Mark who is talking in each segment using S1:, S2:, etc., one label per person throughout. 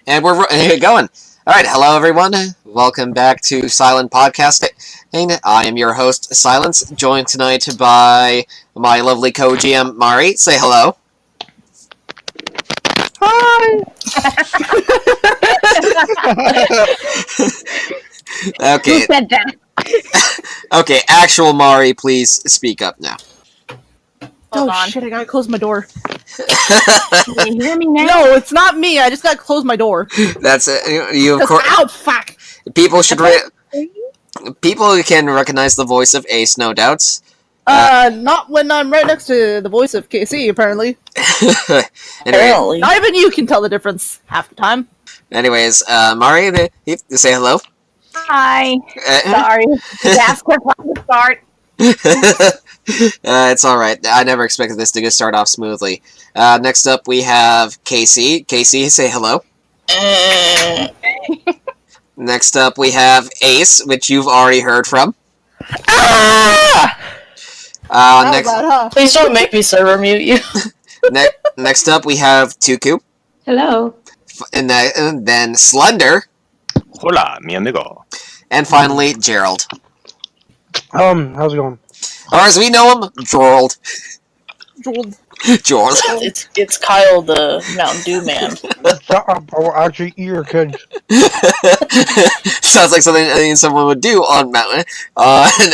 S1: And we're going. All right, hello everyone. Welcome back to Silent Podcasting. I am your host, Silence, joined tonight by my lovely co-GM, Mari. Say hello.
S2: Hi!
S1: Okay.
S2: Who said that?
S1: Okay, actual Mari, please speak up now.
S2: Hold on. Shit, I gotta close my door.
S3: Can you hear me now?
S2: No, it's not me. I just gotta close my door.
S1: That's it. You of course.
S2: Ow, fuck!
S1: People should. People can recognize the voice of Ace, no doubts.
S2: Not when I'm right next to the voice of KC, apparently.
S1: Anyway,
S2: not even you can tell the difference half the time.
S1: Anyways, Mari, say hello.
S3: Hi. Sorry. That's quick to start.
S1: It's alright. I never expected this to start off smoothly. Next up, we have Casey. Casey, say hello. Next up, we have Ace, which you've already heard from.
S4: Please don't make me server mute you.
S1: Next up, we have Tuku.
S3: Hello.
S1: And then Slender.
S5: Hola, mi amigo.
S1: And finally, Gerald.
S6: How's it going?
S1: Or as we know him, Gerald. Gerald.
S4: It's Kyle the Mountain Dew man.
S6: Shut up, I will actually eat your kids.
S1: Sounds like something someone would do on Mountain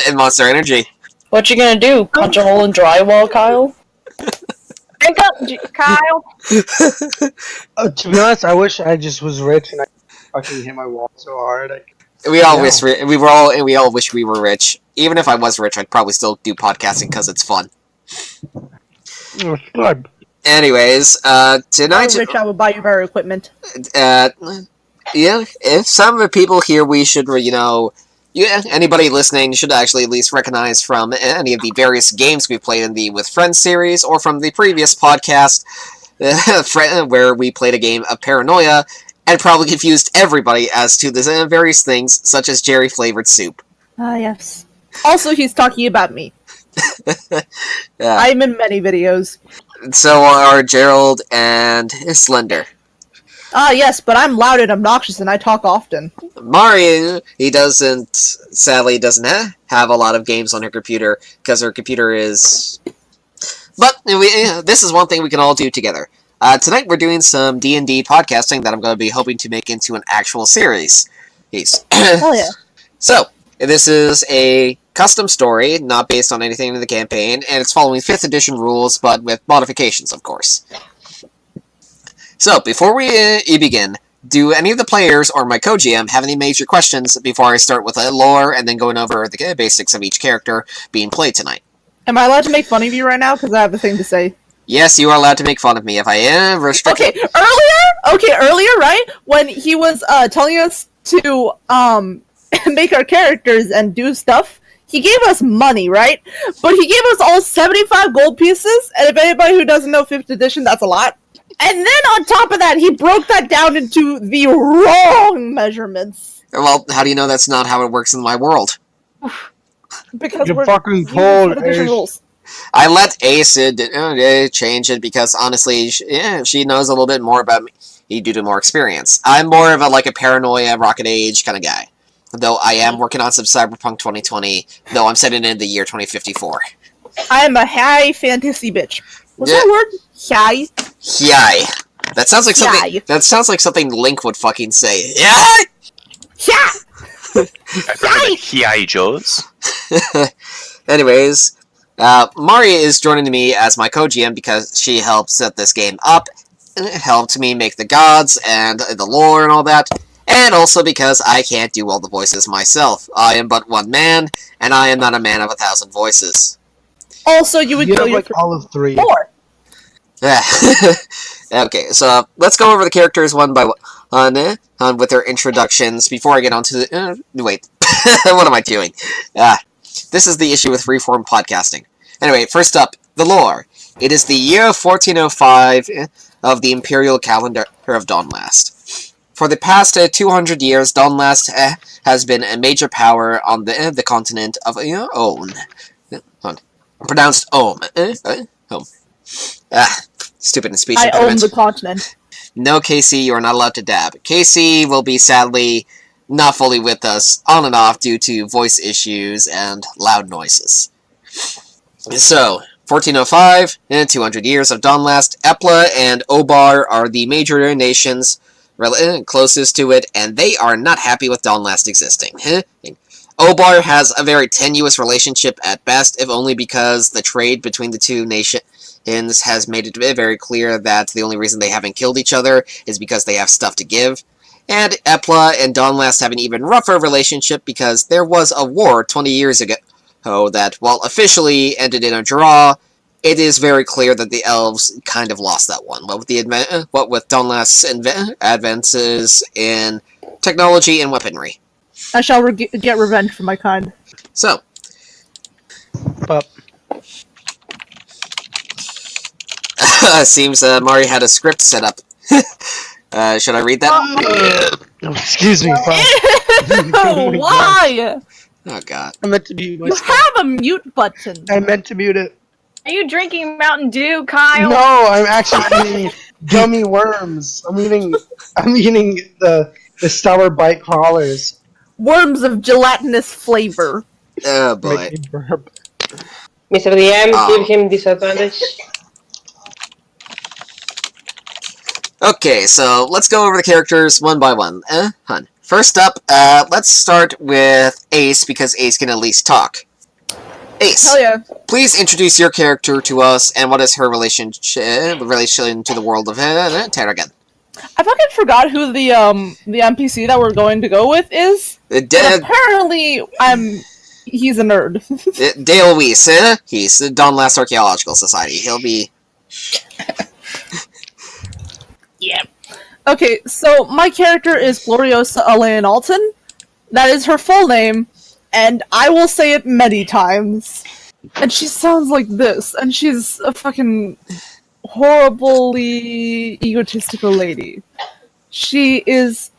S1: and Monster Energy.
S4: What you gonna do? Punch a hole in drywall, Kyle?
S3: Wake up, Kyle.
S6: To be honest, I wish I just was rich and I fucking hit my wall so hard.
S1: We all wish we all wish we were rich. Even if I was rich, I'd probably still do podcasting because it's fun.
S6: Good.
S1: Anyways, tonight.
S2: Rich, I will buy you better equipment.
S1: Yeah, if some of the people here we should, anybody listening should actually at least recognize from any of the various games we've played in the With Friends series, or from the previous podcast where we played a game of Paranoia, and probably confused everybody as to the various things, such as Jerry-flavored soup.
S2: Ah, yes. Also, he's talking about me.
S1: Yeah.
S2: I'm in many videos.
S1: So are Gerald and Slender.
S2: Ah, yes, but I'm loud and obnoxious and I talk often.
S1: Mari, sadly doesn't have a lot of games on her computer, because her computer is... But this is one thing we can all do together. Tonight we're doing some D&D podcasting that I'm going to be hoping to make into an actual series.
S2: Hell yeah.
S1: So, this is a custom story, not based on anything in the campaign, and it's following 5th edition rules, but with modifications, of course. So, before we begin, do any of the players or my co-GM have any major questions before I start with a lore and then going over the basics of each character being played tonight?
S2: Am I allowed to make fun of you right now? Because I have a thing to say.
S1: Yes, you are allowed to make fun of me if I am restricted.
S2: Earlier, right? When he was telling us to make our characters and do stuff, he gave us money, right? But he gave us all 75 gold pieces, and if anybody who doesn't know 5th edition, that's a lot. And then on top of that, he broke that down into the wrong measurements.
S1: Well, how do you know that's not how it works in my world?
S2: Because
S6: you
S2: we're
S6: fucking told
S2: rules.
S1: I let Ace change it because, honestly, she knows a little bit more about me due to more experience. I'm more of a Paranoia, Rocket Age kind of guy. Though I am working on some Cyberpunk 2020, though I'm setting in the year 2054.
S2: I am a high fantasy bitch. What's that word? High?
S1: High. That sounds like something. That sounds like something Link would fucking say. Yeah.
S2: Yeah.
S5: Hi, Joes.
S1: Anyways, Mari is joining me as my co-GM because she helped set this game up, and it helped me make the gods and the lore and all that, and also because I can't do all the voices myself. I am but one man, and I am not a man of 1,000 voices.
S2: Also, you would kill your
S6: all of 3.
S2: 4.
S1: Okay, so let's go over the characters one by one with their introductions before I get on to the... wait, what am I doing? This is the issue with freeform podcasting. Anyway, first up, the lore. It is the year 1405 of the Imperial calendar of Dawnlast. For the past 200 years, Dawnlast has been a major power on the continent of Own. Pronounced Ohm. Stupid in speech.
S2: I own the continent.
S1: No, Casey, you are not allowed to dab. Casey will be sadly not fully with us on and off due to voice issues and loud noises. So, 1405, 200 years of Dawnlast, Epla and Obar are the major nations closest to it, and they are not happy with Dawnlast existing. Obar has a very tenuous relationship at best, if only because the trade between the two nations has made it very clear that the only reason they haven't killed each other is because they have stuff to give. And Epla and Dawnlast have an even rougher relationship because there was a war 20 years ago that, while officially ended in a draw, it is very clear that the elves kind of lost that one. What with Dawnlast's advances in technology and weaponry.
S2: I shall get revenge for my kind.
S1: So.
S6: But
S1: seems Mari had a script set up. Should I read that?
S6: Excuse me.
S2: Why?
S1: Oh god.
S6: I meant to mute
S2: You
S6: myself.
S2: have a mute button.
S6: I meant to mute it.
S3: Are you drinking Mountain Dew, Kyle?
S6: No, I'm actually eating gummy worms. I'm eating the sour bite crawlers.
S2: Worms of gelatinous flavor.
S1: Oh boy.
S6: Make me burp.
S7: Mr. DM,
S1: Oh.
S7: give him disadvantage.
S1: Okay, so let's go over the characters one by one. Hun. First up, let's start with Ace, because Ace can at least talk. Ace,
S2: Hell yeah.
S1: please introduce your character to us, and what is her relation to the world of Terragan.
S2: I fucking forgot who the NPC that we're going to go with is. But apparently, he's a nerd.
S1: Dale Weiss, he's the Dawnlast Archaeological Society. He'll be...
S3: Yeah.
S2: Okay, so my character is Gloriosa Elaine Alton. That is her full name, and I will say it many times. And she sounds like this, and she's a fucking horribly egotistical lady. She is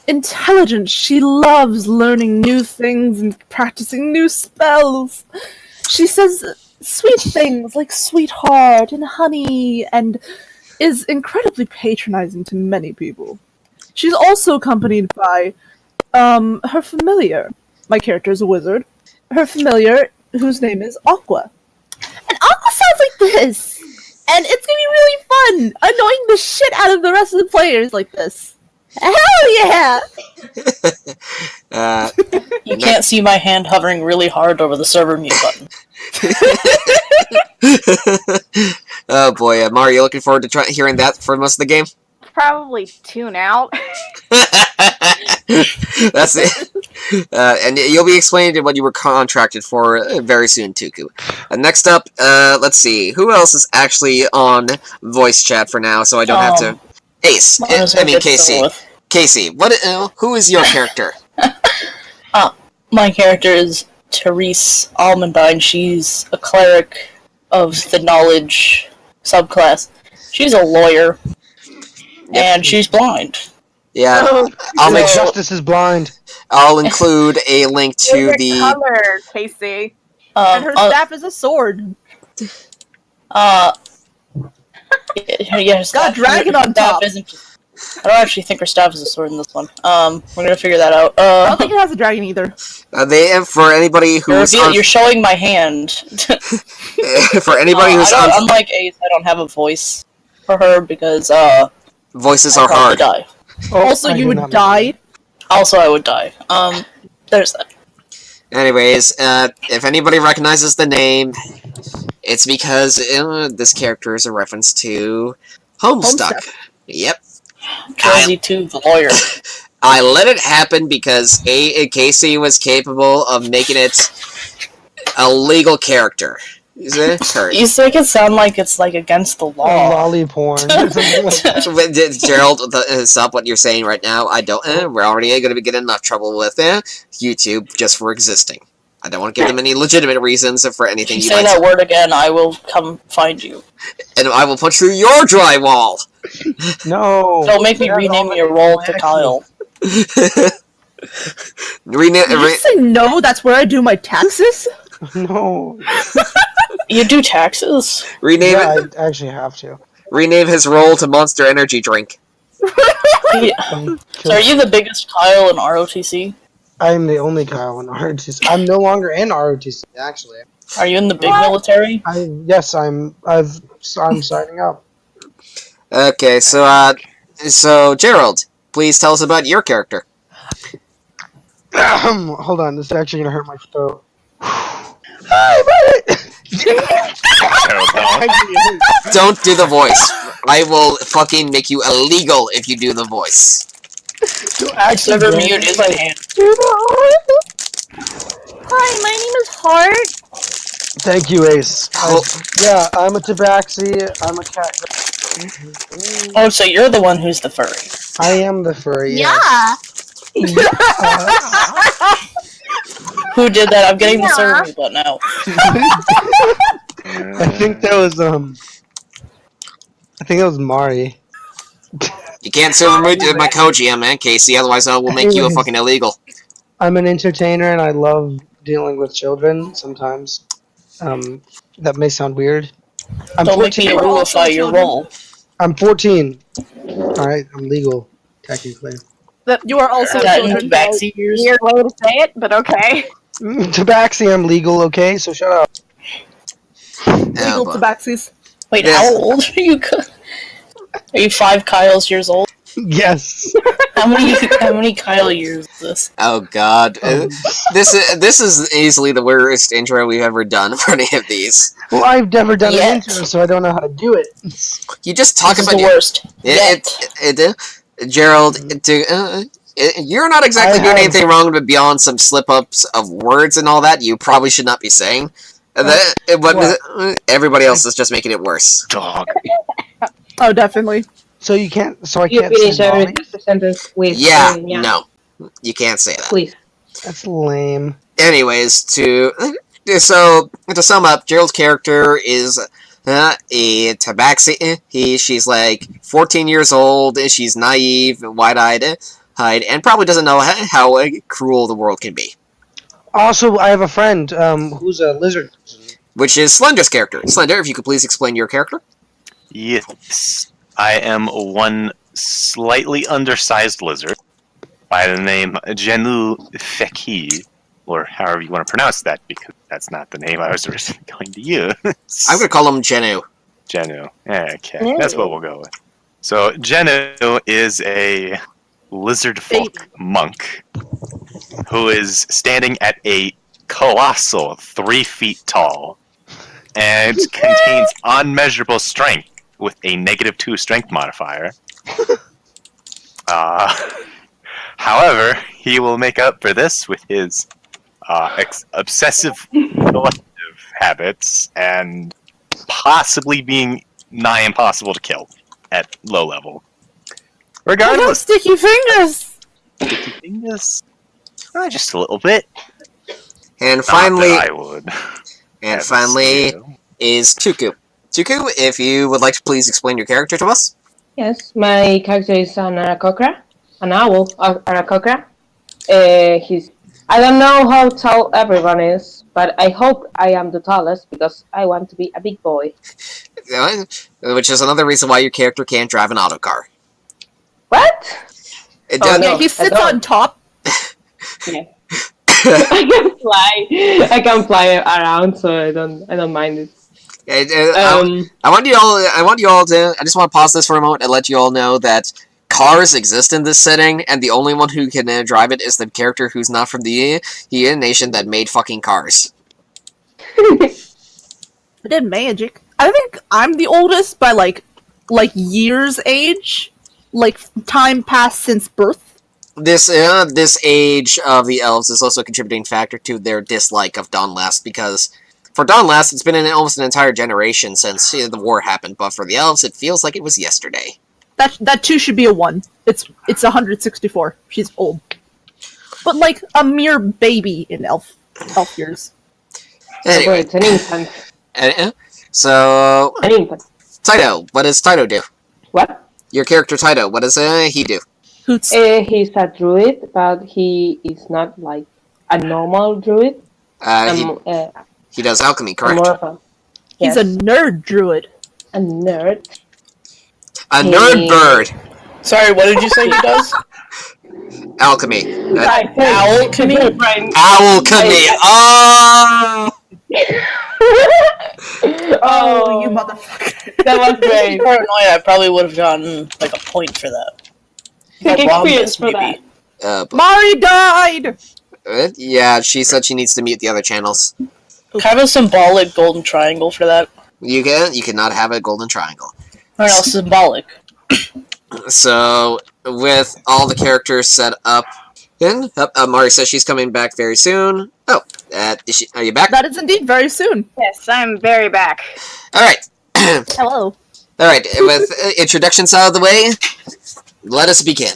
S2: intelligent. She loves learning new things and practicing new spells. She says sweet things like sweetheart and honey, and is incredibly patronizing to many people. She's also accompanied by her familiar. My character is a wizard. Her familiar, whose name is Aqua. And Aqua sounds like this! And it's gonna be really fun, annoying the shit out of the rest of the players like this. Hell yeah!
S4: You can't see my hand hovering really hard over the server mute button.
S1: Oh boy, Mari, you looking forward to hearing that for most of the game?
S3: Probably tune out.
S1: That's it. And you'll be explained what you were contracted for very soon, Tuku. Next up, let's see. Who else is actually on voice chat for now, so I don't have to... Ace. Casey. Casey, who is your character?
S4: My character is Therese Almondine. She's a cleric of the knowledge subclass. She's a lawyer. And she's blind.
S1: Yeah,
S6: I'll make justice is blind.
S1: I'll include a link to
S3: Favorite
S1: the...
S3: color, Casey.
S2: And her staff is a sword.
S4: Yeah,
S2: Got dragon on top.
S4: I don't actually think her staff is a sword in this one. We're gonna figure that out.
S2: I don't think it has a dragon either.
S1: For anybody who's
S4: you're showing my hand.
S1: For anybody who's
S4: unlike Ace, I don't have a voice for her because
S1: voices
S4: I'd
S1: are hard.
S4: Die.
S2: Also, you would die.
S4: Also, I would die. There's that.
S1: Anyways, if anybody recognizes the name, it's because this character is a reference to Homestuck. Yep.
S4: Josie to the lawyer.
S1: I let it happen because Casey was capable of making it a legal character. You
S4: make it sound like it's like against the law.
S6: Lolly porn.
S1: Gerald, stop what you're saying right now. I don't. We're already going to be getting enough trouble with YouTube just for existing. I don't want to give them any legitimate reasons for anything.
S4: If you say that word again, I will come find you.
S1: And I will punch through your drywall.
S6: No.
S4: Don't make me rename your role to Kyle.
S2: Did you say no? That's where I do my taxes?
S6: No.
S4: You do taxes?
S1: Rename it.
S6: I actually have to.
S1: Rename his role to Monster Energy Drink.
S4: So are you the biggest Kyle in ROTC?
S6: I'm the only Kyle in ROTC. I'm no longer in ROTC, actually.
S4: Are you in the big military?
S6: Yes, I'm signing up.
S1: Okay, so Gerald, please tell us about your character.
S6: Hold on, this is actually gonna hurt my throat.
S1: Don't do the voice. I will fucking make you illegal if you do the voice.
S4: Never mute is my hand.
S3: Hi, my name is Heart.
S6: Thank you, Ace. Yeah, I'm a tabaxi. I'm a cat.
S4: Oh, so you're the one who's the furry.
S6: I am the furry.
S3: Yeah.
S4: Who did that? I'm getting the survey, but no.
S6: I think that was Mari.
S1: You can't still remove my co-GM, man, Casey, otherwise I will make you a fucking illegal.
S6: I'm an entertainer and I love dealing with children sometimes. That may sound weird. I'm
S4: Don't make me
S6: 14.
S4: rulify your role.
S6: I'm 14. Alright, I'm legal, technically.
S2: You are also
S4: That
S2: children.
S4: in backseat years.
S3: Weird way to say it, but okay.
S6: Tabaxi, I'm legal, okay? So shut up.
S2: Legal tabaxis.
S4: Wait,
S1: Yes.
S4: how old are you? Are you 5 Kyles years old?
S6: Yes.
S4: How many Kyle years is this?
S1: Oh god. This is easily the worst intro we've ever done for any of these.
S6: Well, I've never done an
S4: Yet.
S6: intro, so I don't know how to do it.
S1: You just talk
S4: This is
S1: about
S4: the worst.
S1: Gerald, you're not exactly doing
S6: have-
S1: anything wrong, but beyond some slip-ups of words and all that, you probably should not be saying. Everybody else is just making it worse.
S5: Dog.
S2: Oh, definitely.
S6: So I
S7: You
S6: can't
S7: finish
S6: say
S7: every
S6: mommy?
S7: sentence with
S1: Yeah, no. You can't say that.
S7: Please.
S6: That's lame.
S1: Anyways, to sum up, Gerald's character is a tabaxi. She's like 14 years old. She's naive, wide-eyed, and probably doesn't know how cruel the world can be.
S6: Also, I have a friend who's a lizard.
S1: Which is Slender's character. Slender, if you could please explain your character.
S5: Yes. I am one slightly undersized lizard by the name Jenu Feki, or however you want to pronounce that, because that's not the name I was originally going to use.
S1: I'm going to call him Jenu.
S5: Jenu. Okay, that's what we'll go with. So, Jenu is a lizard folk monk who is standing at a colossal 3 feet tall and contains unmeasurable strength with a -2 strength modifier. However, he will make up for this with his obsessive collective habits and possibly being nigh impossible to kill at low level.
S2: I got
S5: Regardless,
S2: sticky fingers.
S5: just a little bit.
S1: And
S5: Not
S1: finally,
S5: that I would. As a skill.
S1: is Tuku. Tuku, if you would like to please explain your character to us.
S7: Yes, my character is an Arakokra. An owl Arakokra. I don't know how tall everyone is, but I hope I am the tallest because I want to be a big boy.
S1: Which is another reason why your character can't drive an autocar.
S7: What?
S1: It
S7: Oh,
S1: does-
S7: no.
S2: Yeah, he sits
S7: don't.
S2: on top.
S7: Yeah. I can fly. I can fly around, so I don't mind it.
S1: I want you all to. I just want to pause this for a moment and let you all know that cars exist in this setting, and the only one who can drive it is the character who's not from the nation that made fucking cars.
S2: I did magic. I think I'm the oldest by like years age, like time passed since birth.
S1: This age of the elves is also a contributing factor to their dislike of Dawn Last, because for Dawn Last, it's been almost an entire generation since the war happened, but for the elves, it feels like it was yesterday.
S2: That too should be a 1. It's 164. She's old, but like a mere baby in elf years.
S1: Anyway,
S7: It's an infant.
S1: So
S7: An infant.
S1: Taito, what does Taito do?
S7: What?
S1: Your character Taito, what does he do?
S2: Hoots.
S7: He's a druid, but he is not like a normal druid.
S1: He does alchemy, correct?
S7: More of a,
S2: He's
S7: yes,
S2: a nerd druid.
S7: a nerd.
S1: A nerd bird.
S4: Sorry, what did you say he does?
S1: Alchemy.
S4: Alchemy?
S1: Alchemy! Oh!
S2: Oh, you motherfucker.
S7: That was great.
S4: Paranoia, I probably would have gotten like a point for that.
S7: Take experience for
S4: maybe.
S7: that.
S2: Mari died!
S1: Yeah, she said she needs to mute the other channels.
S4: Have a symbolic golden triangle for that.
S1: You cannot have a golden triangle.
S4: Or else symbolic.
S1: So, with all the characters set up, Mari says she's coming back very soon. Oh, are you back?
S2: That is indeed very soon.
S3: Yes, I'm very back.
S1: Alright.
S2: Hello.
S1: Alright, with introductions out of the way, let us begin.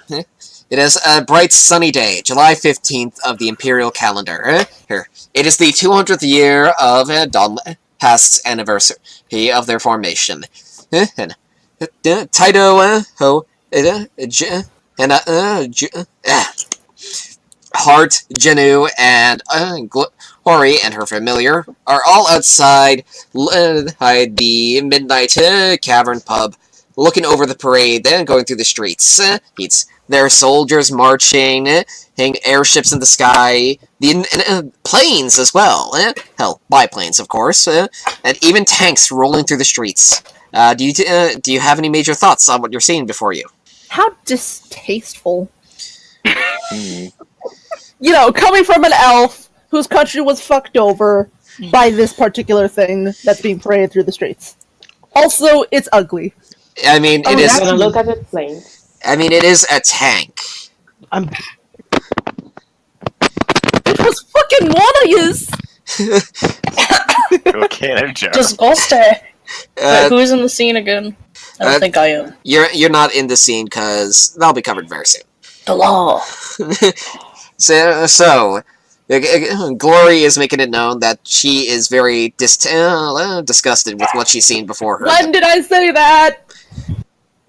S1: It is a bright sunny day, July 15th of the Imperial calendar. Here. It is the 200th year of Dawnlast's anniversary of their formation. Taito, Heart, Jenu, and Glory and her familiar are all outside the Midnight Cavern pub, looking over the parade, then going through the streets. There are soldiers marching, airships in the sky, planes as well. Hell, biplanes, of course, and even tanks rolling through the streets. Do you have any major thoughts on what you're seeing before you?
S2: How distasteful. You know, coming from an elf whose country was fucked over by this particular thing that's being paraded through the streets. Also, it's ugly.
S1: I mean, it is.
S7: I'm gonna look at the plane.
S1: I mean, it is a tank.
S2: It was fucking one of yous!
S5: Okay, I'm joking.
S4: Disgusting. Wait, who's in the scene again? I don't think I am.
S1: You're not in the scene because that'll be covered very soon.
S4: The law.
S1: So, Glory is making it known that she is very disgusted with what she's seen before her.
S2: When did I say that?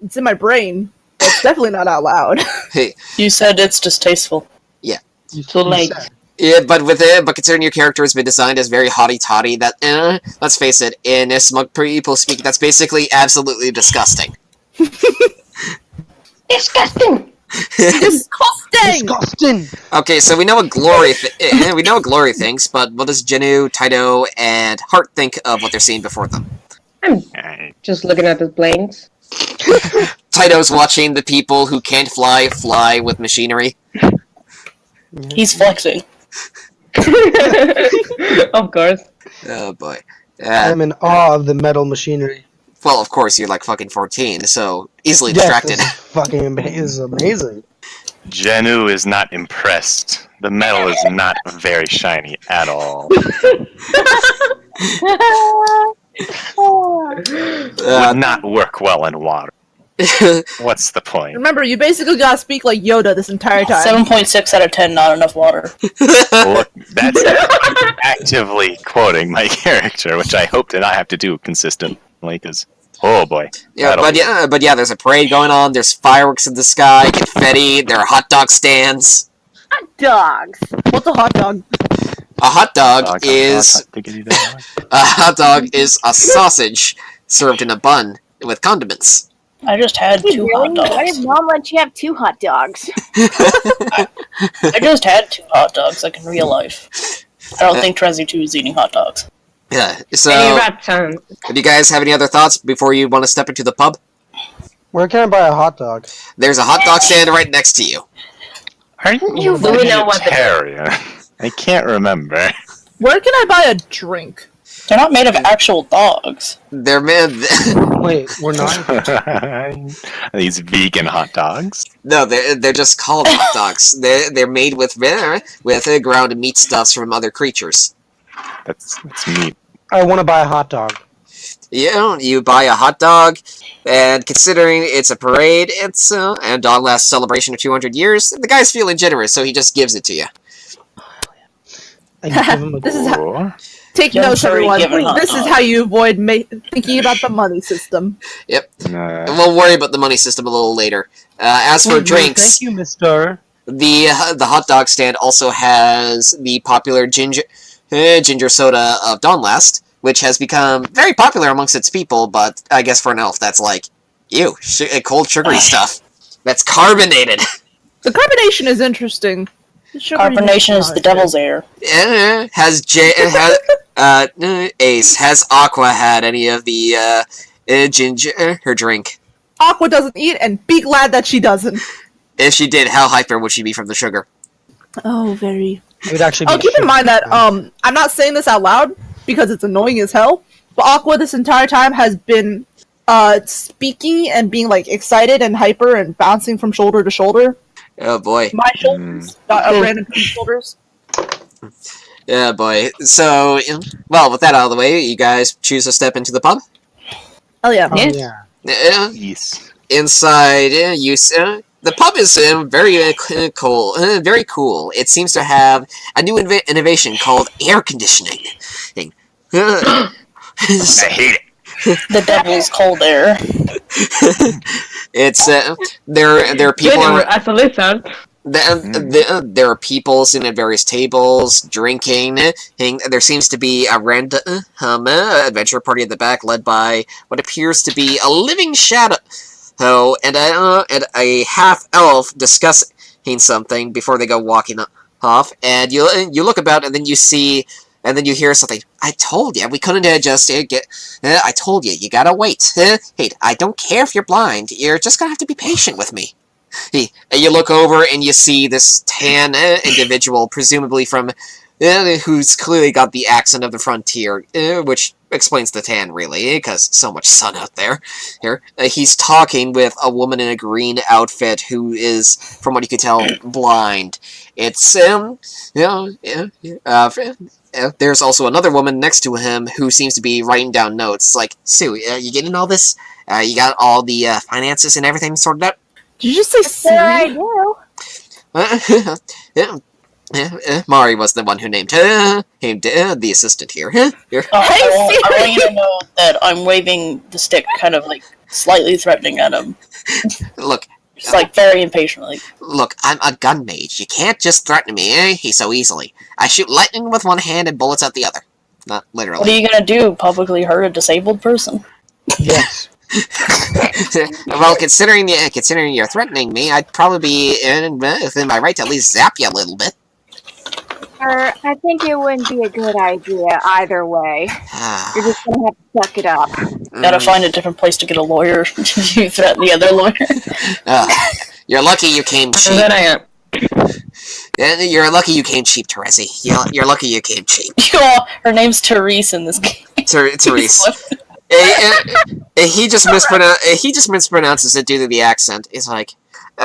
S2: It's in my brain. It's definitely not out loud.
S1: Hey,
S4: You said it's distasteful.
S7: Too late.
S1: yeah, but considering your character has been designed as very haughty-taughty, that let's face it, in a smug people speak, that's basically absolutely disgusting.
S7: Disgusting!
S6: Disgusting!
S1: Okay, so we know what Glory thinks, but what does Jenu, Taito, and Heart think of what they're seeing before them?
S5: Alright.
S7: Just looking at the planes.
S1: Taito's watching the people who can't fly with machinery.
S4: He's flexing.
S7: Of course.
S1: Oh boy.
S6: I'm in awe of the metal machinery.
S1: Well, of course, you're like fucking 14, so easily
S6: Yes,
S1: distracted.
S6: this is fucking amazing.
S5: Jenu is not impressed. The metal is not very shiny at all. Would not work well in water. What's the point?
S2: Remember, you basically gotta speak like Yoda this entire time.
S4: 7.6 out of 10, not enough water.
S5: Look, that's actively quoting my character, which I hope to not have to do consistently, because, oh boy.
S1: Yeah, but yeah, there's a parade going on, there's fireworks in the sky, confetti, there are hot dog stands.
S3: Hot dogs.
S2: What's a hot dog?
S1: A hot dog is a sausage served in a bun with condiments.
S4: I just had two hot
S3: Why
S4: dogs.
S3: did Mom let you have 2 hot dogs?
S4: I just had 2 hot dogs, like in real life. I don't think Trezzy 2 is eating hot dogs.
S1: Yeah. So,
S7: Any rat chance?
S1: do you guys have any other thoughts before you want to step into the pub?
S6: Where can I buy a hot dog?
S1: There's a hot dog stand right next to you.
S5: Aren't you
S7: Do we know what the-
S5: vegetarian? I can't remember.
S2: Where can I buy a drink?
S4: They're not made of actual dogs.
S1: They're made.
S6: Wait, we're not.
S5: These vegan hot dogs.
S1: No, they're just called hot dogs. They're made with ground meat stuffs from other creatures.
S5: That's meat.
S6: I want to buy a hot dog.
S1: You buy a hot dog, and considering it's a parade, it's and Dawnlast's celebration of 200 years, the guy's feeling generous, so he just gives it to you.
S6: I give him a
S2: This is how,
S5: Oh.
S2: take
S4: Jim
S2: notes,
S4: Curry
S2: everyone.
S4: giving hot
S2: This is
S4: dogs.
S2: how you avoid thinking about the money system.
S1: And we'll worry about the money system a little later. As for drinks,
S6: Thank you, mister.
S1: the hot dog stand also has the popular ginger soda of Dawnlast, which has become very popular amongst its people, but I guess for an elf that's like, Ew, cold sugary stuff. That's carbonated.
S2: The carbonation is interesting. The sugary
S4: Carbonation is the devil's air.
S1: Ace, has Aqua had any of the ginger her drink?
S2: Aqua doesn't eat, and be glad that she doesn't.
S1: If she did, how hyper would she be from the sugar?
S2: Oh, very.
S6: It would actually be
S2: Keep in mind that I'm not saying this out loud because it's annoying as hell. But Aqua this entire time has been speaking and being like excited and hyper and bouncing from shoulder to shoulder.
S1: Oh boy.
S2: My shoulders, not random people's shoulders.
S1: Yeah, boy. So, well, with that out of the way, you guys choose to step into the pub?
S2: Oh yeah.
S6: Yeah.
S5: Yes.
S1: Inside, the pub is very cool. Very cool. It seems to have a new innovation called air conditioning.
S5: I hate it.
S4: The devil's cold air.
S1: It's there are people.
S7: As a lizard.
S1: There are people sitting at various tables, drinking. There seems to be a random adventure party at the back, led by what appears to be a living shadow, and a half elf discussing something before they go walking off. And you look about, and then you see, and then you hear something. I told you we couldn't just get. I told you gotta wait. Hey, I don't care if you're blind. You're just gonna have to be patient with me. And you look over and you see this tan individual, presumably from who's clearly got the accent of the frontier, which explains the tan, really, because so much sun out there. Here, he's talking with a woman in a green outfit who is, from what you can tell, blind. It's there's also another woman next to him who seems to be writing down notes. It's like, Sue, you getting all this? You got all the finances and everything sorted out?
S2: Did you just say Siri?
S1: Mari was the one who named the assistant here.
S4: I want you to know that I'm waving the stick kind of like slightly threatening at him.
S1: Look.
S4: Just like very impatiently.
S1: Look, I'm a gun mage. You can't just threaten me so easily. I shoot lightning with one hand and bullets out the other. Not literally.
S4: What are you gonna do? Publicly hurt a disabled person?
S6: Yes.
S1: Well, considering you're threatening me, I'd probably be within my right to at least zap you a little bit.
S3: I think it wouldn't be a good idea either way. You're just gonna have to suck it up.
S4: Gotta find a different place to get a lawyer. You threaten the other lawyer.
S1: You're lucky you came cheap.
S7: Then I am.
S1: You're lucky you came cheap, Terezi. You're lucky you came cheap.
S4: Her name's Therese in this game.
S1: Therese. He just mispronounces it due to the accent. It's like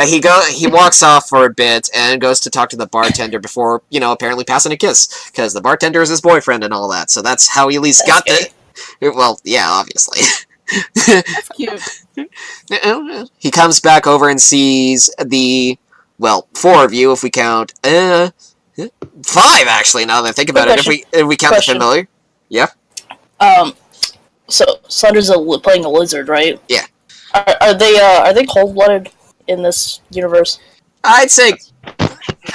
S1: he walks off for a bit and goes to talk to the bartender before apparently passing a kiss, because the bartender is his boyfriend and all that. So that's how he at least got the. Well, yeah, obviously.
S2: That's cute.
S1: He comes back over and sees four of you if we count. 5 actually. Now that I think about it, if we count the familiar. Yeah.
S4: So Sandra's playing a lizard, right?
S1: Yeah.
S4: Are they cold-blooded in this universe?
S1: I'd say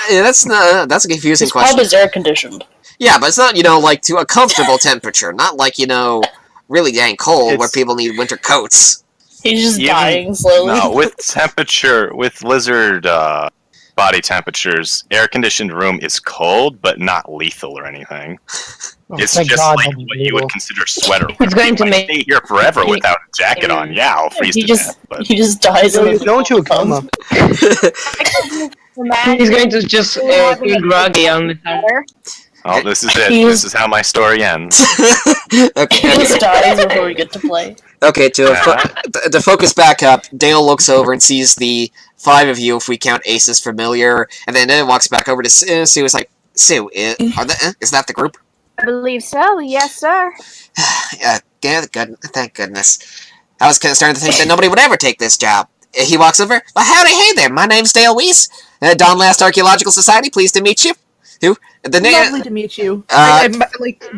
S1: that's a confusing question.
S4: This pub is air conditioned.
S1: Yeah, but it's not like to a comfortable temperature, not like really dang cold where people need winter coats.
S4: He's just dying slowly.
S5: No, with lizard body temperatures, air-conditioned room is cold, but not lethal or anything. It's just like what you would consider sweater.
S7: It's going to make
S5: stay here forever without a jacket on. Yeah, I'll freeze to death. But
S4: He just dies.
S6: Don't you a coma?
S7: he's going to just feel groggy on the time.
S5: oh, this is it. This is how my story ends.
S4: He
S1: Okay.
S4: just dies before we get to play.
S1: Okay. To focus back up, Dale looks over and sees the 5 of you, if we count Ace's familiar, and then walks back over to Sue. It's like, Sue, is that the group?
S3: I believe so. Yes, sir.
S1: Yeah, good. Thank goodness. I was starting to think that nobody would ever take this job. He walks over. Well, howdy, hey there. My name's Dale Weiss. Dawn Last Archaeological Society. Pleased to meet you. Who?
S2: Lovely to meet you. I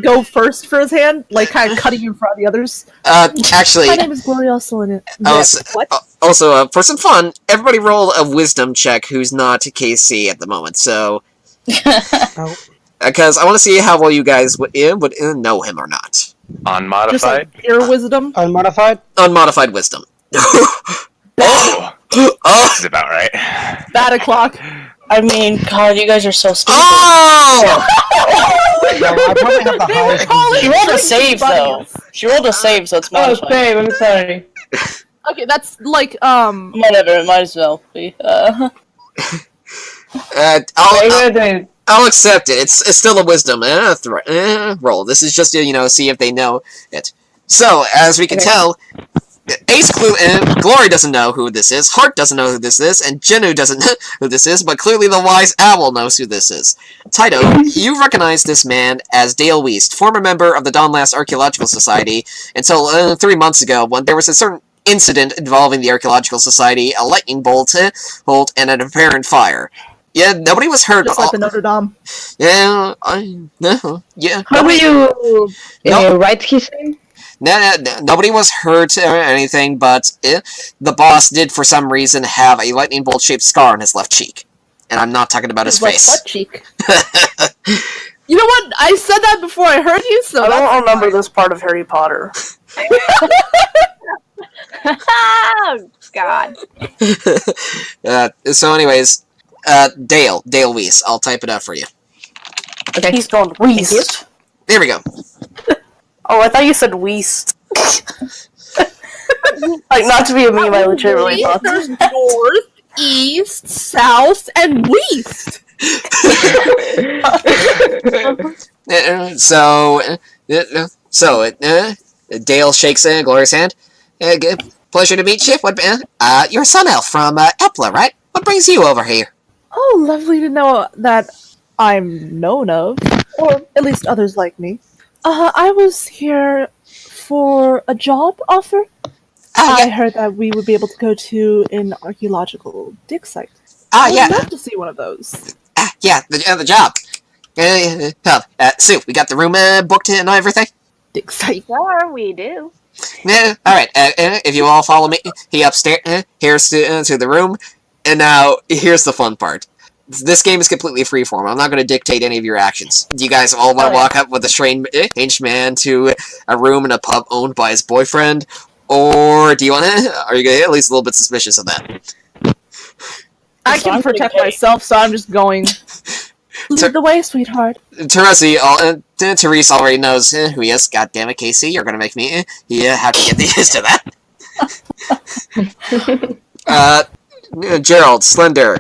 S2: go first for his hand, kind of cutting in front of the others.
S1: Actually,
S2: my name is Gloriosa. What?
S1: Also, for some fun, everybody roll a wisdom check who's not KC at the moment. So, because I want to see how well you guys would know him or not.
S5: Unmodified?
S2: Just pure wisdom.
S6: Unmodified?
S1: Unmodified wisdom.
S5: Oh,
S1: Oh!
S5: this is about right.
S2: Bad o'clock.
S4: I mean, God, you guys are so stupid.
S1: Oh!
S6: No, I probably have the highest.
S4: She rolled a save, though. She rolled a save, so it's
S7: Oh,
S4: modified.
S7: save, I'm sorry.
S2: Okay, that's like
S4: Whatever, it might as well be.
S1: I'll accept it. It's still a wisdom roll. This is just to, see if they know it. So, as we can tell, Ace Glory doesn't know who this is, Hart doesn't know who this is, and Jenu doesn't know who this is, but clearly the wise owl knows who this is. Taito, you recognize this man as Dale Weast, former member of the Dawnlast Archaeological Society, until 3 months ago, when there was a certain incident involving the Archaeological Society, a lightning bolt, and an apparent fire. Yeah, nobody was hurt.
S2: just like the Notre Dame.
S1: Yeah, yeah.
S7: How do you write his name?
S1: Nobody was hurt or anything, but the boss did, for some reason, have a lightning bolt-shaped scar on his left cheek. And I'm not talking about his
S2: Like
S1: face.
S2: butt cheek. You know what? I said that before I heard you, so
S4: I
S2: that's
S4: don't remember this part of Harry Potter.
S3: Oh, God.
S1: So anyways, Dale Weiss. I'll type it up for you.
S4: Okay. He's going Weast.
S1: There we go.
S4: Oh, I thought you said Weast. Like, not to be a meme, I legitimately thought
S2: There's
S4: that.
S2: north, east, south, and west.
S1: Dale shakes Gloria's hand. Pleasure to meet you. You're a sun elf from Epla, right? What brings you over here?
S2: Oh, lovely to know that I'm known of, or at least others like me. I was here for a job offer. I heard that we would be able to go to an archaeological dig site. I would love to see one of those.
S1: The job. Sue, we got the room booked and everything?
S2: Dig site.
S3: Sure, we do.
S1: Alright, if you all follow me, upstairs, here's to the room, and now, here's the fun part. This game is completely freeform. I'm not going to dictate any of your actions. Do you guys all want to walk up with a strange man to a room in a pub owned by his boyfriend? Or do you want to... Are you at least a little bit suspicious of that?
S2: I can protect myself, so I'm just going... Lead the way, sweetheart.
S1: Therese already knows who he is. God damn it, Casey, you're going to make me have to get used to that. Gerald, Slender,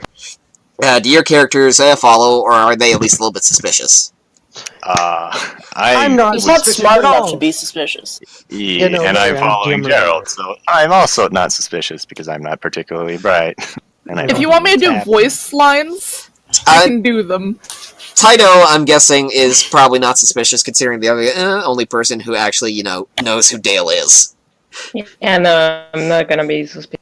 S1: do your characters follow, or are they at least a little bit suspicious?
S6: I'm not.
S4: He's not smart
S6: at all.
S4: enough to be suspicious.
S5: Yeah, and I'm following Gerald, so I'm also not suspicious because I'm not particularly bright. And
S2: If you want me to do voice lines, I can do them.
S1: Taito, I'm guessing, is probably not suspicious, considering the only person who actually, knows who Dale is.
S7: Yeah, no, I'm not gonna be suspicious.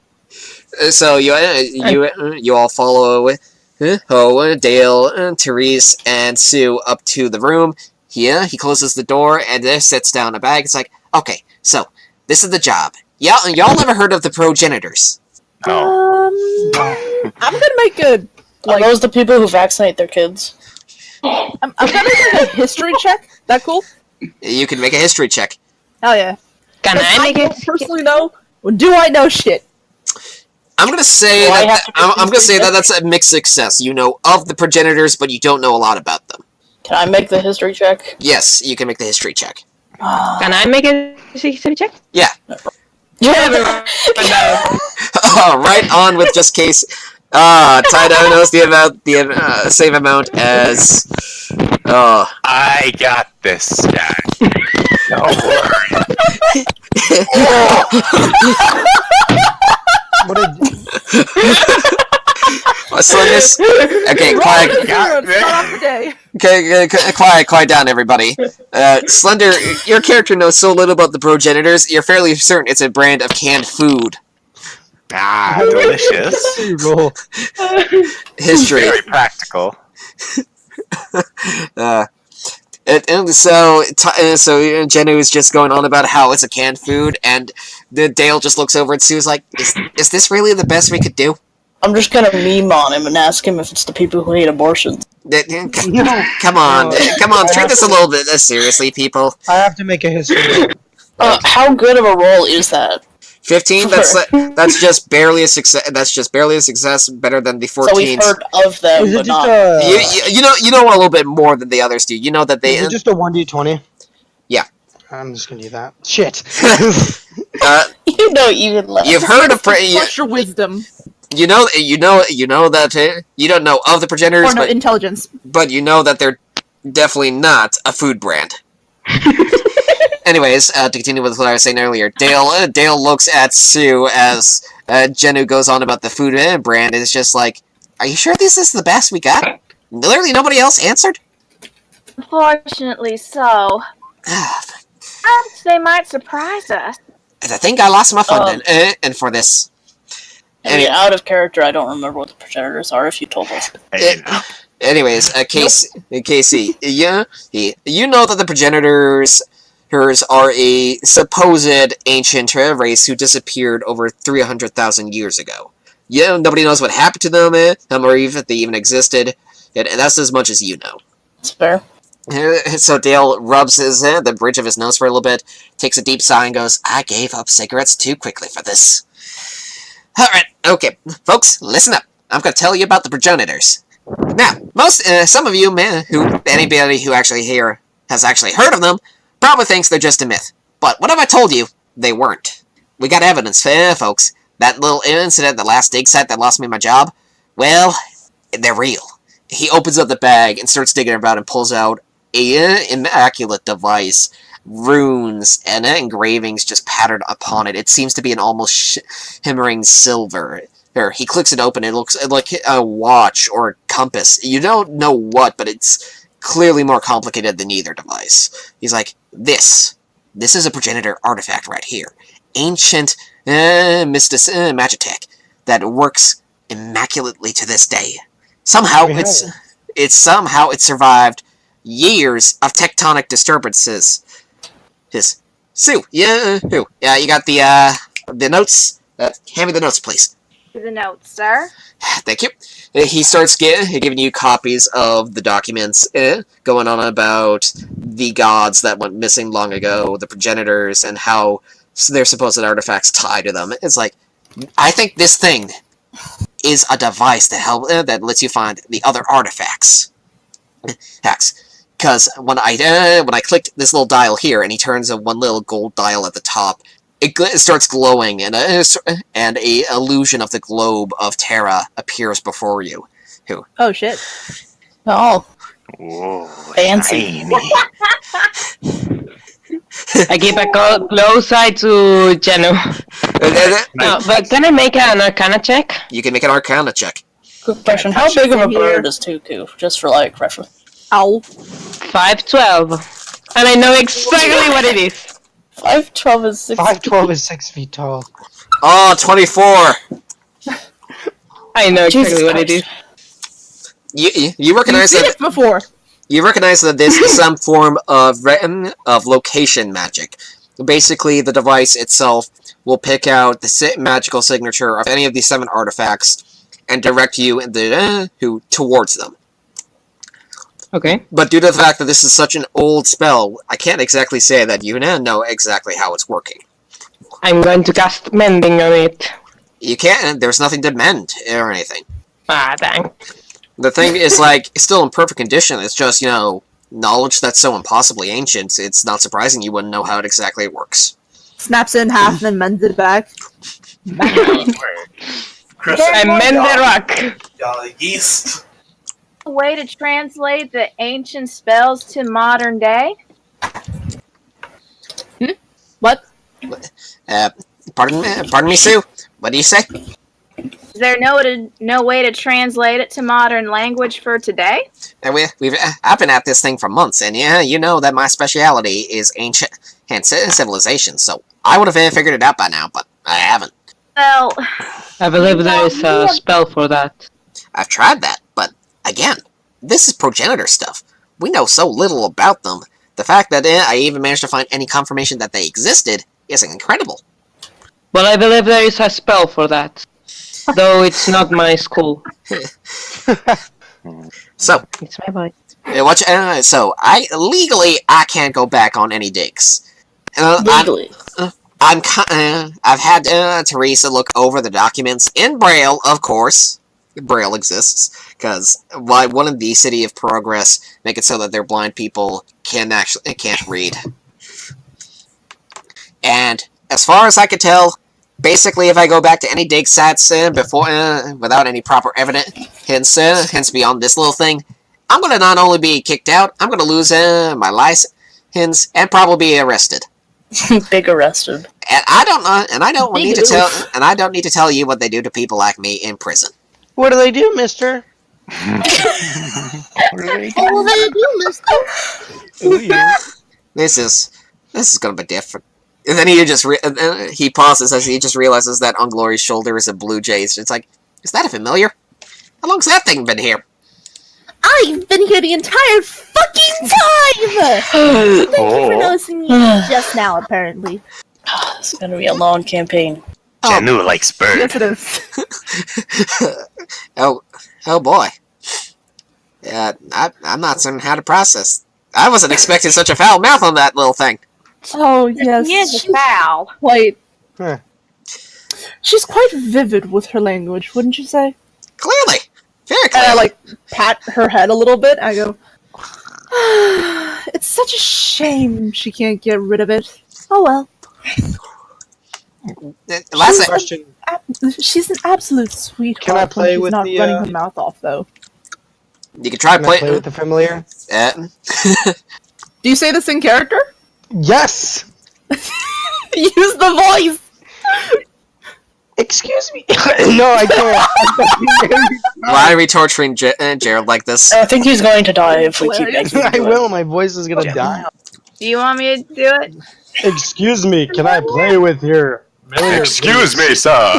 S1: So you all follow Dale, Therese, and Sue up to the room. He closes the door and then sits down a bag. It's like, okay, so this is the job. Y'all ever heard of the progenitors?
S5: No.
S2: I'm gonna make a
S4: Are those the people who vaccinate their kids?
S2: I'm gonna make a history check. That cool?
S1: You can make a history check.
S2: Hell yeah.
S7: Can I make
S2: don't
S7: it?
S2: personally know? Or do I know shit?
S1: I'm gonna say that that's a mixed success. You know of the progenitors, but you don't know a lot about them.
S4: Can I make the history check?
S1: Yes, you can make the history check.
S7: Can I make a history check?
S1: Yeah.
S7: Yeah,
S1: Right on with just case. Taito knows the same amount as.
S5: I got this guy. Don't worry.
S6: What did
S1: Slender's. Okay, quiet down, everybody. Slender, your character knows so little about the progenitors, you're fairly certain it's a brand of canned food.
S5: Ah, delicious.
S6: roll?
S1: History.
S5: Very practical.
S1: And so Jenu is just going on about how it's a canned food, and Dale just looks over and Sue's like, is this really the best we could do?
S4: I'm just gonna meme on him and ask him if it's the people who hate abortions.
S1: Come on, treat this a little bit seriously, people.
S6: I have to make a history roll.
S4: How good of a roll is that?
S1: 15. That's just barely a success. That's just barely a success. Better than the 14s.
S4: So we've heard of them,
S6: Is it
S4: but
S6: just
S4: not.
S6: a?
S1: You know a little bit more than the others do. You know that they.
S6: Is it just a 1d20?
S1: Yeah.
S6: I'm just gonna do that. Shit.
S4: You know even less.
S1: You've heard of
S2: Plus your wisdom
S1: you know that you don't know of the progenitors,
S2: or no intelligence.
S1: but you know that they're definitely not a food brand. Anyways, to continue with what I was saying earlier, Dale looks at Sue as Jenu goes on about the food brand, and it's just like, are you sure this is the best we got? Literally nobody else answered?
S3: Unfortunately so. Perhaps they might surprise us.
S1: I think I lost my funding and for this.
S4: I mean, out of character, I don't remember what the progenitors are. If you told us,
S1: Anyways, Casey, yeah, you know that the progenitors are a supposed ancient race who disappeared over 300,000 years ago. Yeah, nobody knows what happened to them, or even if they even existed, and that's as much as you know.
S4: it's fair.
S1: So Dale rubs the bridge of his nose for a little bit, takes a deep sigh, and goes, I gave up cigarettes too quickly for this. Alright, okay, folks, listen up. I'm going to tell you about the progenitors. Now, some of you, anybody who actually here has actually heard of them, probably thinks they're just a myth. But what have I told you? They weren't. We got evidence, folks. That little incident, the last dig site that lost me my job, well, they're real. He opens up the bag and starts digging about and pulls out an immaculate device. Runes and engravings just patterned upon it. It seems to be an almost shimmering silver. He clicks it open. It looks like a watch or a compass. You don't know what, but it's clearly more complicated than either device. He's like, this is a progenitor artifact right here. Ancient magitech that works immaculately to this day. Somehow it survived years of tectonic disturbances. Sue, yeah, who? Yeah, you got the notes? Hand me the notes, please.
S3: The notes, sir.
S1: Thank you. He starts giving you copies of the documents going on about the gods that went missing long ago, the progenitors, and how their supposed artifacts tie to them. It's like, I think this thing is a device to help that lets you find the other artifacts. Because when I clicked this little dial here, and he turns one little gold dial at the top, it starts glowing, and a illusion of the globe of Terra appears before you.
S2: Oh shit!
S4: Oh,
S5: Whoa,
S4: fancy.
S7: I keep a close eye to Jeno. No, but can I make an Arcana check?
S1: You can make an Arcana check.
S4: Quick question: how big of a bird is Tuku? Just for like reference.
S2: Ow.
S7: 5'12", and I know exactly what it is.
S4: 5'12" is 6.
S6: 5'12" is 6 feet tall.
S1: Oh, 24!
S7: I know exactly
S4: Jesus
S7: what it is.
S1: You recognize
S2: You've seen
S1: that
S2: it before.
S1: you recognize that this is some form of location magic. Basically, the device itself will pick out the magical signature of any of these 7 artifacts and direct you towards them.
S7: Okay.
S1: But due to the fact that this is such an old spell, I can't exactly say that you know exactly how it's working.
S7: I'm going to cast Mending on it.
S1: You can't. There's nothing to mend or anything.
S7: Ah, dang.
S1: The thing is, like, it's still in perfect condition. It's just, knowledge that's so impossibly ancient, it's not surprising you wouldn't know how it exactly works.
S2: Snaps it in half and then mends it back.
S8: Chris,
S7: I mend the rock.
S8: yeast.
S3: A way to translate the ancient spells to modern day?
S2: What?
S1: Pardon me, Sue? What do you say?
S3: Is there no way to translate it to modern language for today?
S1: I've been at this thing for months, and yeah, you know that my speciality is ancient civilization, so I would have figured it out by now, but I haven't.
S3: Well,
S7: I believe there is a spell for that.
S1: I've tried that, but again, this is progenitor stuff. We know so little about them. The fact that I even managed to find any confirmation that they existed is incredible.
S7: Well, I believe there is a spell for that. Though it's not my school.
S1: So,
S7: It's my boy.
S1: so I can't go back on any digs.
S4: Legally.
S1: I've had Teresa look over the documents in Braille, of course. Braille exists because why wouldn't the City of Progress make it so that their blind people can't read? And as far as I could tell, basically, if I go back to any dig sats before without any proper evidence, hence beyond this little thing, I'm gonna not only be kicked out, I'm gonna lose my license and probably be arrested.
S4: Big arrested.
S1: And I don't need to tell you what they do to people like me in prison.
S6: What do they do, mister?
S5: What are they doing?
S2: What do they do, mister?
S1: This is gonna be different. And then he pauses as he just realizes that on Glory's shoulder is a blue jay. It's like, is that a familiar? How long's that thing been here?
S2: I've been here the entire fucking time! Thank you for noticing me just now, apparently.
S4: This is gonna be a long campaign.
S5: Janu likes bird.
S2: Yes, it is.
S1: Oh boy. I'm not certain how to process. I wasn't expecting such a foul mouth on that little thing.
S2: Oh, yes.
S3: He is a foul.
S2: Quite.
S6: Huh.
S2: She's quite vivid with her language, wouldn't you say?
S1: Clearly. Very
S2: And
S1: clearly.
S2: I, pat her head a little bit, I go, it's such a shame she can't get rid of it. Oh well.
S1: Last
S6: Question.
S2: She's an absolute sweetheart.
S6: Can I play
S2: when she's
S6: with
S2: not
S6: the,
S2: running her mouth off, though.
S1: you can try
S6: Can I play with the familiar?
S2: Do you say this in character?
S6: Yes!
S2: Use the voice!
S6: Excuse me? No, I can't.
S1: Why are we torturing Gerald like this?
S4: I think he's going to die if we keep
S2: Hilarious.
S4: making him
S6: I
S4: do it.
S6: will. My voice is gonna die.
S3: Do you want me to do it?
S6: Excuse me. Can I play with your familiar?
S5: Excuse me, sir.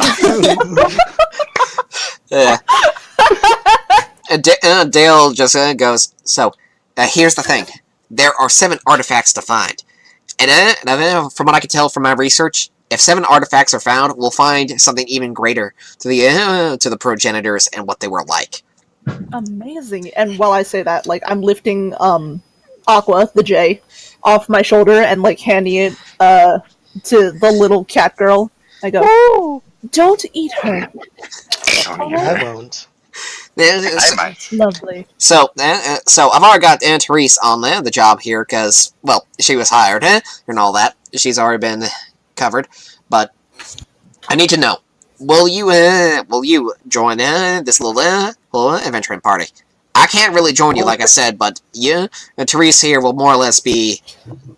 S1: Dale just goes, so, here's the thing. There are 7 artifacts to find. And from what I can tell from my research, if 7 artifacts are found, we'll find something even greater to the progenitors and what they were like.
S2: Amazing. And while I say that, like, I'm lifting, Aqua, the J, off my shoulder and, like, handing it, to the little cat girl. I go, oh, don't eat her.
S6: I won't.
S5: I might.
S2: Lovely.
S1: So I've already got Therese on the job here because, well, she was hired and all that. She's already been covered, but I need to know: will you join this little adventuring party? I can't really join you, like I said, but you, Therese here will more or less be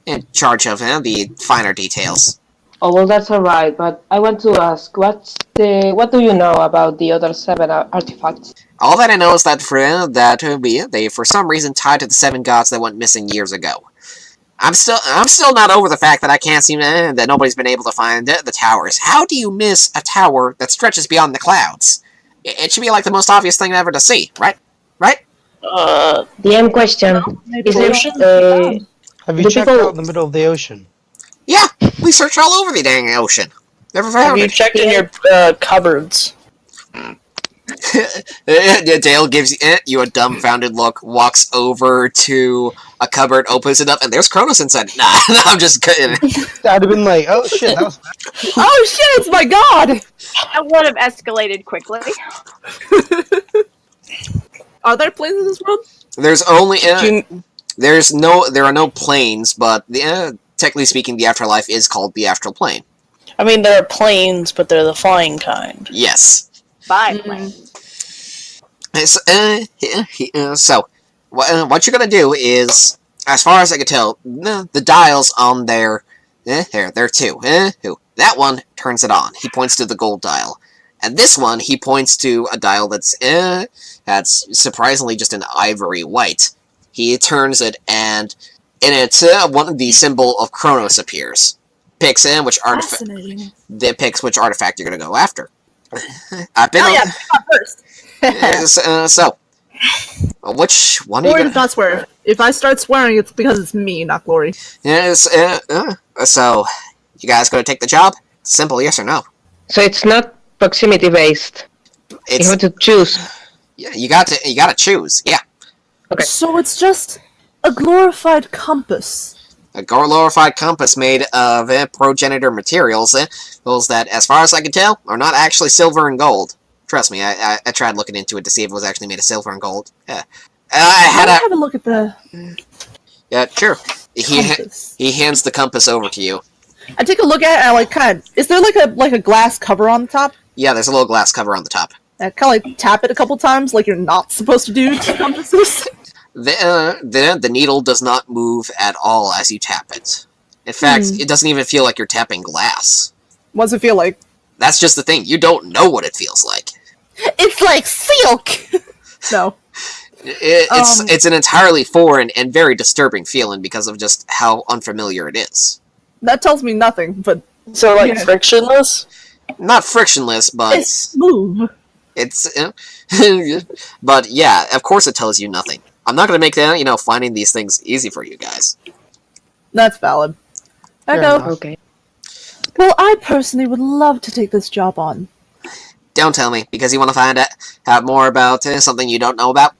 S1: in charge of the finer details.
S7: Oh, well, that's alright, but I want to ask, what do you know about the other 7 artifacts?
S1: All that I know is that they for some reason tied to the 7 gods that went missing years ago. I'm still not over the fact that I can't seem that nobody's been able to find the towers. How do you miss a tower that stretches beyond the clouds? It should be like the most obvious thing ever to see, right? Right?
S7: DM question. Is it,
S6: Have you
S7: the
S6: checked
S7: people-
S6: out in the middle of the ocean?
S1: Yeah, we searched all over the dang ocean. Never
S4: Have
S1: found
S4: you
S1: it.
S4: checked in your cupboards?
S1: Dale gives you a dumbfounded look, walks over to a cupboard, opens it up, and there's Kronos inside. Nah, I'm just kidding.
S6: I'd have been like, oh shit, that was...
S2: Oh shit, it's my god!
S3: That would have escalated quickly.
S2: Are there planes in this world?
S1: There's only there are no planes, but technically speaking, the afterlife is called the astral plane.
S4: I mean, there are planes, but they're the flying kind.
S1: Yes.
S3: Biplane.
S1: So, what you're gonna do is, as far as I can tell, the dials on there, there are 2. That one turns it on. He points to the gold dial, and this one he points to a dial that's surprisingly just an ivory white. He turns it, and in it, the symbol of Kronos appears. Picks which artifact.
S2: Fascinating.
S1: Picks which artifact you're gonna go after. I've been.
S2: Oh yeah, first.
S1: So, which one are you
S2: Glory
S1: gonna...
S2: does not swear. If I start swearing, it's because it's me, not Glory.
S1: Yes, so, you guys gonna take the job? Simple yes or no.
S7: so it's not proximity based.
S1: It's,
S7: You have to choose.
S1: yeah, you gotta choose. Yeah.
S7: Okay.
S2: So it's just a glorified compass.
S1: a glorified compass made of progenitor materials, those that, as far as I can tell, are not actually silver and gold. Trust me, I tried looking into it to see if it was actually made of silver and gold. Yeah.
S2: Have a look at the
S1: Yeah, sure.
S2: compass.
S1: He hands the compass over to you.
S2: I take a look at it and I like kind of. Is there like a glass cover on the top?
S1: Yeah, there's a little glass cover on the top.
S2: I kind of like tap it a couple times, like you're not supposed to do to compasses.
S1: The needle does not move at all as you tap it. In fact, it doesn't even feel like you're tapping glass.
S2: What does it feel like?
S1: That's just the thing. You don't know what it feels like.
S2: It's like silk. No.
S1: It's an entirely foreign and very disturbing feeling because of just how unfamiliar it is.
S2: That tells me nothing, but
S4: So, like,
S2: Yeah.
S4: frictionless?
S1: Not frictionless, but
S2: it's smooth.
S1: it's. But yeah, of course it tells you nothing. I'm not gonna make that finding these things easy for you guys.
S2: That's valid. I
S6: Fair
S2: know.
S6: enough.
S7: Okay.
S2: Well, I personally would love to take this job on.
S1: Don't tell me because you want to find out more about something you don't know about.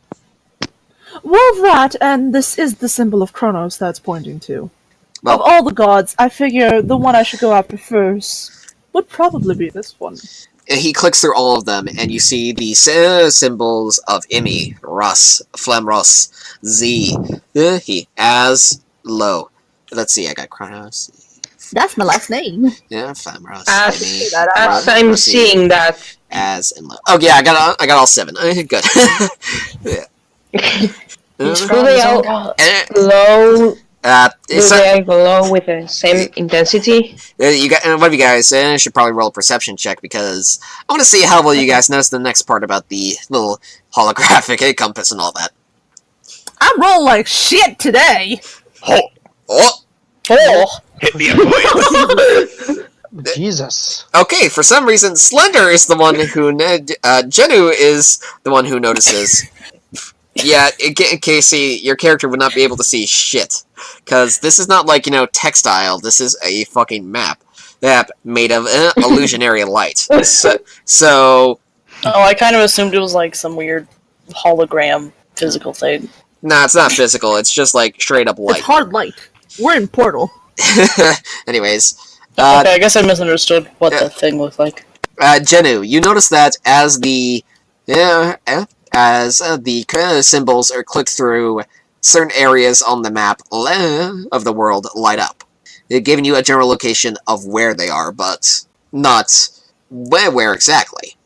S2: Well, that, and this is the symbol of Kronos that's pointing to.
S1: Well-
S2: Of all the gods, I figure the one I should go after first would probably be this one.
S1: He clicks through all of them, and you see the symbols of Imi, Russ, Flemros, Z, he, as, Lo. Let's see, I got Kronos.
S2: That's my last name.
S1: Yeah, Flemros,
S7: As,
S1: Imi,
S7: as I'm seeing that,
S1: as, and Lo. Oh yeah, I got all 7. Good. Yeah.
S4: He's
S7: do
S4: from
S7: they
S4: his own
S7: all
S4: god.
S7: glow? Do
S1: It's
S7: they glow with the same intensity?
S1: you got one of you guys should probably roll a perception check because I want to see how well you guys notice the next part about the little holographic compass and all that.
S2: I'm rolling like shit today.
S5: Oh,
S1: Oh,
S4: Oh!
S5: hit the avoid.
S6: Jesus.
S1: okay. For some reason, Slender is the one who Jenu is the one who notices. Yeah, in case your character would not be able to see shit, because this is not like textile. This is a fucking map made of illusionary light. So
S4: Oh, I kind of assumed it was like some weird hologram physical thing.
S1: nah, it's not physical. It's just like straight up light.
S2: It's hard light. We're in Portal.
S1: Anyways,
S4: Okay, I guess I misunderstood what the thing looked like.
S1: Jenu, you notice that as the symbols are clicked through, certain areas on the map of the world light up. They're giving you a general location of where they are, but not where exactly.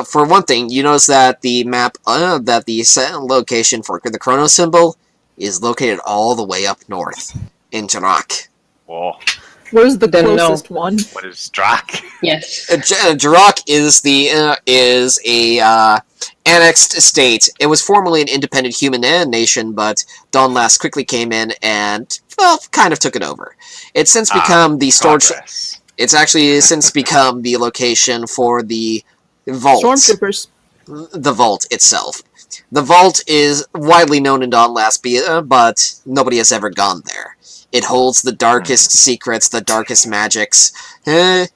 S1: For one thing, you notice that the map, that the location for the Chronos symbol is located all the way up north in Jarak.
S5: Whoa,
S2: Where's the
S7: Then no.
S2: closest one?
S5: what is Drak?
S7: Yes.
S1: Jarak is a annexed state. It was formerly an independent human nation, but Dawnlast quickly came in and kind of took it over. It's since become the storage.
S5: Progress.
S1: It's actually since become the location for the vault.
S2: Stormtroopers.
S1: The vault itself. The vault is widely known in Dawnlast, but nobody has ever gone there. It holds the darkest secrets, the darkest magics, and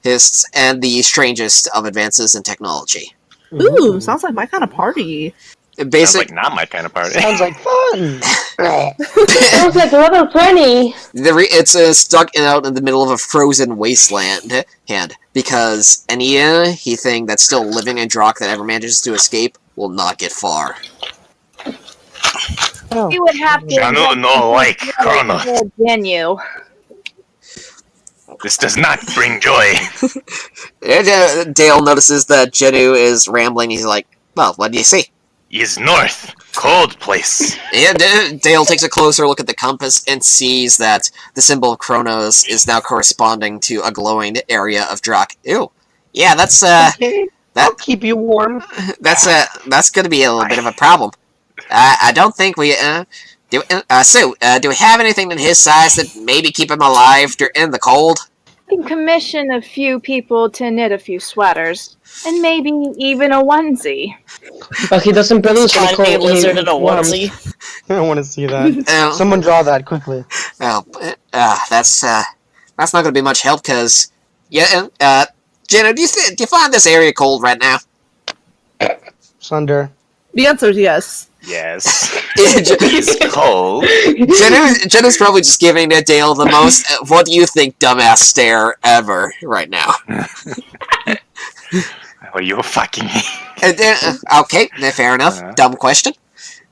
S1: the strangest of advances in technology.
S2: Ooh, sounds like my kind of party.
S5: Sounds
S1: Basic,
S5: like not my kind of party.
S6: Sounds like fun.
S7: Sounds like level 20.
S1: it's stuck out in the middle of a frozen wasteland, because anything that's still living in Drak that ever manages to escape will not get far.
S6: Oh.
S3: You would have to.
S5: Janu no like Chronos.
S3: Venue.
S5: This does not bring joy.
S1: Dale notices that Jenu is rambling. He's like, well, what do you see?
S5: Is north. Cold place.
S1: Yeah, Dale takes a closer look at the compass and sees that the symbol of Kronos is now corresponding to a glowing area of Drak. Ew. Yeah, that's
S6: Okay, I'll keep you warm.
S1: that's going to be a little bit of a problem. I don't think we do. Sue, do we have anything in his size that maybe keep him alive in the cold?
S3: I can commission a few people to knit a few sweaters. And maybe even a onesie.
S7: But he doesn't produce any
S4: Tiny
S7: cold
S4: lizard in a
S7: warmth.
S4: onesie.
S6: I don't want to see that.
S1: Oh,
S6: Someone draw that quickly.
S1: that's not going to be much help because Jenna, do you find this area cold right now?
S6: Sunder.
S2: The answer is yes.
S5: Yes. He's cold.
S1: Jenna's probably just giving Dale the most what do you think dumbass stare ever right now.
S5: Oh, you fucking.
S1: Okay, fair enough. Dumb question.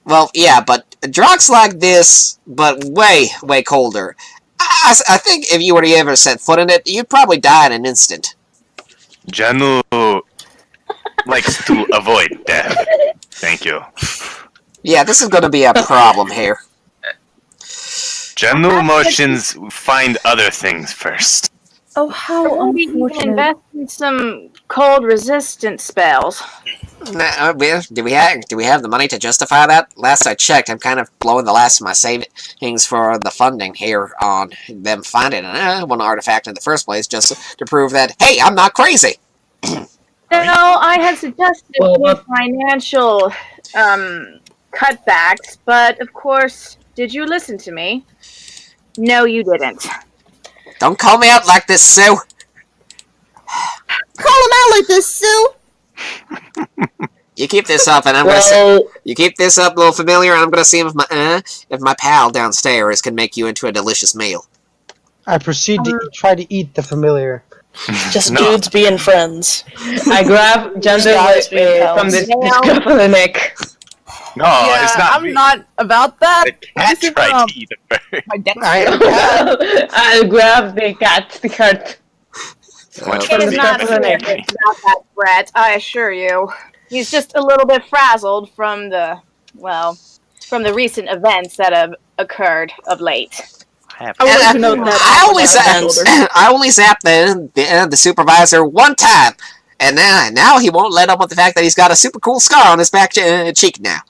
S1: Well, yeah, but drugs like this, but way, way colder. I think if you were to ever set foot in it, you'd probably die in an instant.
S5: Janu likes to avoid death. Thank you.
S1: Yeah, this is going to be a problem here.
S5: Janu motions find other things first.
S2: Oh, how
S3: Maybe you can
S2: unfortunate.
S3: invest in some cold resistant spells.
S1: Do we have the money to justify that? Last I checked, I'm kind of blowing the last of my savings for the funding here on them finding one artifact in the first place, just to prove that, hey, I'm not crazy.
S3: No, I had suggested financial cutbacks, but of course, did you listen to me? No, you didn't.
S1: Don't call me out like this, Sue.
S2: Call him out like this, Sue.
S1: You keep this up, and I'm gonna say, you keep this up, little familiar, and I'm gonna see if my pal downstairs can make you into a delicious meal.
S6: I proceed to try to eat the familiar.
S4: Just dudes being friends.
S7: I grab Jander
S4: Guys being
S7: from the
S4: pals.
S7: scruff of the neck.
S5: No,
S2: Yeah,
S5: it's not.
S2: I'm not about that.
S5: The cat
S2: This is,
S5: tried to eat it first.
S2: My deck.
S7: I'll grab the cat, the heart.
S5: Much
S3: It
S5: for
S3: is
S5: me.
S3: not
S7: From the neck.
S3: serious about that, Brett, I assure you. He's just a little bit frazzled from the recent events that have occurred of late.
S2: I would like to note that.
S1: I only zapped the supervisor one time, and now he won't let up with the fact that he's got a super cool scar on his back cheek now.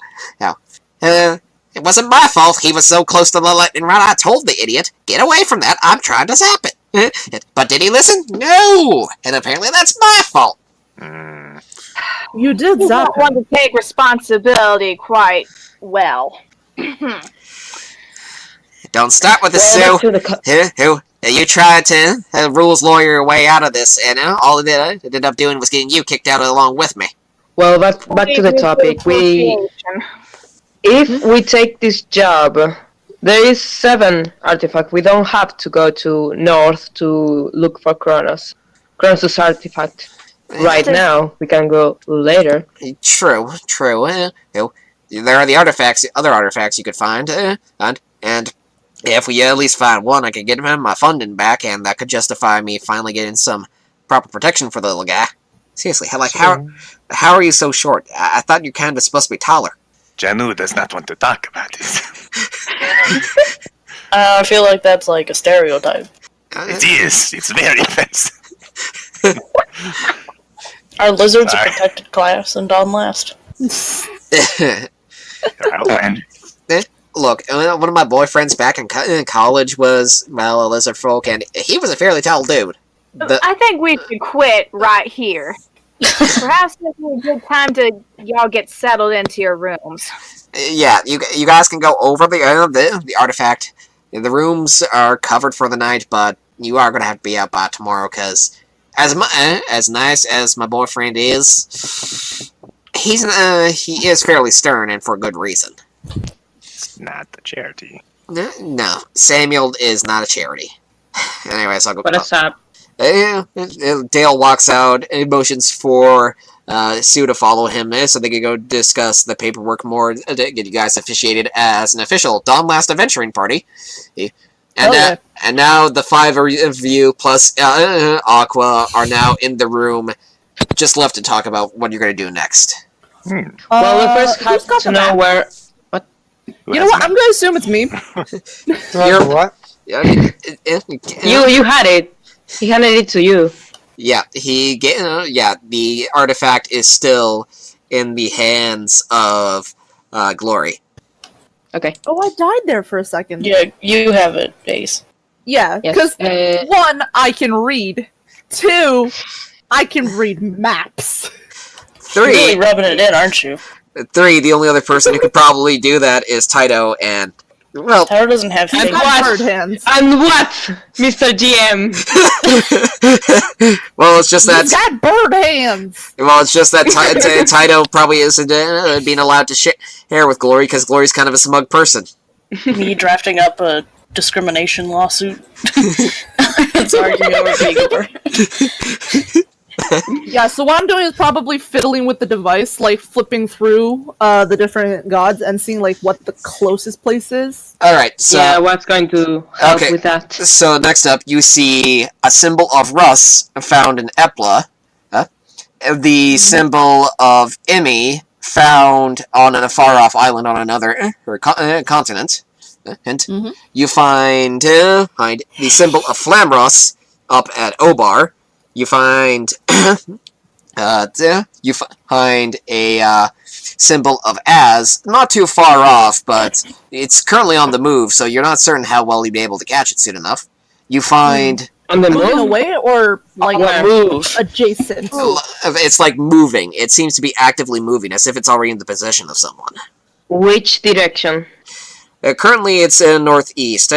S1: It wasn't my fault. He was so close to the lightning rod. I told the idiot, get away from that. I'm trying to zap it. But did he listen? No. And apparently that's my fault.
S2: You did
S3: You
S2: zap
S3: don't want to take responsibility quite well.
S1: Don't start with the
S7: Well,
S1: Sue.
S7: back to the
S1: You tried to rules lawyer your way out of this, and all it ended up doing was getting you kicked out along with me.
S7: Well, back to the topic. If we take this job, there is 7 artifacts. We don't have to go to north to look for Kronos' artifact. Right now, we can go later.
S1: True. There are the other artifacts you could find, and if we at least find one, I could get him my funding back, and that could justify me finally getting some proper protection for the little guy. Seriously, how are you so short? I thought you're kind of supposed to be taller.
S5: Janu does not want to talk about it.
S4: I feel like that's like a stereotype.
S5: It is. It's very offensive.
S4: Our lizards
S5: Sorry.
S4: a protected class and on last.
S5: Outland.
S1: Look, one of my boyfriends back in college was, well, a lizard folk, and he was a fairly tall dude.
S3: I think we should quit right here. Perhaps this is a good time to y'all get settled into your rooms.
S1: Yeah, you guys can go over the artifact. The rooms are covered for the night, but you are going to have to be out by tomorrow, because as nice as my boyfriend is, he is fairly stern, and for good reason.
S5: It's not the charity.
S1: No, Samuel is not a charity. Anyways, I'll go.
S7: What's up?
S1: Dale walks out and motions for Sue to follow him so they can go discuss the paperwork more to get you guys officiated as an official Dawn Last Adventuring Party. And now the 5 of you plus Aqua are now in the room, just left to talk about what you're going to do next.
S7: Well, we first
S2: who's
S7: have
S2: got
S7: to
S2: the
S7: know
S2: map?
S7: where...
S2: You know what? I'm going to assume it's me.
S6: What?
S7: You had it. He handed it to you.
S1: Yeah, the artifact is still in the hands of Glory.
S7: Okay.
S2: Oh, I died there for a second.
S4: Yeah, you have it, Ace.
S2: Yeah,
S7: Yes.
S2: because 1, I can read. 2, I can read maps.
S4: You're
S1: 3,
S4: really rubbing it in, aren't you?
S1: 3, the only other person who could probably do that is Taito, and Well,
S4: Taro doesn't have
S2: He's
S4: fingers.
S2: got bird hands.
S7: And what, Mr. GM?
S1: well, it's just
S2: He's
S1: that.
S2: got bird hands.
S1: Well, it's just that Taito probably isn't being allowed to share with Glory because Glory's kind of a smug person.
S4: Me drafting up a discrimination lawsuit. It's arguing over being a bird.
S2: Yeah, so what I'm doing is probably fiddling with the device, like flipping through the different gods and seeing like what the closest place is.
S1: All right, so
S7: Yeah, what's going to help with that?
S1: So next up, you see a symbol of Russ found in Epla, the symbol of Imi found on a far-off island on another continent. Hint. You find the symbol of Flamros up at Obar. You find you find a symbol of Az, not too far off, but it's currently on the move, so you're not certain how well you'd be able to catch it soon enough. You find
S7: On the
S2: Moving
S7: move?
S2: away or like
S4: Move.
S2: adjacent?
S1: it's like moving. It seems to be actively moving, as if it's already in the possession of someone.
S7: Which direction?
S1: Currently, it's northeast,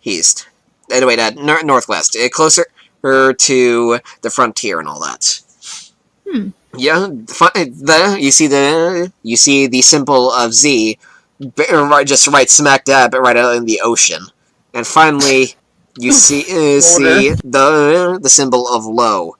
S1: east. Anyway, northwest, closer to the frontier and all that. Yeah, you see the symbol of Z, just right smack dab right out in the ocean, and finally you see the symbol of Low.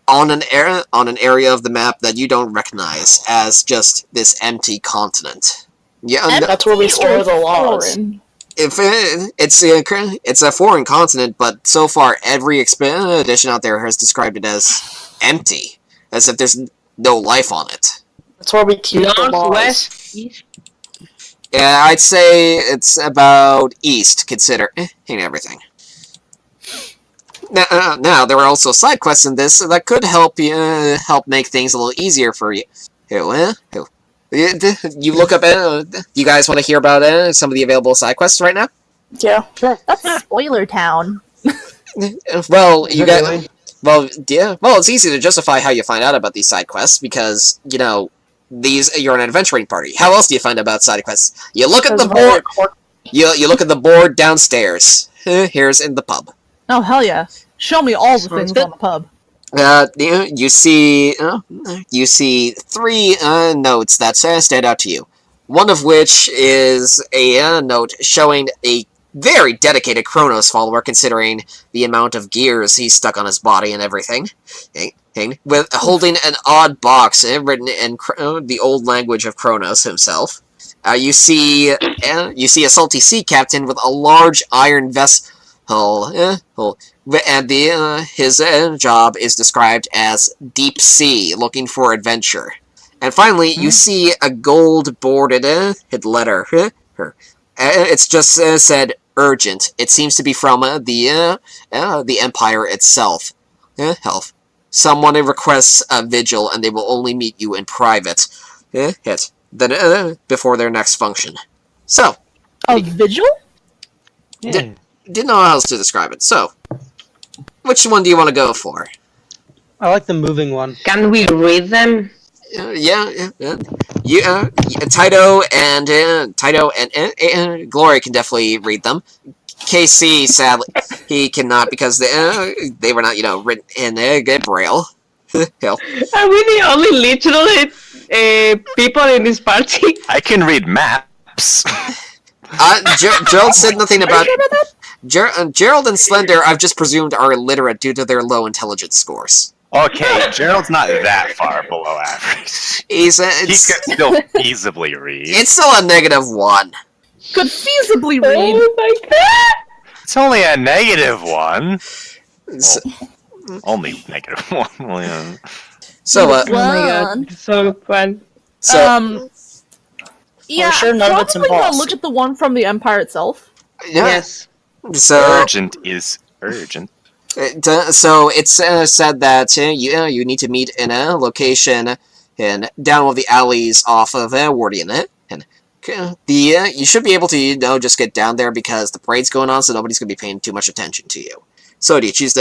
S1: On an area of the map that you don't recognize as just this empty continent. Yeah,
S4: That's where we store the laws.
S2: Foreign.
S1: It's a foreign continent, but so far every expedition out there has described it as empty, as if there's no life on it.
S4: That's where we keep the laws.
S7: Northwest? East?
S1: Yeah, I'd say it's about east, considering everything. Now, there are also side quests in this that could help make things a little easier for you. You look up. You guys want to hear about some of the available side quests right now?
S4: Yeah.
S2: That's Spoiler Town.
S1: Well,
S6: Is
S1: you
S6: it
S1: got.
S6: really?
S1: Well, yeah. Well, it's easy to justify how you find out about these side quests because you're an adventuring party. How else do you find about side quests? You look at the board. You look at the board downstairs. Here's in the pub.
S2: Oh hell yeah! Show me all the
S7: Sounds
S2: things
S7: good.
S2: on the pub.
S1: You see three notes that stand out to you. One of which is a note showing a very dedicated Kronos follower, considering the amount of gears he's stuck on his body and everything. With holding an odd box written in the old language of Kronos himself. You see a salty sea captain with a large iron vessel. And his job is described as deep sea, looking for adventure. And finally, you see a gold-bordered letter. It's just said urgent. It seems to be from the Empire itself. Health. Someone requests a vigil, and they will only meet you in private. Before their next function. So.
S2: A vigil?
S1: Didn't know how else to describe it. So, which one do you want to go for?
S6: I like the moving one.
S7: Can we read them?
S1: Taito and Glory can definitely read them. KC, sadly, he cannot because they were not, written in Braille. Hell.
S7: Are we the only literate people in this party?
S5: I can read maps.
S1: Gerald said nothing about.
S2: Are you sure about that?
S1: Gerald and Slender, I've just presumed, are illiterate due to their low intelligence scores.
S5: Okay, Gerald's not that far below average. He could still feasibly read.
S1: It's still a -1.
S2: Could feasibly read.
S7: Oh my god!
S5: It's only a -1.
S1: So,
S5: Only -1. Well, yeah.
S1: so
S7: Oh my god, so fun.
S2: Yeah,
S4: sure none of it's
S2: probably gonna
S4: embossed.
S2: look at the one from the Empire itself.
S1: yeah.
S7: Yes.
S1: So,
S5: Urgent is urgent.
S1: so it's said that you need to meet in a location down one of the alleys off of Wardian, and you should be able to just get down there because the parade's going on, so nobody's gonna be paying too much attention to you. So do you choose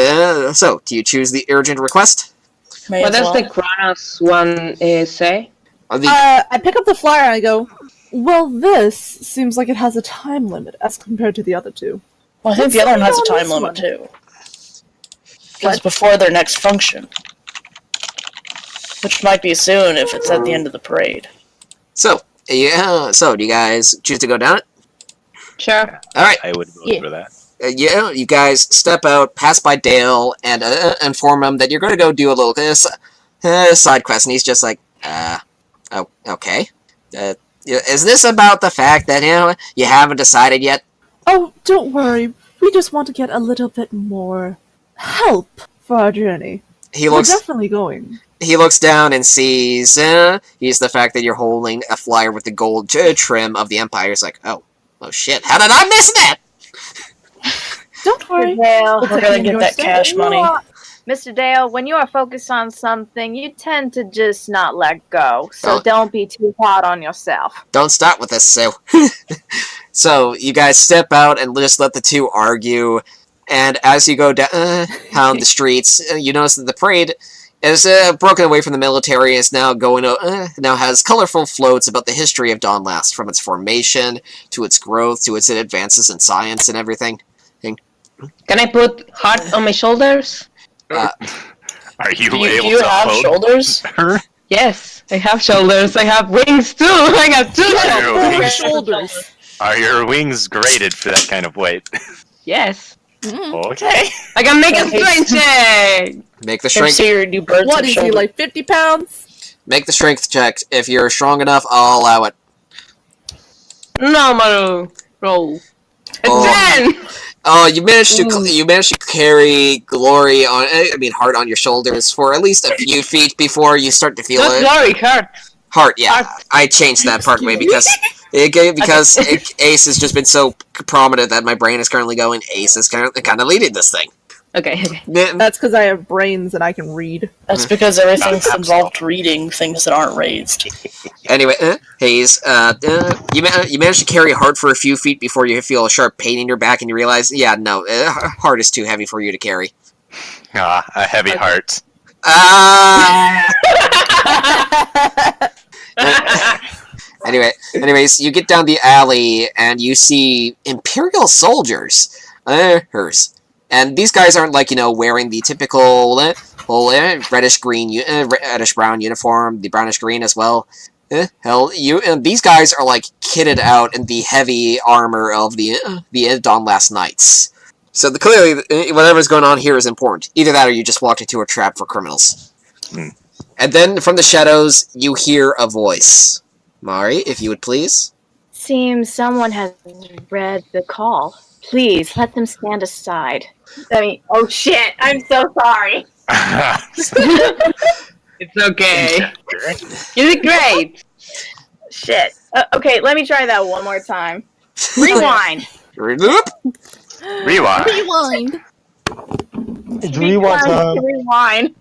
S1: the urgent request?
S4: May
S7: What
S4: as
S7: does
S4: well.
S7: the Kronos one say?
S1: Or the
S2: I pick up the flyer and I go, Well, this seems like it has a time limit as compared to the other two.
S4: Well, I think
S2: What's
S4: the other one has a
S2: on
S4: time
S2: this
S4: limit
S2: one?
S4: too. Because before their next function. Which might be soon if it's at the end of the parade.
S1: So, yeah. So, do you guys choose to go down it?
S7: Sure.
S1: All right.
S5: I would vote
S2: Yeah.
S5: for that.
S1: Yeah, you guys step out, pass by Dale, and inform him that you're going to go do a little side quest. And he's just like, oh, okay. Is this about the fact that you haven't decided yet?
S2: Oh, don't worry. We just want to get a little bit more help for our journey. We're definitely going.
S1: He looks down and sees the fact that you're holding a flyer with the gold trim of the Empire. He's like, oh shit, how did I miss that?
S2: Don't worry.
S3: Dale,
S4: We're gonna get that cash money.
S3: Mr. Dale, when you are focused on something, you tend to just not let go. So don't be too hard on yourself.
S1: Don't start with this, Sue. So you guys step out and just let the two argue. And as you go down the streets, you notice that the parade is broken away from the military. Is now now has colorful floats about the history of Dawn Last, from its formation to its growth to its advances in science and everything.
S7: Can I put heart on my shoulders?
S5: Are you
S4: Do
S5: able
S4: you
S5: to
S4: have
S5: hold
S4: shoulders?
S5: her?
S7: Yes, I have shoulders. I have wings too. I got two
S5: Are
S7: shoulders.
S2: Shoulders.
S5: Are your wings graded for that kind of weight?
S7: Yes.
S5: Okay.
S7: I can make a strength check.
S1: Make the
S4: I've
S1: strength.
S4: seen your new birds
S2: What
S4: have
S2: is he,
S4: shoulders.
S2: like 50 pounds?
S1: Make the strength check. If you're strong enough, I'll allow it.
S7: No, Maru. Roll.
S1: Oh.
S7: 10!
S1: Oh, you managed to carry Glory on. I mean, Heart on your shoulders for at least a few feet before you start to feel
S7: Not
S1: it.
S7: glory, heart.
S1: Heart, yeah.
S7: Heart.
S1: I changed that part way because Ace has just been so prominent that my brain is currently going. Ace is kind of leading this thing.
S7: Okay.
S2: That's because I have brains and I can read.
S4: That's because everything's involved reading things that aren't raised.
S1: Anyway, Hayes, you managed to carry Heart for a few feet before you feel a sharp pain in your back, and you realize, Heart is too heavy for you to carry.
S5: A heavy heart.
S1: Anyways, you get down the alley and you see Imperial soldiers. And these guys aren't wearing the typical reddish brown uniform, the brownish green as well. These guys are kitted out in the heavy armor of the Dawn Last Knights. So clearly, whatever's going on here is important. Either that, or you just walked into a trap for criminals. And then from the shadows, you hear a voice. Mari, if you would please.
S3: Seems someone has read the call. Please, let them stand aside. Oh shit, I'm so sorry.
S7: It's okay. You did great.
S3: Shit. Okay, let me try that one more time. Rewind.
S1: Rewind.
S3: Rewind.
S6: It's rewind time.
S3: Rewind.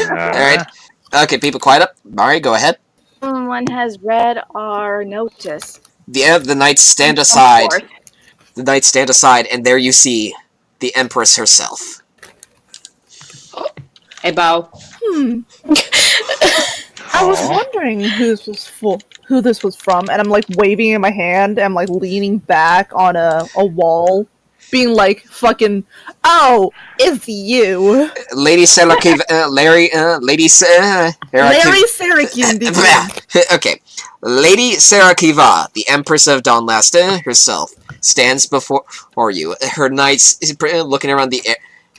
S1: Alright. Okay, people, quiet up. Mari, go ahead.
S3: Someone has read our notice.
S1: The knights stand aside. The knights stand aside, and there you see the Empress herself.
S7: I bow.
S2: I was wondering who this was from, and I'm waving in my hand, and I'm leaning back on a wall, being fucking, oh, it's you.
S1: Lady Sarakiv, Larry
S2: Sarakin.
S1: Okay. Lady Sarakiva, the Empress of Dawn Last herself, stands before you. Her knights looking around the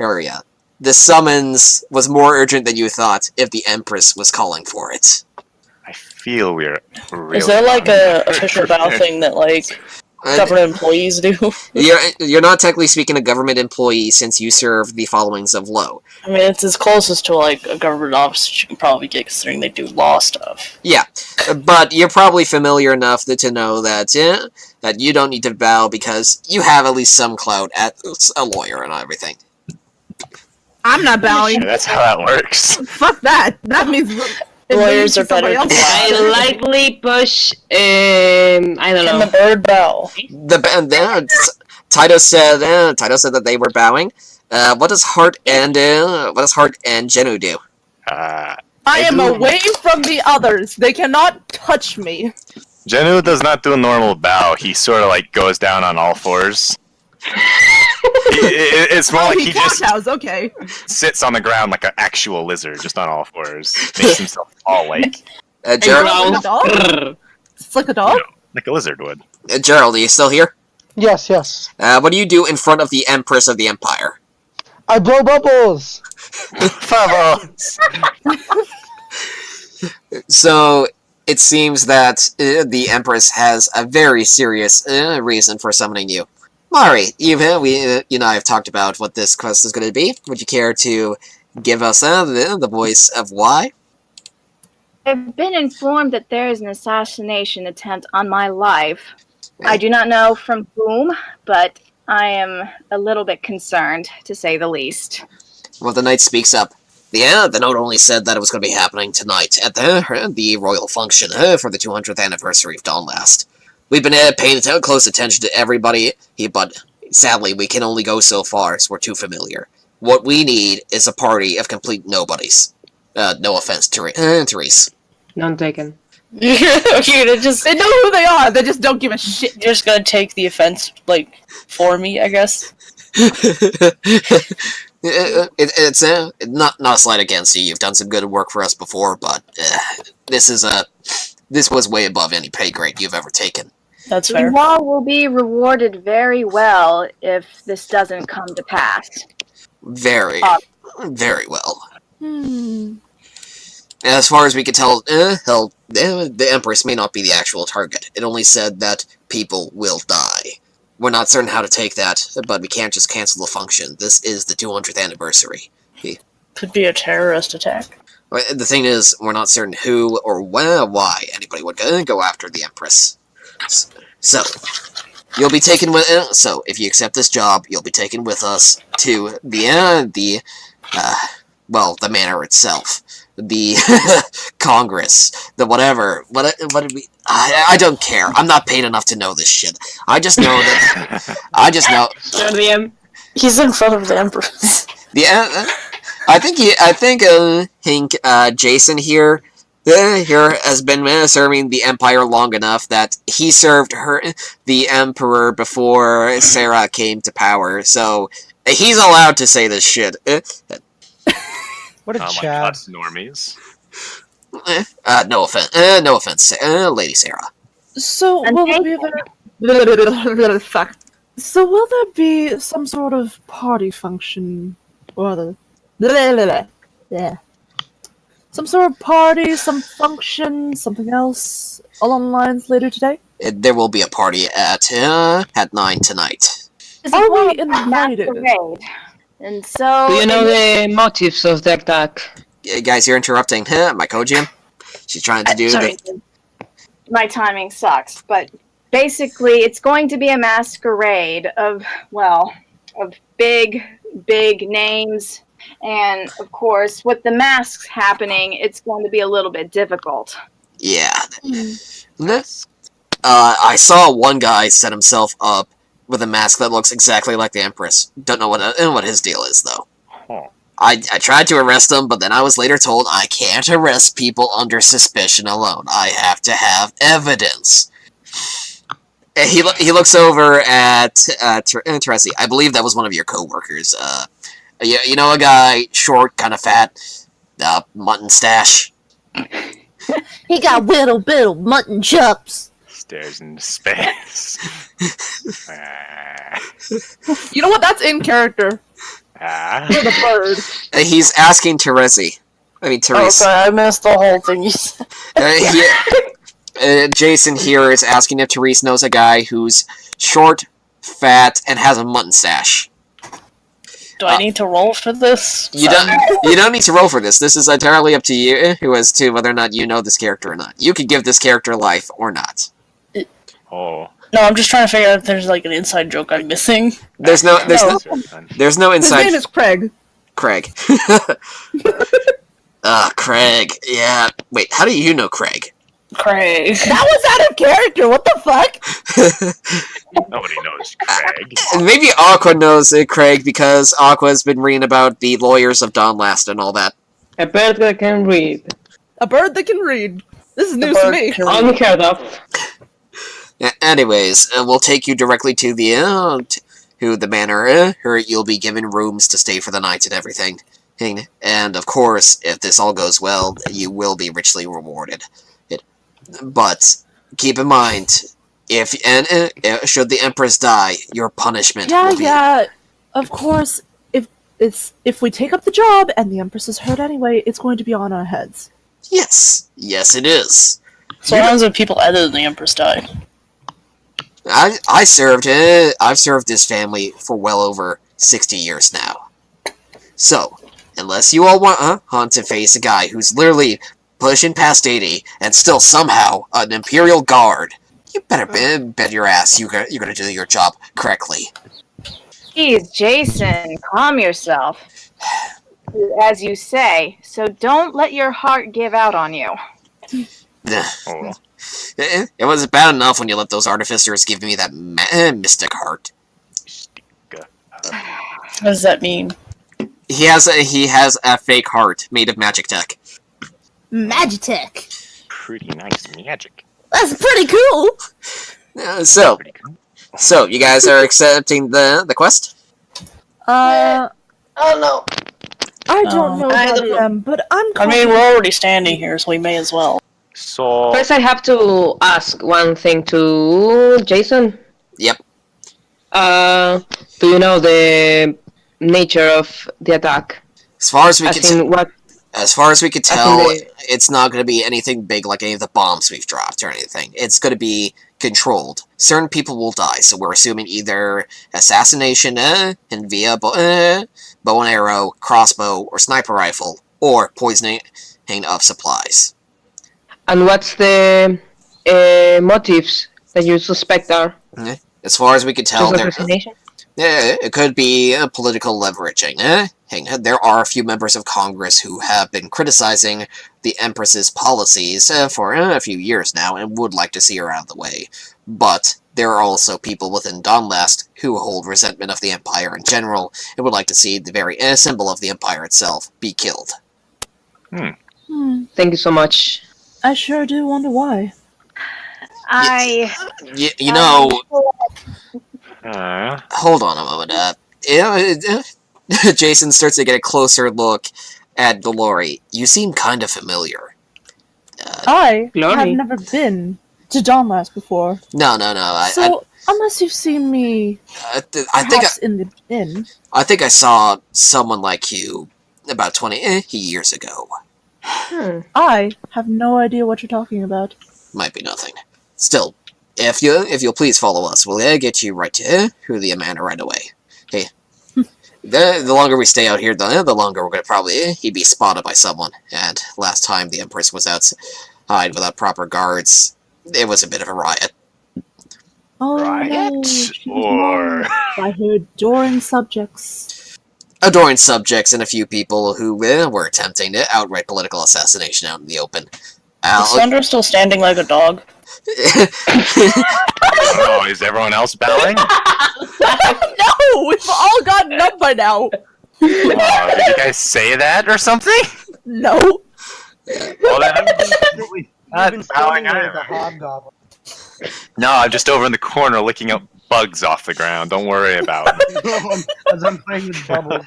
S1: area. The summons was more urgent than you thought if the Empress was calling for it.
S5: I feel we're really
S4: Is there a official bow thing that government employees do?
S1: You're not technically speaking a government employee since you serve the followings of Low.
S4: I mean, it's as closest to a government office as you can probably get, considering they do law stuff.
S1: Yeah, but you're probably familiar enough to know that that you don't need to bow because you have at least some clout as a lawyer and everything.
S2: I'm not bowing.
S5: That's how that works.
S2: Fuck that. That means
S4: Lawyers are better
S2: somebody
S4: than
S2: else.
S7: I lightly push, I don't
S4: And the
S7: know.
S4: bird bow.
S1: Taito said that they were bowing. What does Heart and Jenu do?
S2: I am away from the others. They cannot touch me.
S5: Jenu does not do a normal bow. He sort of like goes down on all fours. It's more like he just
S2: okay.
S5: sits on the ground like an actual lizard, just on all fours. Makes himself all like
S1: Gerald,
S2: Like a dog? It's like a dog?
S5: like a lizard would.
S1: Gerald, are you still here?
S6: Yes, yes.
S1: What do you do in front of the Empress of the Empire?
S6: I blow bubbles.
S5: Bubbles.
S1: So it seems that the Empress has a very serious reason for summoning you. Mari, you and I have talked about what this quest is going to be. Would you care to give us the voice of why?
S3: I've been informed that there is an assassination attempt on my life. I do not know from whom, but I am a little bit concerned, to say the least.
S1: Well, the knight speaks up. The note only said that it was going to be happening tonight at the royal function for the 200th anniversary of Dawnlast. We've been paying close attention to everybody, but sadly we can only go so far as we're too familiar. What we need is a party of complete nobodies. No offense, Therese.
S7: None taken.
S4: You're just
S2: They know who they are, they just don't give a shit.
S4: you're just gonna take the offense like for me, I guess.
S1: It's not a slight against you. You've done some good work for us before, but this was way above any pay grade you've ever taken.
S4: That's fair.
S3: You all will be rewarded very well if this doesn't come to pass.
S1: Very well.
S2: Hmm.
S1: As far as we can tell, the Empress may not be the actual target. It only said that people will die. We're not certain how to take that, but we can't just cancel the function. This is the 200th anniversary.
S4: Could be a terrorist attack.
S1: The thing is, we're not certain who or why anybody would go after the Empress. So, you'll be taken with. So, if you accept this job, you'll be taken with us to the manor itself, the Congress, the whatever. What did we? I don't care. I'm not paid enough to know this shit. I just know that. I just know.
S4: He's in front of the Empress.
S1: I think Jason here has been serving the Empire long enough that he served the Emperor before Sarah came to power, so he's allowed to say this shit.
S6: What a
S5: Oh my
S6: Chad.
S5: god, normies.
S1: No offense, Lady Sarah.
S2: So
S3: And
S2: will there
S3: thank
S2: be fuck. So will there be some sort of party function or other? Yeah. Some sort of party, some function, something else along the lines later today?
S1: There will be a party at 9 tonight.
S2: Are we invited?
S3: Masquerade. And so...
S7: Do you know the motives of the attack?
S1: Guys, you're interrupting my Kojian. She's trying to do
S3: sorry, my timing sucks, but basically it's going to be a masquerade of big names, and of course with the masks happening it's going to be a little bit difficult.
S1: Yeah. I saw one guy set himself up with a mask that looks exactly like the Empress. Don't know what his deal is, though.
S5: Huh.
S1: I tried to arrest him, but then I was later told I can't arrest people under suspicion alone. I have to have evidence. He looks over at Teresi. I believe that was one of your co-workers. You know a guy, short, kind of fat, mutton stash.
S2: He got little bit of mutton chops.
S5: Stares into space.
S2: You know what? That's in character
S5: Ah.
S2: for the bird.
S1: He's asking Teresi. I mean,
S4: Oh,
S1: Therese.
S4: sorry, I missed the whole thing you said.
S1: Jason here is asking if Therese knows a guy who's short, fat, and has a mutton stash.
S4: Do I need to roll for this?
S1: You don't need to roll for this. This is entirely up to you as to whether or not you know this character or not. You could give this character life or not.
S5: Oh.
S4: No, I'm just trying to figure out if there's like an inside joke I'm missing.
S1: There's no
S2: No.
S1: His
S2: His name is Craig.
S1: Craig. Craig. Yeah. Wait, how do you know Craig?
S4: Craig.
S2: That was out of character. What the fuck?
S5: Nobody knows Craig.
S1: Maybe Aqua knows Craig because Aqua's been reading about the lawyers of Dawnlast and all that.
S7: A bird that can read.
S2: A bird that can read. This is
S4: The
S2: news to
S4: bird
S2: me.
S4: can read.
S7: Unheard of.
S1: Anyways, we'll take you directly to the manor, where you'll be given rooms to stay for the night and everything. And of course, if this all goes well, you will be richly rewarded. But keep in mind, should the Empress die, your punishment will be...
S2: Yeah, of course. If we take up the job and the Empress is hurt anyway, it's going to be on our heads.
S1: Yes, it is.
S4: So what happens if people other than the Empress die?
S1: I've served this family for well over 60 years now. So, unless you all want to face a guy who's literally pushing past 80 and still somehow an Imperial Guard, you better bet your ass you're gonna do your job correctly.
S3: Jeez, Jason, calm yourself. As you say, so don't let your heart give out on you.
S5: Oh.
S1: It wasn't bad enough when you let those artificers give me that mystic heart.
S4: What does that mean?
S1: He has a fake heart made of magic tech.
S2: Magitech.
S5: Pretty nice magic.
S2: That's pretty cool.
S5: Pretty cool.
S1: So you guys are accepting the quest?
S7: Oh no.
S2: I don't know
S7: I
S2: about
S7: don't know.
S2: them, but I'm.
S4: I mean, we're already standing here, so we may as well.
S5: So
S7: First, I have to ask one thing to Jason.
S1: Yep.
S7: Do you know the nature of the attack?
S1: As far as we
S7: As
S1: can
S7: in what?
S1: As far as we could
S7: As in
S1: tell,
S7: the-
S1: it's not going to be anything big like any of the bombs we've dropped or anything. It's going to be controlled. Certain people will die, so we're assuming either assassination and via bow and arrow, crossbow, or sniper rifle, or poisoning of supplies.
S7: And what's the motives that you suspect are?
S1: As far as we could tell,
S7: Just
S1: there,
S7: assassination?
S1: it could be political leveraging. There are a few members of Congress who have been criticizing the Empress's policies for a few years now and would like to see her out of the way. But there are also people within Donlast who hold resentment of the Empire in general and would like to see the very symbol of the Empire itself be killed.
S7: Thank you so much.
S2: I sure do wonder why.
S1: You know, hold on a moment. Jason starts to get a closer look at Glory. You seem kind of familiar.
S2: I
S7: Glory.
S2: have never been to Donlast before.
S1: No.
S2: Unless you've seen me,
S1: I think
S2: perhaps in the inn.
S1: I think I saw someone like you about 20 years ago.
S2: I have no idea what you're talking about.
S1: Might be nothing. Still, if you'll please follow us, we'll get you right to the manor right away. Hey, the longer we stay out here, the longer we're gonna probably be spotted by someone. And last time the Empress was outside without proper guards, it was a bit of a riot.
S2: Oh,
S5: Riot?
S2: no, she's
S5: Or-
S2: wrong. By her adoring subjects.
S1: Adoring subjects and a few people who were attempting outright political assassination out in the open.
S4: Is Thunder still standing like a dog?
S5: Oh, is everyone else bowing?
S2: No, we've all gotten up by now.
S5: Oh, did you guys say that or something?
S2: No.
S5: Well, then I'm absolutely not
S6: Been
S5: bowing
S6: standing there
S5: either.
S6: like a hobgoblin.
S5: No, I'm just over in the corner licking up bugs off the ground. Don't worry about it.
S6: As I'm playing with bubbles.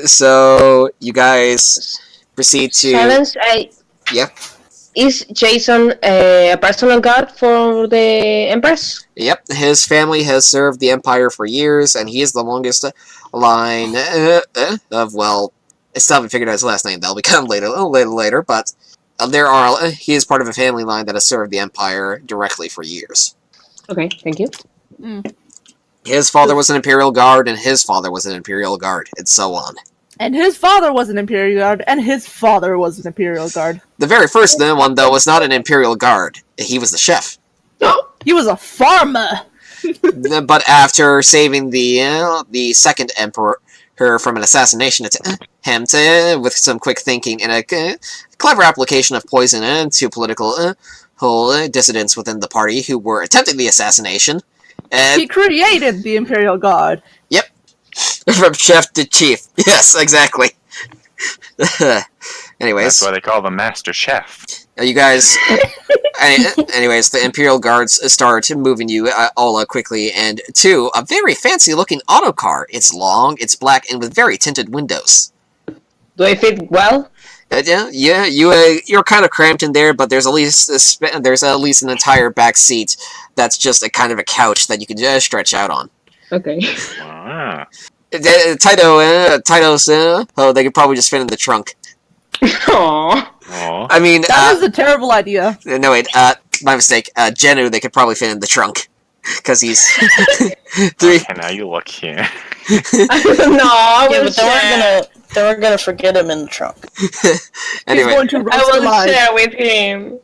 S1: So you guys proceed to...
S7: Silence.
S1: Yeah.
S7: Is Jason a personal guard for the Empress?
S1: Yep, his family has served the Empire for years, and he is the longest line of, well, I still haven't figured out his last name. That'll become later, but he is part of a family line that has served the Empire directly for years.
S7: Okay, thank you.
S1: His father was an Imperial Guard, and his father was an Imperial Guard, and so on.
S2: And his father was an Imperial Guard, and his father was an Imperial Guard.
S1: The very first one, though, was not an Imperial Guard. He was the chef.
S2: He was a farmer.
S1: But after saving the second Emperor from an assassination attempt, with some quick thinking and a clever application of poison to political dissidents within the party who were attempting the assassination,
S2: He created the Imperial Guard.
S1: Yep. From chef to chief. Yes, exactly. Anyways.
S5: That's why they call them Master Chef.
S1: You guys. Anyways, the Imperial Guards start moving you all quickly, and to a very fancy-looking auto car. It's long, it's black, and with very tinted windows.
S7: Do I fit well?
S1: You're kind of cramped in there, but there's at least an entire back seat that's just a kind of a couch that you can just stretch out on.
S7: Okay.
S5: Ah.
S1: Tito's, they could probably just fit in the trunk.
S7: Aww.
S5: Aw.
S1: I mean,
S2: That was a terrible idea.
S1: no wait, my mistake. Genu, they could probably fit in the trunk. Because he's... three...
S5: Okay, now you look here.
S7: No, I
S4: Yeah,
S7: will
S4: but
S7: share.
S4: they were gonna forget him in the trunk.
S1: Anyway.
S2: He's going to roast
S7: I will
S2: alive.
S7: share with him.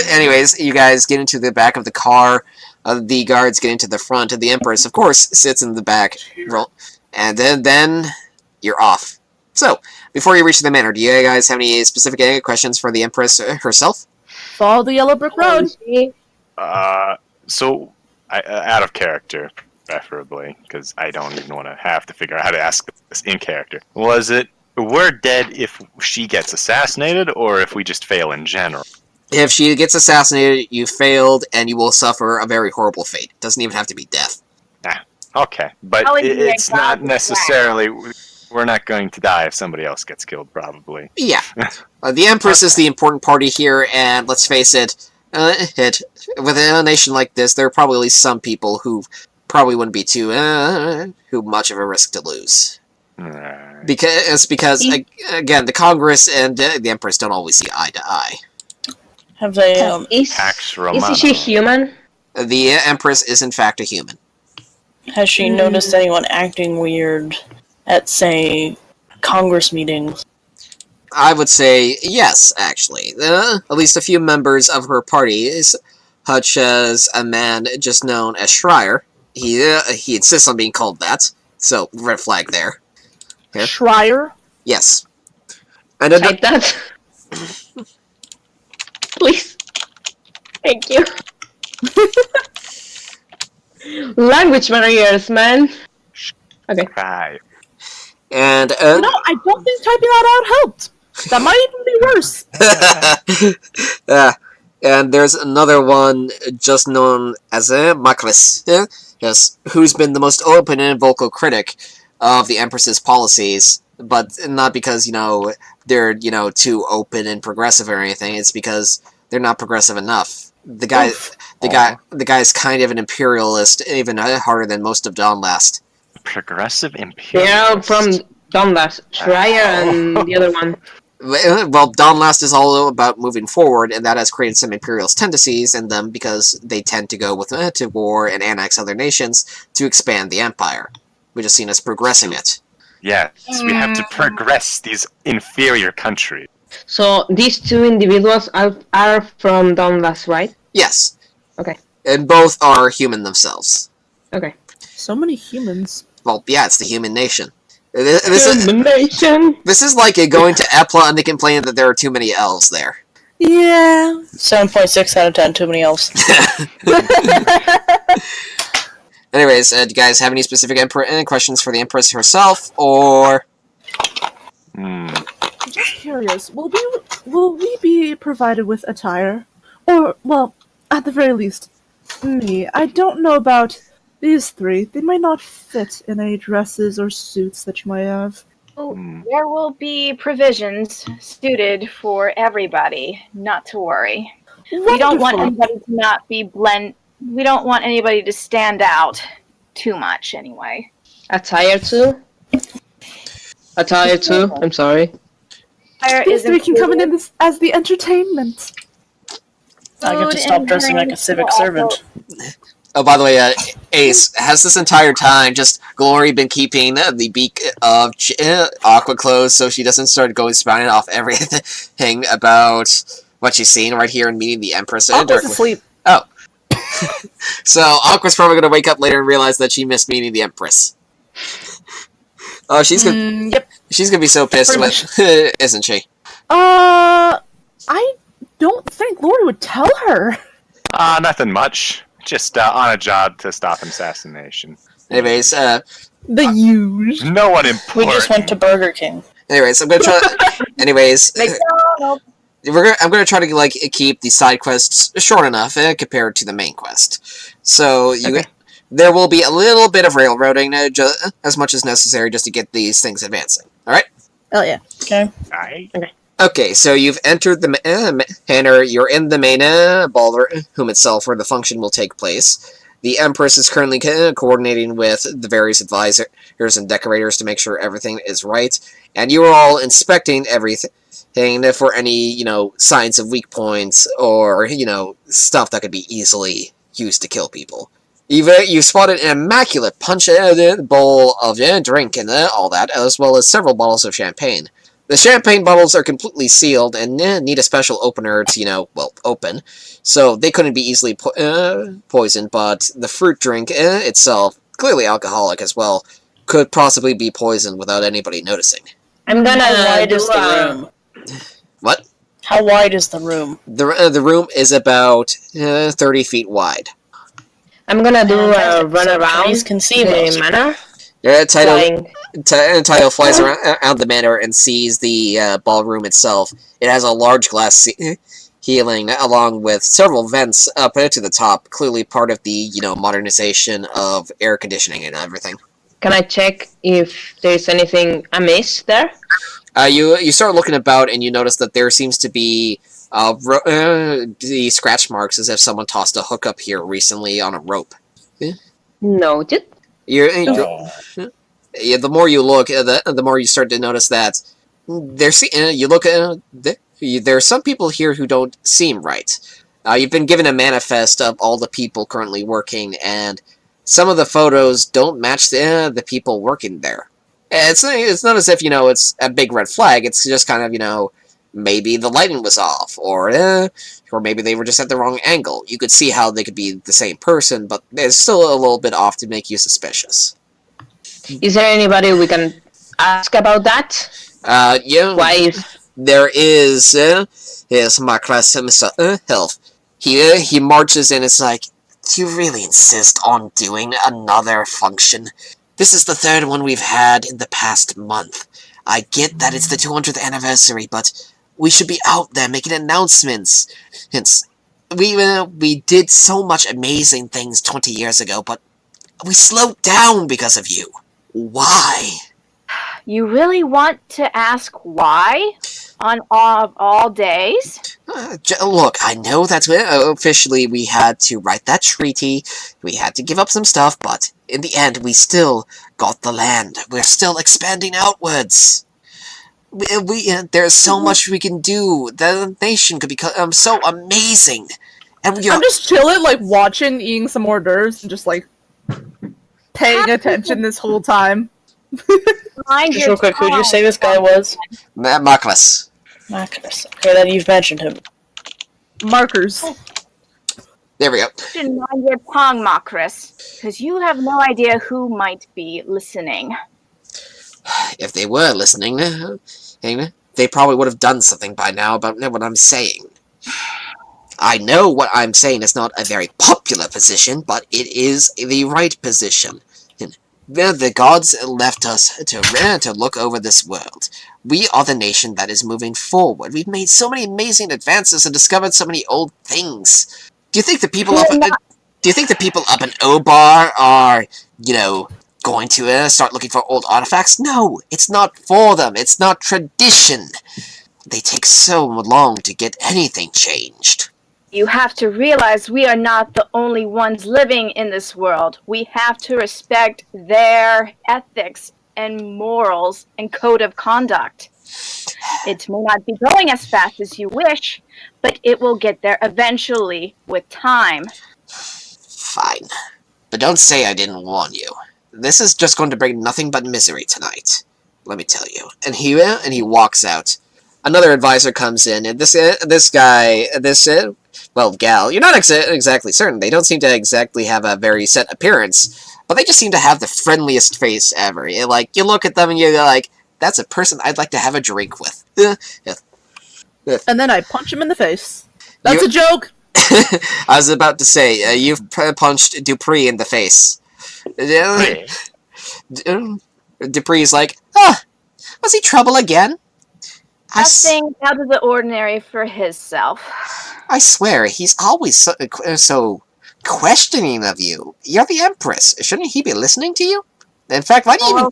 S1: Anyways, you guys get into the back of the car. The guards get into the front, and the Empress, of course, sits in the back. And then you're off. So, before you reach the manor, do you guys have any specific questions for the Empress herself?
S2: Follow the yellow brick road.
S5: So, out of character, preferably, because I don't even want to have to figure out how to ask this in character. Was it, we're dead if she gets assassinated, or if we just fail in general?
S1: If she gets assassinated, you failed, and you will suffer a very horrible fate. It doesn't even have to be death.
S5: Okay, but
S3: Probably be
S5: it's
S3: exiled
S5: not
S3: with
S5: necessarily... We're not going to die if somebody else gets killed, probably.
S1: Yeah. The Empress is the important party here, and let's face it, within a nation like this, there are probably at least some people who probably wouldn't be too much of a risk to lose.
S5: Right.
S1: Because again, the Congress and the Empress don't always see eye to eye.
S4: Have they?
S5: Pax Romana.
S7: Is she human?
S1: The Empress is in fact a human.
S4: Has she noticed anyone acting weird at, say, Congress meetings?
S1: I would say yes, actually. At least a few members of her party, such as a man just known as Schreier. He insists on being called that, so red flag there. Okay.
S2: Schreier.
S1: Yes. And
S7: Type that. Please. Thank you. Language barriers, man. Okay.
S5: Right.
S1: And
S2: No, I don't think typing that out helped. That might even be worse.
S1: and there's another one just known as Makris, yes, who's been the most open and vocal critic of the Empress's policies, but not because, they're, too open and progressive or anything. It's because they're not progressive enough. The guy's kind of an imperialist, even harder than most of Donlast.
S5: Progressive imperial.
S7: Yeah, from Donbass. Schreier and the other one.
S1: Well, Donlast is all about moving forward, and that has created some imperialist tendencies in them because they tend to go to war and annex other nations to expand the empire. We've just seen us progressing it.
S5: Yes, we have to progress these inferior countries.
S7: So these two individuals are from Donbass, right?
S1: Yes.
S7: Okay.
S1: And both are human themselves.
S7: Okay.
S2: So many humans.
S1: Well, yeah, it's the human nation. This is like going to Epla and they complain that there are too many elves there.
S2: Yeah.
S4: 7.6 out of 10, too many elves.
S1: Anyways, do you guys have any specific any questions for the Empress herself, or...
S2: Just curious, will we be provided with attire? Or, well, at the very least, me. I don't know about these three. They might not fit in any dresses or suits that you might have.
S3: There will be provisions suited for everybody, not to worry. We don't want anybody to not be we don't want anybody to stand out too much, anyway.
S7: Attire too? Attire too? I'm sorry.
S2: These three can come in as the entertainment.
S4: I get to stop dressing like a civic servant.
S1: Oh, by the way, Ace, has this entire time just Glory been keeping the beak of Aqua closed so she doesn't start going spouting off everything about what she's seen right here in meeting the Empress?
S2: Aqua's asleep.
S1: Oh. So, Aqua's probably going to wake up later and realize that she missed meeting the Empress. Oh, she's gonna...
S2: Yep.
S1: She's going to be so pissed with... isn't she?
S2: I don't think Glory would tell her.
S5: Nothing much. Just on a job to stop an assassination.
S1: Anyways,
S2: The huge.
S5: No one important.
S4: We just went to Burger King.
S1: Anyways, I'm gonna try. Anyways,
S3: McDonald's.
S1: I'm gonna try to keep the side quests short enough compared to the main quest. So there will be a little bit of railroading, as much as necessary, just to get these things advancing. All right.
S2: Oh yeah.
S4: Okay.
S5: Alright.
S1: Okay, so you've entered the manor. You're in the main ballroom itself, where the function will take place. The Empress is currently coordinating with the various advisors and decorators to make sure everything is right, and you are all inspecting everything for any, signs of weak points or, stuff that could be easily used to kill people. You spotted an immaculate punch bowl of drink and all that, as well as several bottles of champagne. The champagne bottles are completely sealed and need a special opener to, open, so they couldn't be easily poisoned, but the fruit drink itself, clearly alcoholic as well, could possibly be poisoned without anybody noticing.
S7: I'm gonna
S4: How wide
S7: do
S4: is the room?
S1: What?
S4: How wide is the room?
S1: The room is about 30 feet wide.
S7: I'm gonna do a run
S4: So
S7: around
S4: trees can see
S7: the
S4: most.
S7: manor.
S1: Tidal
S7: Flying.
S1: flies around the manor and sees the ballroom itself. It has a large glass ceiling, along with several vents up to the top, clearly part of the, modernization of air conditioning and everything.
S7: Can I check if there's anything amiss there?
S1: You start looking about and you notice that there seems to be the scratch marks as if someone tossed a hook up here recently on a rope.
S7: Noted.
S1: The more you look, the more you start to notice that there are some people here who don't seem right. You've been given a manifest of all the people currently working, and some of the photos don't match the people working there. It's not as if, it's a big red flag. It's just kind of, maybe the lighting was off, or maybe they were just at the wrong angle. You could see how they could be the same person, but it's still a little bit off to make you suspicious.
S7: Is there anybody we can ask about that? Why?
S1: There is my class Mr. Health. He marches in. It's like, do you really insist on doing another function? This is the third one we've had in the past month. I get that it's the 200th anniversary, but we should be out there making announcements. We did so much amazing things 20 years ago, but we slowed down because of you. Why?
S3: You really want to ask why on all days?
S1: Look, I know that's officially we had to write that treaty, we had to give up some stuff, but in the end we still got the land. We're still expanding outwards. There's so much we can do. The nation could become so amazing. And
S2: I'm just chilling, watching, eating some hors d'oeuvres, and just paying attention this whole time.
S3: Mind
S4: Just
S3: your
S4: real quick, who did you
S3: tongue.
S4: say this guy was?
S1: Marcus.
S4: Magnus. Okay, then you've mentioned him.
S2: Markers.
S1: There we go.
S3: You should mind your tongue, Makris, because you have no idea who might be listening.
S1: If they were listening, they probably would have done something by now about what I'm saying. I know what I'm saying is not a very popular position, but it is the right position. The gods left us to look over this world. We are the nation that is moving forward. We've made so many amazing advances and discovered so many old things. Do you think the people up in Obar are, going to start looking for old artifacts? No, it's not for them. It's not tradition. They take so long to get anything changed.
S3: You have to realize we are not the only ones living in this world. We have to respect their ethics and morals and code of conduct. It may not be going as fast as you wish, but it will get there eventually with time.
S1: Fine. But don't say I didn't warn you. This is just going to bring nothing but misery tonight. Let me tell you. And he walks out. Another advisor comes in, and this gal, you're not exactly certain. They don't seem to exactly have a very set appearance, but they just seem to have the friendliest face ever. You look at them and you're like, that's a person I'd like to have a drink with.
S2: And then I punch him in the face. That's a joke!
S1: I was about to say, you've punched Dupree in the face. Dupree's like, was he trouble again?
S3: Nothing out of the ordinary for his self.
S1: I swear, he's always so questioning of you. You're the Empress. Shouldn't he be listening to you? In fact, why do you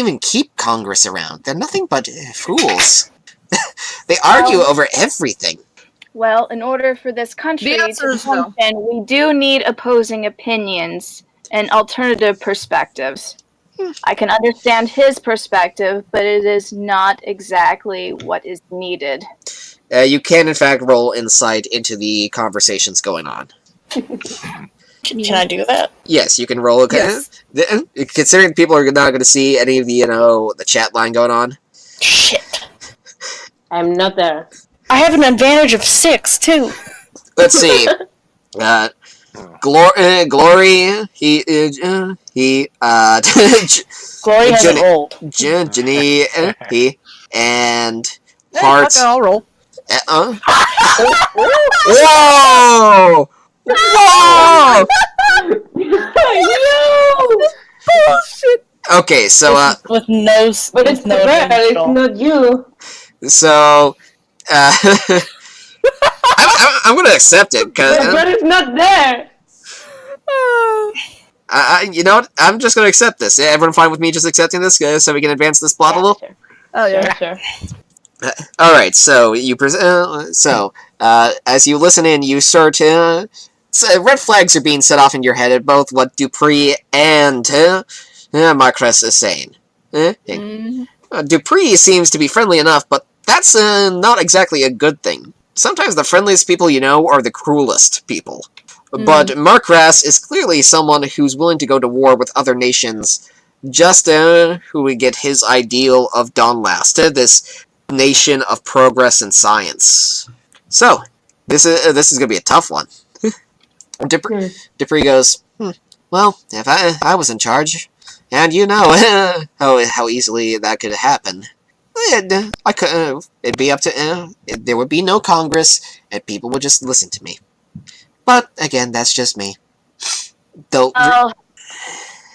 S1: even keep Congress around? They're nothing but fools. They argue over everything.
S3: Well, in order for this country
S2: The answer
S3: to
S2: is no.
S3: function, we do need opposing opinions and alternative perspectives. I can understand his perspective, but it is not exactly what is needed.
S1: You can, in fact, roll insight into the conversations going on.
S4: Can I do that?
S1: Yes, you can roll.
S2: Yes.
S1: Considering people are not going to see any of the, the chat line going on.
S4: Shit.
S7: I'm not there.
S4: I have an advantage of 6, too.
S1: Let's see. Glory. He.
S4: Glory hasn't rolled.
S1: Jenny. He. And
S2: Hey,
S1: Hearts.
S2: okay, I'll roll.
S1: Whoa! Whoa!
S2: Bullshit.
S1: Okay, so
S4: With no,
S7: But it's
S4: no
S7: the bear,
S4: advantage
S7: it's
S4: at all.
S7: not you.
S1: so I'm gonna accept it
S7: The
S1: because
S7: bear is not there.
S1: you know what? I'm just gonna accept this. Everyone fine with me just accepting this, so we can advance this plot a little?
S7: Sure.
S2: Oh yeah.
S7: Sure.
S1: All right. So you as you listen in, you start. Red flags are being set off in your head at both what Dupree and Marcrest is saying. Dupree seems to be friendly enough, but that's not exactly a good thing. Sometimes the friendliest people you know are the cruelest people. But Marcrest is clearly someone who's willing to go to war with other nations, just who would get his ideal of Donlast, this nation of progress and science. So, this is gonna be a tough one. Dupree goes, well, if I was in charge, and you know how easily that could happen, it'd be up to there would be no Congress, and people would just listen to me. But again, that's just me. Though,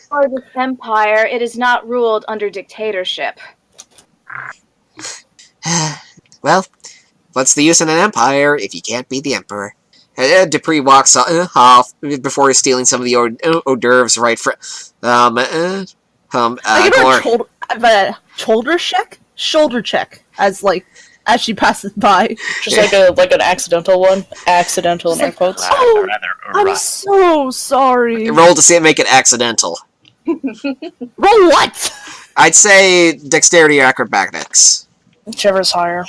S3: For this empire, it is not ruled under dictatorship.
S1: well, what's the use in an empire if you can't be the emperor? Dupree walks off before stealing some of the hors d'oeuvres right from
S2: I give her a shoulder check as she passes by.
S4: Just like an accidental one. Accidental in air quotes.
S2: Oh,
S5: Rather
S2: I'm
S5: rough.
S2: so sorry.
S1: roll to see it make it accidental.
S2: Roll what?
S1: I'd say dexterity or acrobatics.
S4: Whichever's higher.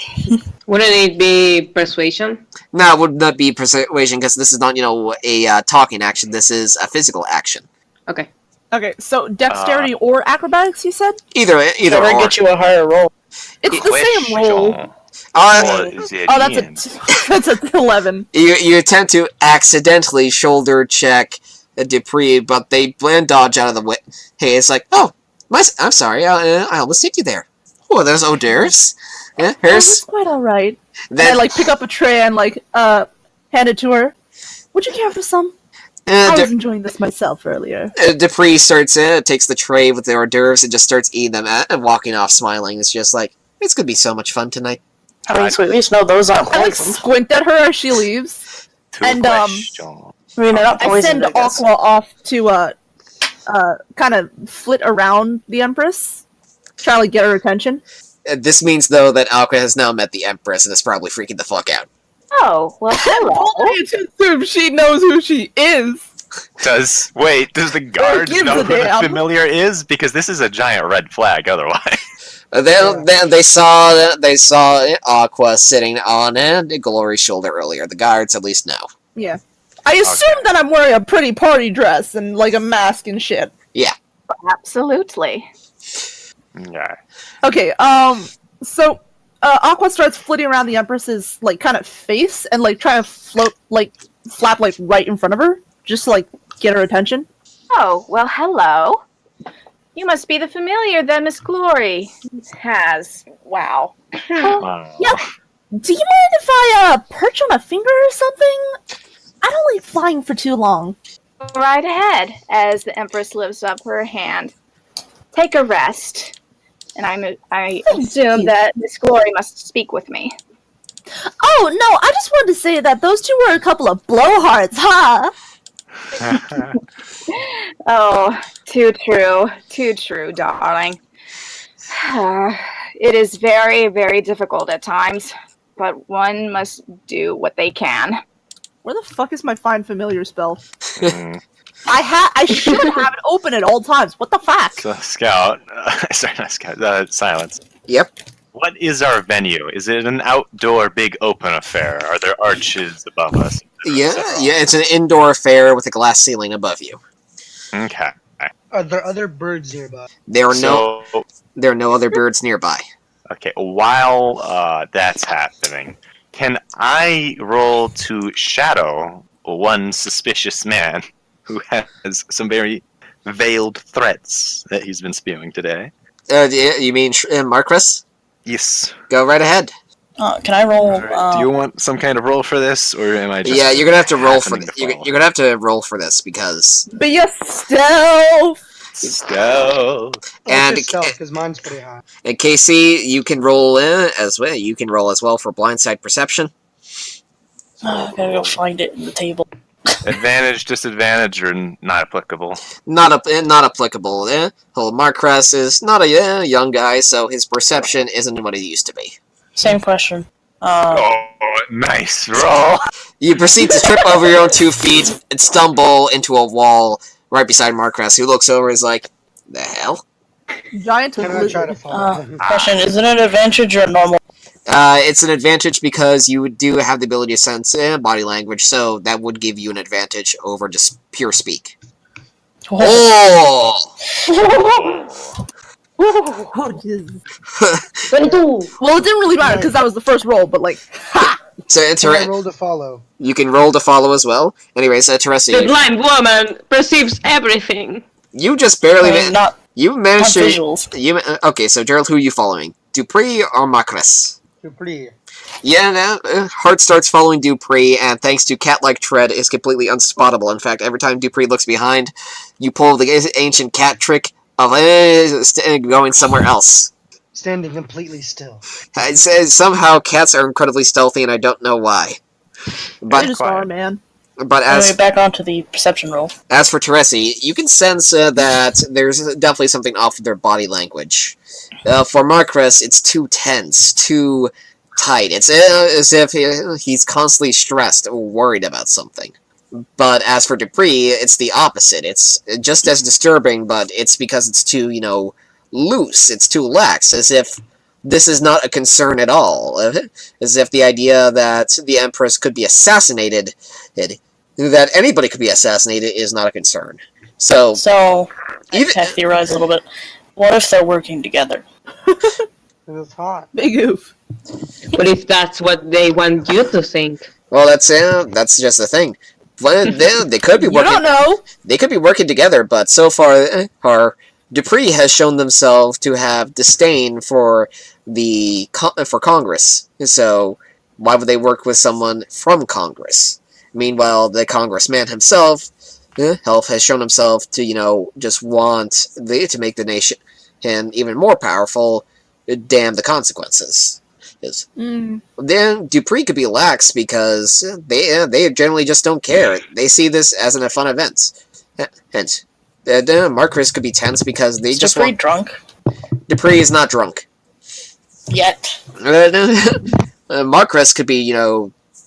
S7: Wouldn't it be persuasion?
S1: No, it would not be persuasion because this is not, a talking action. This is a physical action.
S7: Okay.
S2: Okay, so dexterity or acrobatics, you said?
S1: Either
S4: Whichever
S1: or.
S4: get you a higher roll.
S2: It's the same roll. That's a 11.
S1: You attempt to accidentally shoulder check Dupree, but they dodge out of the way. Hey, it's like, oh, I'm sorry, I almost hit you there. Oh, there's hors d'oeuvres. Yeah, here's.
S2: That's quite alright.
S1: Then,
S2: And I pick up a tray and hand it to her. Would you care for some? I was enjoying this myself earlier.
S1: Dupree starts takes the tray with the hors d'oeuvres and just starts eating them and walking off smiling. It's just like, it's gonna be so much fun tonight.
S4: I mean, so at least know those aren't
S2: I
S4: poisoned.
S2: squint at her as she leaves. And,
S4: I mean, they're not
S2: I
S4: poisoned,
S2: send
S4: I guess.
S2: Aqua off to kind of flit around the Empress, try to get her attention.
S1: This means, though, that Aqua has now met the Empress and is probably freaking the fuck out.
S3: Oh, well, hello.
S2: Only to assume she knows who she is.
S5: Does the guard
S2: gives
S5: know
S2: a
S5: who the
S2: damn?
S5: familiar is? Because this is a giant red flag otherwise.
S1: They saw Aqua sitting on Glory's shoulder earlier. The guards at least know.
S2: Yeah. I assume that I'm wearing a pretty party dress and a mask and shit.
S3: Absolutely.
S5: Yeah.
S2: Okay, so Aqua starts flitting around the Empress's kind of face and trying to float flap right in front of her, just to get her attention.
S3: Oh, well, hello. You must be the familiar that Miss Glory has. Wow.
S5: Wow.
S2: Yeah. Do you mind if I perch on a finger or something? I don't like flying for too long.
S3: Go right ahead, as the Empress lifts up her hand. Take a rest. and I assume that Miss Glory must speak with me.
S2: Oh, no, I just wanted to say that those two were a couple of blowhards, huh?
S3: Oh, too true, darling. It is very, very difficult at times, but one must do what they can.
S2: Where the fuck is my find familiar spell?
S5: Mm.
S2: I should have it open at all times. What the fuck?
S5: So, Scout, sorry, not Scout, Silence.
S1: Yep.
S5: What is our venue? Is it an outdoor big open affair? Are there arches above us?
S1: Yeah, it's an indoor affair with a glass ceiling above you.
S5: Okay.
S6: Are there other birds nearby?
S1: There are no other birds nearby.
S5: Okay, while that's happening, can I roll to shadow one suspicious man who has some very veiled threats that he's been spewing today?
S1: You mean Marcus?
S5: Yes.
S1: Go right ahead.
S4: Can I roll?
S5: Do you want some kind of roll for this, or am I just?
S1: Yeah, you're gonna have to roll for
S5: happening
S1: this.
S5: to
S1: You're
S5: follow?
S1: gonna have to roll for this because.
S2: Be a stealth!
S5: Stealth.
S1: And
S6: because mine's pretty high.
S1: And Casey, you can roll as well. You can roll as well for blindside perception.
S4: I gotta go find it in the table.
S5: Advantage, disadvantage, or not applicable?
S1: Not applicable. Well, Marcus is not a young guy, so his perception isn't what it used to be.
S4: Same question.
S5: Oh, nice roll.
S1: You proceed to trip over your own 2 feet and stumble into a wall right beside Marcus, who looks over and is like, "The hell?"
S2: Giant
S6: Can I try to
S2: lizard.
S6: follow them?
S4: Question: is it an advantage or normal?
S1: It's an advantage because you do have the ability to sense body language, so that would give you an advantage over just pure speak. Oh!
S2: Oh, Jesus.
S7: 22.
S2: Well, it didn't really matter because that was the first roll, but like, ha!
S1: So
S6: Can I roll to follow?
S1: you can roll to follow as well. Anyways, Teresa,
S8: The blind woman perceives everything.
S1: you just barely
S4: Not
S1: you managed
S4: on
S1: to.
S4: visuals.
S1: Okay, so Gerald, who are you following? Dupree or Marcus?
S6: Dupree.
S1: Yeah, Hart starts following Dupree, and thanks to cat-like tread, is completely unspottable. In fact, every time Dupree looks behind, you pull the ancient cat trick of going somewhere else.
S6: Standing completely still.
S1: It says somehow cats are incredibly stealthy, and I don't know why.
S2: They
S1: But
S2: just are, man.
S4: Anyway, back onto the perception roll.
S1: as for Teresi, you can sense that there's definitely something off with their body language. For Marcus, it's too tense, too tight. It's as if he's constantly stressed or worried about something. But as for Dupree, it's the opposite. It's just as disturbing, but it's because it's too, loose. It's too lax, as if this is not a concern at all. As if the idea that the Empress could be assassinated, that anybody could be assassinated, is not a concern. So
S4: I can theorize a little bit. What if they're working together?
S6: It's hot.
S2: Big oof.
S8: What if that's what they want you to think?
S1: well, that's just the thing. Well, they could be
S2: You
S1: working.
S2: don't know.
S1: They could be working together, but so far, Dupree has shown themselves to have disdain for for Congress. So why would they work with someone from Congress? Meanwhile, the congressman himself, has shown himself to just want to make the nation and even more powerful. Damn the consequences. Then Dupree could be lax because they generally just don't care. They see this as a fun event. Hence, Marcus could be tense because they
S4: Is
S1: just
S4: Dupree
S1: want.
S4: drunk?
S1: Dupree is not drunk.
S4: Yet.
S1: Marcus could be,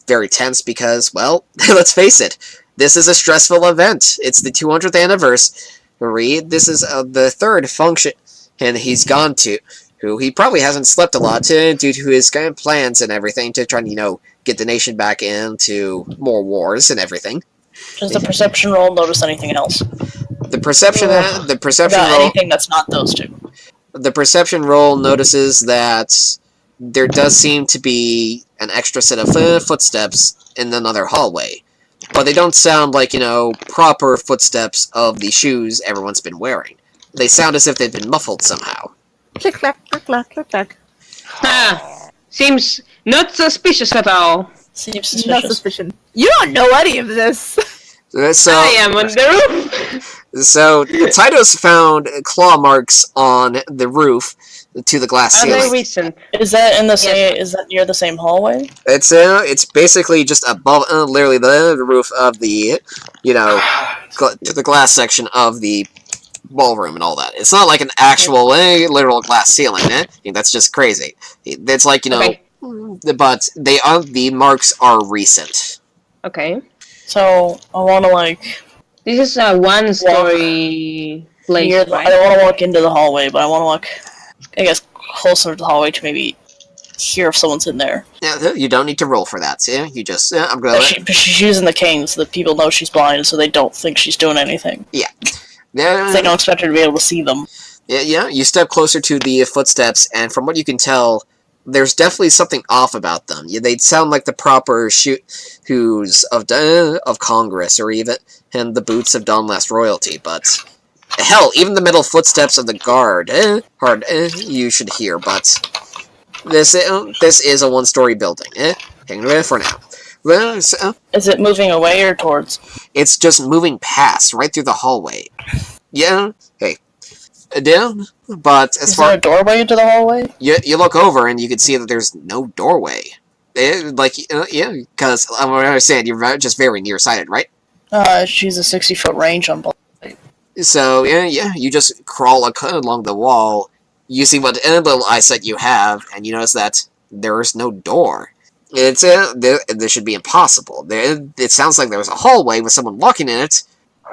S1: very tense because, well, let's face it, this is a stressful event. It's the 200th anniversary. This is the third function, and he's gone to. Who he probably hasn't slept a lot due to his kind of plans and everything to try and, get the nation back into more wars and everything.
S4: Does the perception roll notice anything else?
S1: The perception
S4: About
S1: roll.
S4: anything that's not those two.
S1: The perception roll notices that there does seem to be an extra set of footsteps in another hallway, but they don't sound like proper footsteps of the shoes everyone's been wearing. They sound as if they've been muffled somehow.
S2: Click, clack, click, clack, click, clack.
S8: Ah, seems not suspicious at all.
S4: Seems
S2: No
S4: suspicious.
S2: suspicion. You don't know any of this.
S1: So
S8: I am on the roof.
S1: So Titus found claw marks on the roof to the glass
S8: Are they
S1: ceiling.
S8: recent?
S4: Is that in the same? Is that near the same hallway?
S1: It's basically just above, literally the roof of the, to the glass section of the ballroom and all that. It's not like an actual literal glass ceiling. That's just crazy. It's like
S8: Okay.
S1: but the marks are recent.
S8: Okay.
S4: So I want to
S8: This is a one-story place,
S4: I
S8: right?
S4: don't want to walk into the hallway, but I want to walk, I guess, closer to the hallway to maybe hear if someone's in there.
S1: Yeah, you don't need to roll for that. Yeah, you just I'm gonna.
S4: She's using the cane so that people know she's blind, so they don't think she's doing anything.
S1: Yeah.
S4: They don't expect her to be able to see them.
S1: Yeah, you step closer to the footsteps, and from what you can tell, there's definitely something off about them. They sound like the proper shoes of Congress, or even the boots of Dawn Last Royalty, but hell, even the metal footsteps of the guard, you should hear, but this is a one-story building, hang on for now.
S4: Is it moving away or towards?
S1: It's just moving past, right through the hallway. Yeah, hey, down, but as
S4: Is
S1: far
S4: there a doorway into the hallway?
S1: you look over and you can see that there's no doorway. Because I understand you're just very nearsighted, right?
S4: She's a 60-foot range on both.
S1: So you just crawl along the wall. You see what little eyesight you have, and you notice that there is no door. It's this should be impossible. It sounds like there's a hallway with someone walking in it,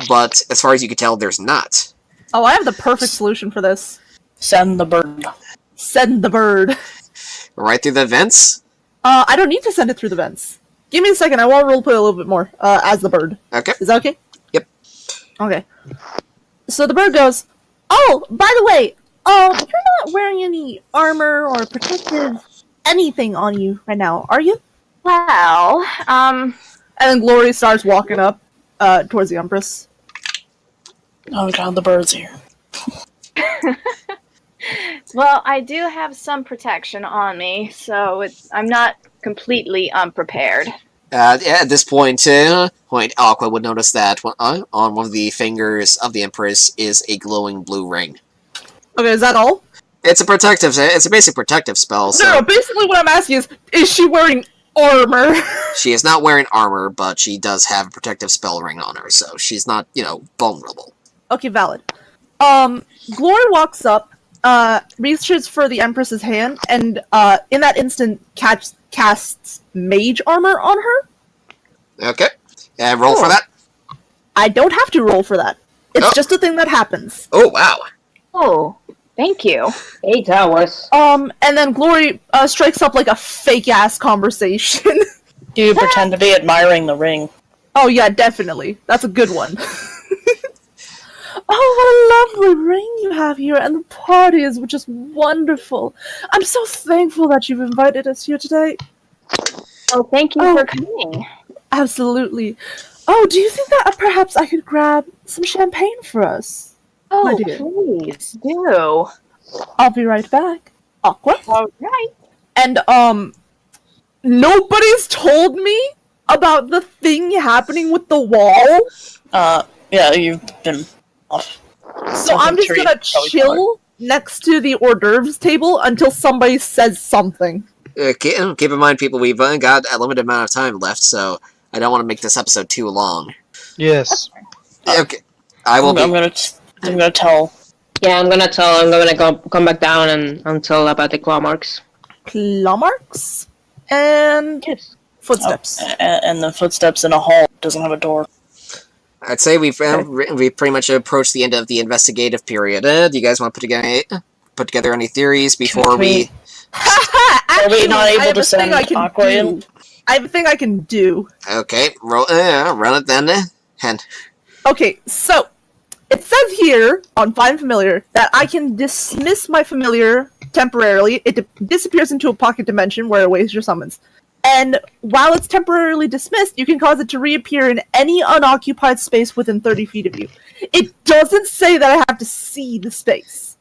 S1: but as far as you can tell, there's not.
S2: Oh, I have the perfect solution for this.
S4: Send the bird.
S2: Send the bird.
S1: Right through the vents.
S2: I don't need to send it through the vents. Give me a second. I want to roleplay a little bit more as the bird.
S1: Okay.
S2: Is that okay?
S1: Yep.
S2: Okay. So the bird goes, "Oh, by the way, you're not wearing any armor or protective anything on you right now, are you?"
S3: Well,
S2: And then Glory starts walking up towards the Empress.
S4: Oh god, the bird's here.
S3: well, I do have some protection on me, so I'm not completely unprepared.
S1: At this point, Aqua would notice that on one of the fingers of the Empress is a glowing blue ring.
S2: Okay, is that all?
S1: It's a basic protective spell, so...
S2: No, basically what I'm asking is she wearing armor?
S1: She is not wearing armor, but she does have a protective spell ring on her, so she's not, vulnerable.
S2: Okay, valid. Glory walks up, reaches for the Empress's hand, and in that instant casts mage armor on her.
S1: Okay. And roll for that.
S2: I don't have to roll for that. It's just a thing that happens.
S1: Oh, wow.
S3: Oh, thank you.
S7: 8 hours.
S2: And then Glory strikes up like a fake-ass conversation.
S4: Do you pretend to be admiring the ring?
S2: Oh yeah, definitely. That's a good one. Oh, what a lovely ring you have here, and the party is just wonderful. I'm so thankful that you've invited us here today.
S3: Oh, thank you for coming.
S2: Absolutely. Oh, do you think that perhaps I could grab some champagne for us?
S3: Oh,
S2: my dear?
S3: please do.
S2: I'll be right back. Aqua?
S3: All right.
S2: And, nobody's told me about the thing happening with the wall?
S4: Yeah, you've been off.
S2: So I'm just gonna chill next to the hors d'oeuvres table until somebody says something.
S1: Keep in mind, people, we've got a limited amount of time left, so I don't want to make this episode too long.
S6: Yes.
S1: Okay. I'm
S4: gonna tell.
S7: Yeah, I'm gonna come back down and tell about the claw marks.
S2: Claw marks? And footsteps.
S4: And the footsteps in a hall doesn't have a door.
S1: I'd say we've pretty much approached the end of the investigative period. Do you guys want to put together any theories before we...
S2: Actually,
S4: Are we not able
S2: I have
S4: to
S2: a thing
S4: send
S2: I can
S4: Aqua
S2: do.
S4: in?
S2: I have a thing I can do.
S1: Okay, run it then. And
S2: Okay, so it says here on Find Familiar that I can dismiss my familiar temporarily. It disappears into a pocket dimension where it awaits your summons. And while it's temporarily dismissed, you can cause it to reappear in any unoccupied space within 30 feet of you. It doesn't say that I have to see the space.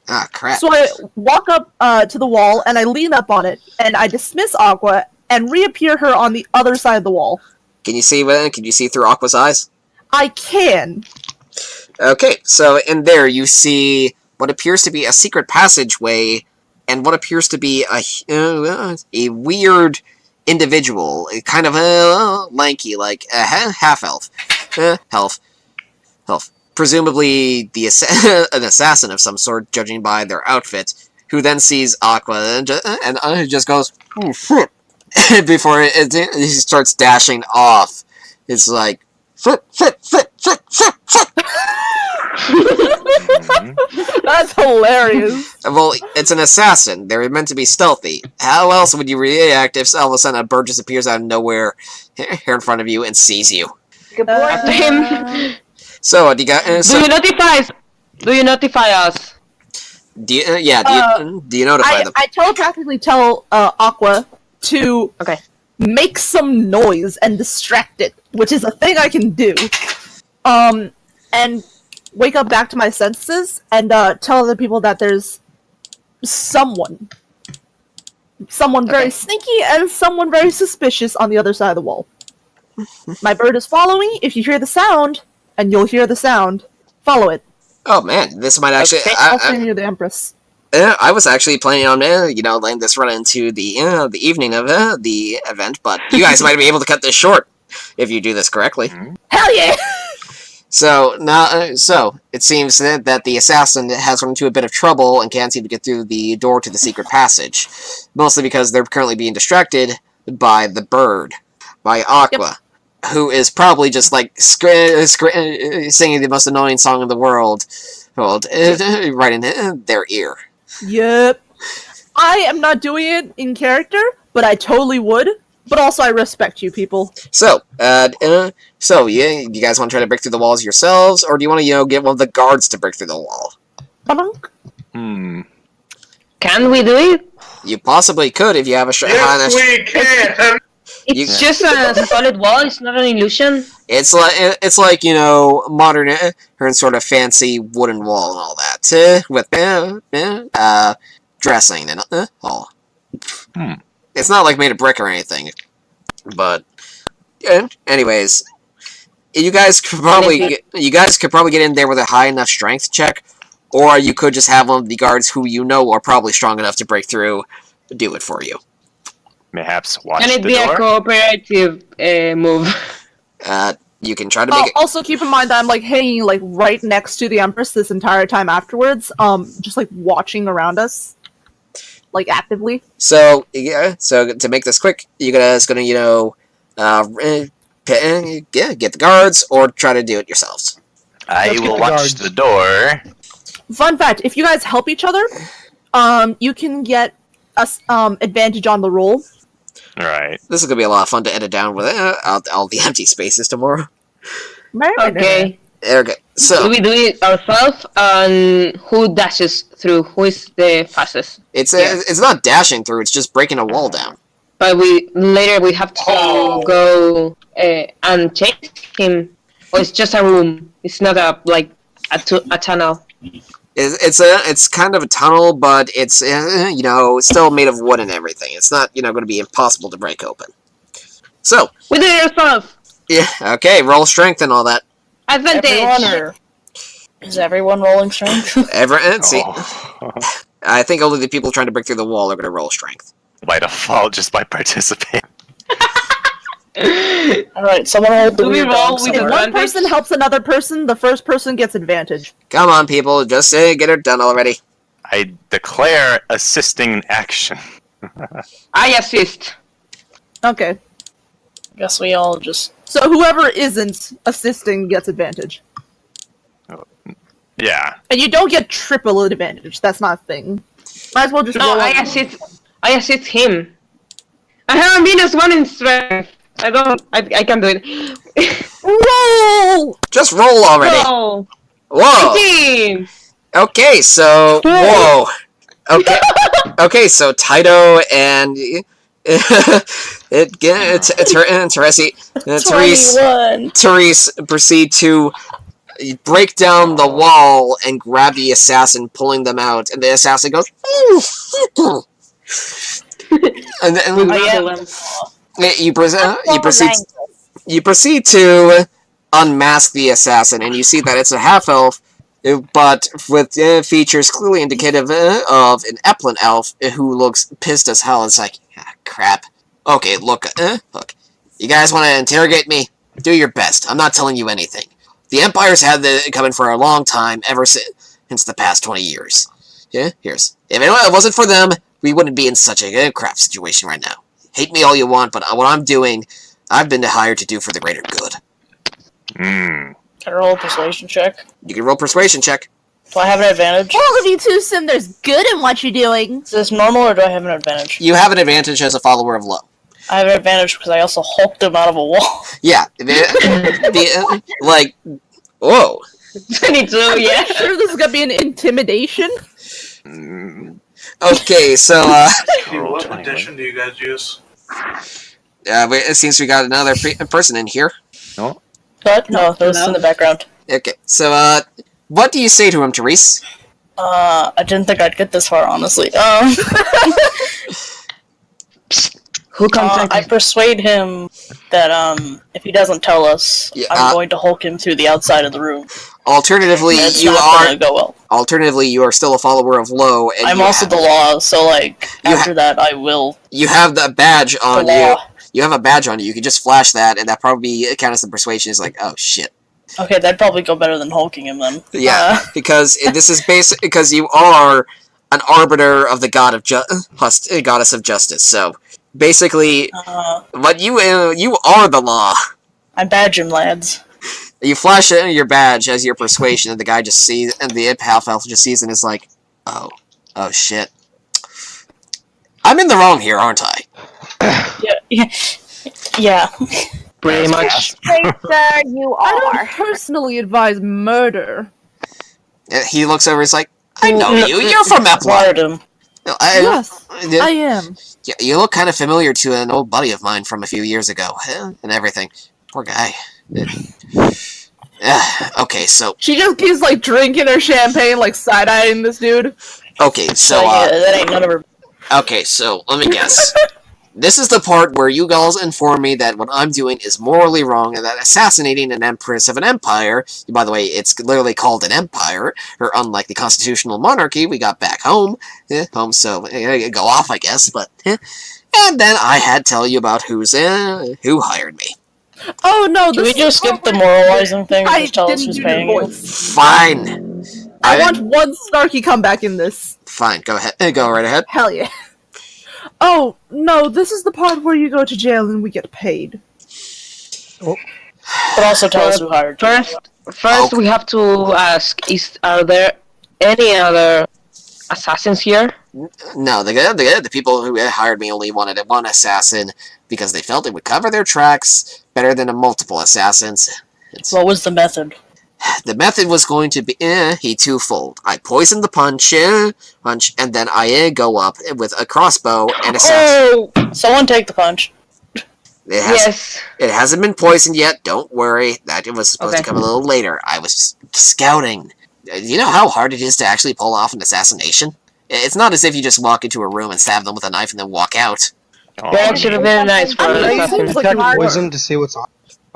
S1: ah, crap.
S2: So I walk up to the wall, and I lean up on it, and I dismiss Aqua, and reappear her on the other side of the wall.
S1: Can you see through Aqua's eyes?
S2: I can.
S1: Okay, so in there you see what appears to be a secret passageway and what appears to be a weird individual, kind of lanky, like a half-elf. Elf. Presumably an assassin of some sort, judging by their outfit, who then sees Aqua and just goes, before he starts dashing off. It's like,
S2: That's hilarious.
S1: Well, it's an assassin. They're meant to be stealthy. How else would you react if all of a sudden a bird just appears out of nowhere here in front of you and sees you?
S3: Good
S8: After him.
S1: So, do you got?
S8: Do you notify us?
S1: Do you notify them?
S2: I telepathically tell Aqua to make some noise and distract it, which is a thing I can do. And wake up back to my senses and tell other people that there's someone very sneaky and someone very suspicious on the other side of the wall. My bird is following. If you hear the sound, and you'll hear the sound, follow it.
S1: Oh man, this might actually.
S2: I'll send you the Empress.
S1: I was actually planning on, letting this run into the evening of the event, but you guys might be able to cut this short if you do this correctly.
S2: Hell yeah!
S1: So now, it seems that the assassin has run into a bit of trouble and can't seem to get through the door to the secret passage, mostly because they're currently being distracted by the bird, by Aqua, who is probably just like singing the most annoying song in the world, right in their ear.
S2: Yep. I am not doing it in character, but I totally would. But also, I respect you people.
S1: So, you guys want to try to break through the walls yourselves, or do you want to, get one of the guards to break through the wall?
S8: Can we do it?
S1: You possibly could if you have a
S9: Yes, we can!
S8: It's just a solid wall. It's not an illusion.
S1: It's like modern and sort of fancy wooden wall and all that with dressing and all. It's not like made of brick or anything, but anyways, you guys could probably get in there with a high enough strength check, or you could just have one of the guards who are probably strong enough to break through do it for you.
S5: Perhaps watch
S8: Can it
S5: the
S8: be
S5: door?
S8: a cooperative move?
S1: You can try to make it.
S2: Also, keep in mind that I'm hanging right next to the Empress this entire time afterwards. Just watching around us, actively.
S1: So to make this quick, you guys gonna get the guards or try to do it yourselves.
S5: I
S6: Let's get
S5: will
S6: the
S5: watch
S6: guards.
S5: the door.
S2: Fun fact: if you guys help each other, you can get advantage on the roll.
S5: Right.
S1: This is gonna be a lot of fun to edit down with all the empty spaces tomorrow.
S8: Okay.
S1: Okay,
S8: Do
S1: so
S8: we do it ourselves? And who dashes through? Who is the fastest?
S1: it's not dashing through; it's just breaking a wall down.
S8: But later we have to go and chase him. Or it's just a room. It's not a tunnel.
S1: It's kind of a tunnel, but it's still made of wood and everything. It's not going to be impossible to break open. So
S8: We do it ourselves.
S1: yeah, okay, roll strength and all that.
S8: Advantage.
S4: Is everyone rolling strength?
S1: See,
S5: Oh.
S1: I think only the people trying to break through the wall are going to roll strength.
S5: By default, just by participating.
S4: Alright, someone hold the
S8: Do we
S4: weird
S8: roll
S4: dog
S8: with
S2: If
S4: somewhere.
S2: one
S8: advantage?
S2: person helps another person, the first person gets advantage.
S1: Come on, people, just get it done already.
S5: I declare assisting in action.
S8: I assist.
S2: Okay.
S4: Guess we all just...
S2: So whoever isn't assisting gets advantage.
S5: Yeah.
S2: And you don't get triple advantage. That's not a thing. Might as well just
S8: No,
S2: roll.
S8: I assist him. I have a -1 in strength. I can do it.
S2: Roll!
S1: Just roll already.
S8: Oh,
S1: Whoa.
S8: 18!
S1: Okay, so whoa. Okay, so Taito and Therese proceed to break down the wall and grab the assassin, pulling them out, and the assassin goes. And then you proceed to unmask the assassin, and you see that it's a half elf but with features clearly indicative of an Epplin elf who looks pissed as hell. It's like, crap. Okay, look, you guys want to interrogate me? Do your best. I'm not telling you anything. The Empire's had it coming for a long time, ever since the past 20 years. Yeah, if it wasn't for them, we wouldn't be in such a crap situation right now. Hate me all you want, but what I'm doing, I've been hired to do for the greater good.
S4: Can I roll a persuasion check?
S1: You can roll persuasion check.
S4: Do I have an advantage?
S2: All of you two seem there's good in what you're doing.
S4: Is this normal or do I have an advantage?
S1: You have an advantage as a follower of Lo.
S4: I have an advantage because I also hulked him out of a wall.
S1: Yeah, like, whoa.
S8: 22, yeah.
S2: Sure, this is gonna be an intimidation.
S1: Okay, so
S9: What edition do you guys use?
S1: it seems we got another person in here.
S5: No.
S4: But no, those in the background.
S1: Okay, so what do you say to him, Therese?
S4: I didn't think I'd get this far, honestly.
S8: Who contacted?
S4: I persuade him that if he doesn't tell us,
S1: Yeah,
S4: I'm going to hulk him through the outside of the room.
S1: Alternatively,
S4: It's
S1: you
S4: not
S1: are.
S4: gonna go well.
S1: Alternatively, you are still a follower of Lo, and
S4: I'm
S1: you
S4: also
S1: have,
S4: the law, so like after that, I will.
S1: you have the badge on
S4: The
S1: you.
S4: law.
S1: You have a badge on you. You can just flash that, and that probably counts as the persuasion. Is like, oh shit.
S4: Okay, that'd probably go better than hulking him then.
S1: Yeah, because this is because you are an arbiter of the goddess of justice. So basically, what you are the law.
S4: I badge him, lads.
S1: You flash your badge as your persuasion, and the guy just sees, and the half elf just sees, and is like, oh shit, I'm in the wrong here, aren't I?
S4: Yeah.
S8: Pretty much.
S3: Great, sir, you
S2: I don't
S3: are.
S2: personally advise murder.
S1: He looks over, he's like, I know you. You're from Epplin.
S4: Fired him.
S2: Yes, I am.
S1: Yeah, you look kind of familiar to an old buddy of mine from a few years ago, and everything. Poor guy. Okay, so
S2: She just keeps like drinking her champagne, like side-eyeing this dude.
S1: okay, so
S4: that ain't none of her.
S1: okay, so let me guess. This is the part where you guys inform me that what I'm doing is morally wrong, and that assassinating an empress of an empire, by the way, it's literally called an empire, or unlike the constitutional monarchy we got back home, so go off, I guess, but, and then I had to tell you about who hired me.
S2: Oh no,
S4: Can we
S2: this
S4: just skip the moralizing thing and just tell us who's paying you?
S1: Fine.
S2: I want one snarky comeback in this.
S1: Fine, go ahead. Go right ahead.
S2: Hell yeah. Oh no, this is the part where you go to jail and we get paid.
S4: But also tell us who hired you.
S8: First, we have to ask: are there any other assassins here?
S1: No, the people who hired me only wanted one assassin because they felt it would cover their tracks better than multiple assassins.
S4: What was the method?
S1: The method was going to be twofold. I poisoned the punch, and then I go up with a crossbow and assassin.
S4: Oh! Someone take the punch.
S1: It hasn't been poisoned yet. Don't worry. That was supposed to come a little later. I was scouting. You know how hard it is to actually pull off an assassination? It's not as if you just walk into a room and stab them with a knife and then walk out.
S8: That should have been nice for an assassin.
S6: Check poison to see what's on.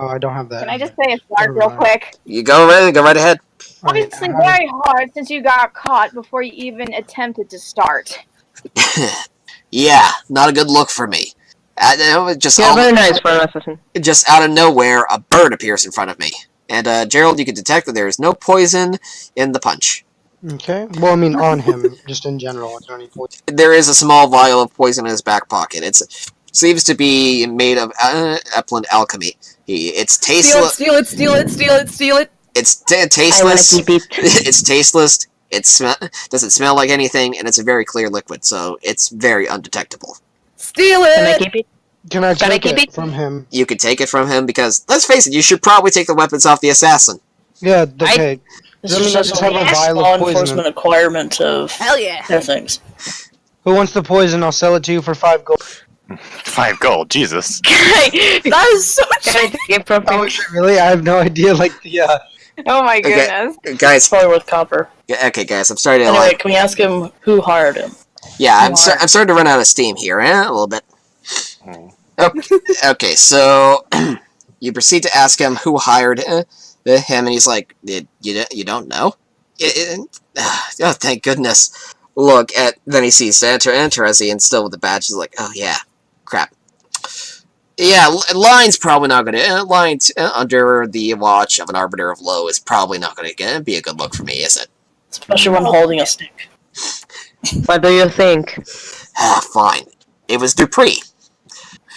S6: Oh, I don't have that.
S3: Can I just say a start real quick?
S1: You go right ahead.
S3: Obviously very hard since you got caught before you even attempted to start.
S1: Yeah, not a good look for me.
S8: Very nice for an assassin.
S1: Just out of nowhere, a bird appears in front of me. And, Gerald, you can detect that there is no poison in the punch.
S6: Okay. Well, I mean, on him, just in general. Is there any poison?
S1: There is a small vial of poison in his back pocket. It seems to be made of Epplin alchemy. It's tasteless.
S2: Steal it!
S1: It's tasteless.
S8: I want to keep it.
S1: It's tasteless. Doesn't smell like anything, and it's a very clear liquid, so it's very undetectable.
S2: Steal it!
S8: Can I keep it?
S6: Can I take
S8: keep
S6: it
S8: it?
S6: from him?
S1: You can take it from him because, let's face it, you should probably take the weapons off the assassin.
S6: Yeah, okay.
S4: This
S6: Let
S4: is
S6: me
S4: just
S6: just have a vial
S4: law
S6: of poison.
S4: enforcement requirement of
S2: Hell yeah!
S4: their things.
S6: Who wants the poison? I'll sell it to you for 5 gold.
S5: 5 gold, Jesus.
S2: That is so
S8: Can I take it from
S6: Oh,
S8: him?
S6: shit, really? I have no idea, like, the,
S3: Oh my
S1: Okay.
S3: goodness.
S4: It's
S1: Guys,
S4: probably worth copper.
S1: okay, guys, I'm starting to
S4: Anyway, can we ask him who hired him?
S1: Yeah, I'm starting to run out of steam here, a little bit. Okay, so you proceed to ask him who hired him, and he's like, "You don't know?" Oh, thank goodness. Look, then he sees Terezi and still with the badge. He's like, oh yeah, crap. Yeah, Line's probably not going to... Line's under the watch of an Arbiter of Low is probably not going to be a good look for me, is it?
S4: Especially when holding a stick.
S8: What do you think?
S1: Fine. It was Dupree.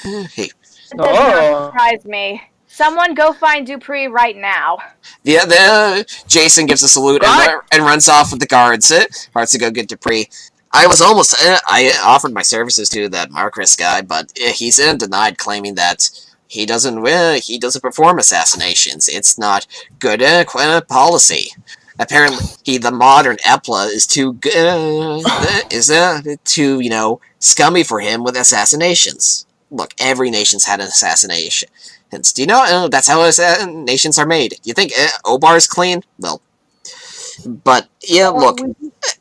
S1: Hey.
S3: It does not surprise me. Someone go find Dupree right now.
S1: Jason gives a salute and runs off with the guards. Hearts to go get Dupree. I was almost... I offered my services to that Marcus guy, but he's denied, claiming that he doesn't perform assassinations. It's not good policy. Apparently, the modern Epla is too scummy for him with assassinations. Look, every nation's had an assassination. Do you know that's how assassinations are made? You think Obar's clean? Well, but yeah, look,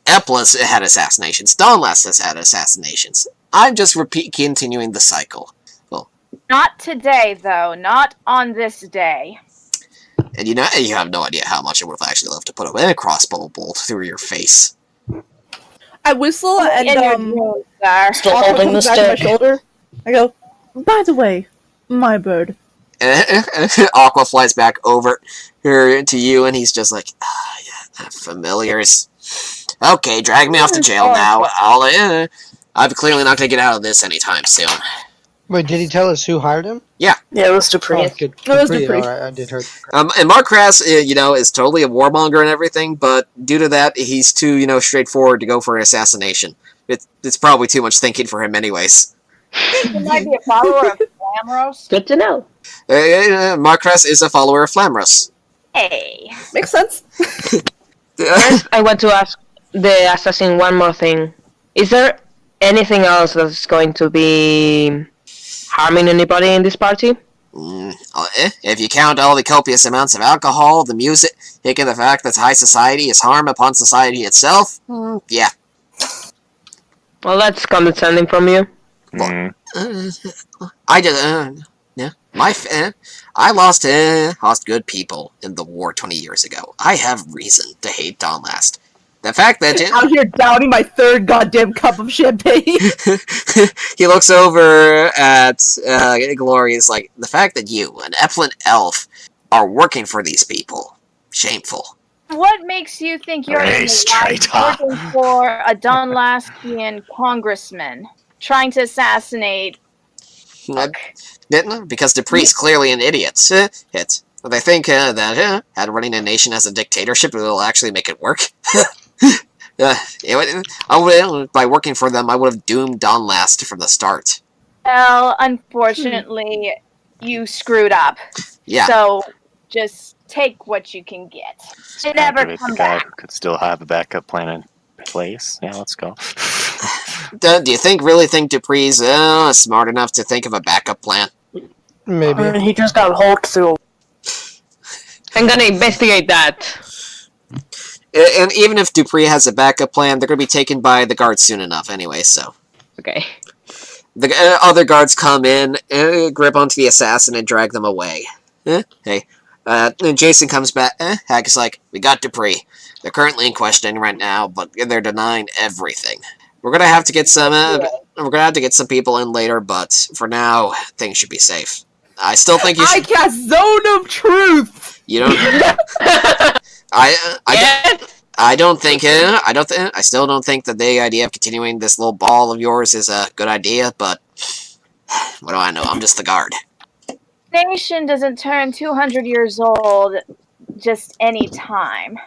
S1: Eplis had assassinations. Dawnlast has had assassinations. I'm just continuing the cycle. Well,
S3: not today, though. Not on this day.
S1: And you have no idea how much I would have actually loved to put a crossbow bolt through your face.
S2: I whistle and
S4: still holding the stick.
S2: My shoulder. I go, by the way, my bird.
S1: Aqua flies back over here to you, and he's just like, familiars. Okay, drag me off to jail now. I'm clearly not going to get out of this anytime soon.
S6: Wait, did he tell us who hired him?
S1: Yeah.
S4: Yeah, it was Dupree.
S6: Oh, good.
S2: It was Dupree.
S6: All right, I did hear.
S1: And Mark Crass, is totally a warmonger and everything, but due to that, he's too, straightforward to go for an assassination. It's probably too much thinking for him anyways.
S3: He might be a follower of Flamros.
S8: Good to know.
S1: Mark Crass is a follower of Flamros.
S3: Hey.
S2: Makes sense.
S8: First, I want to ask the assassin one more thing. Is there anything else that's going to be harming anybody in this party?
S1: If you count all the copious amounts of alcohol, the music, and the fact that high society is harm upon society itself, yeah.
S8: Well, that's condescending from you.
S1: I just, I lost good people in the war 20 years ago. I have reason to hate Dawnlast. The fact that
S2: out here downing my third goddamn cup of champagne.
S1: He looks over at Glory. Is like, the fact that you, an Epplin elf, are working for these people. Shameful.
S3: What makes you think you're in the right working for a Dunlaskian congressman trying to assassinate?
S1: Because Dupree's clearly an idiot. They think that running a nation as a dictatorship will actually make it work. By working for them, I would have doomed Dawnlast from the start.
S3: Well, unfortunately, you screwed up.
S1: Yeah.
S3: So just take what you can get. And never come back.
S5: Could still have a backup plan in place. Yeah, let's go.
S1: Do you really think Dupree's smart enough to think of a backup plan?
S6: Maybe.
S4: He just got hulked through.
S8: I'm gonna investigate that.
S1: And even if Dupree has a backup plan, they're going to be taken by the guards soon enough anyway, so.
S8: Okay.
S1: The other guards come in, grip onto the assassin, and drag them away. Hey. And Jason comes back. Hack is like, we got Dupree. They're currently in questioning right now, but they're denying everything. We're going to have to get some people in later, but for now, things should be safe. I still think you should...
S2: I cast Zone of Truth!
S1: You don't... I still don't think that the idea of continuing this little ball of yours is a good idea, but what do I know? I'm just the guard.
S3: Nation doesn't turn 200 years old just any time.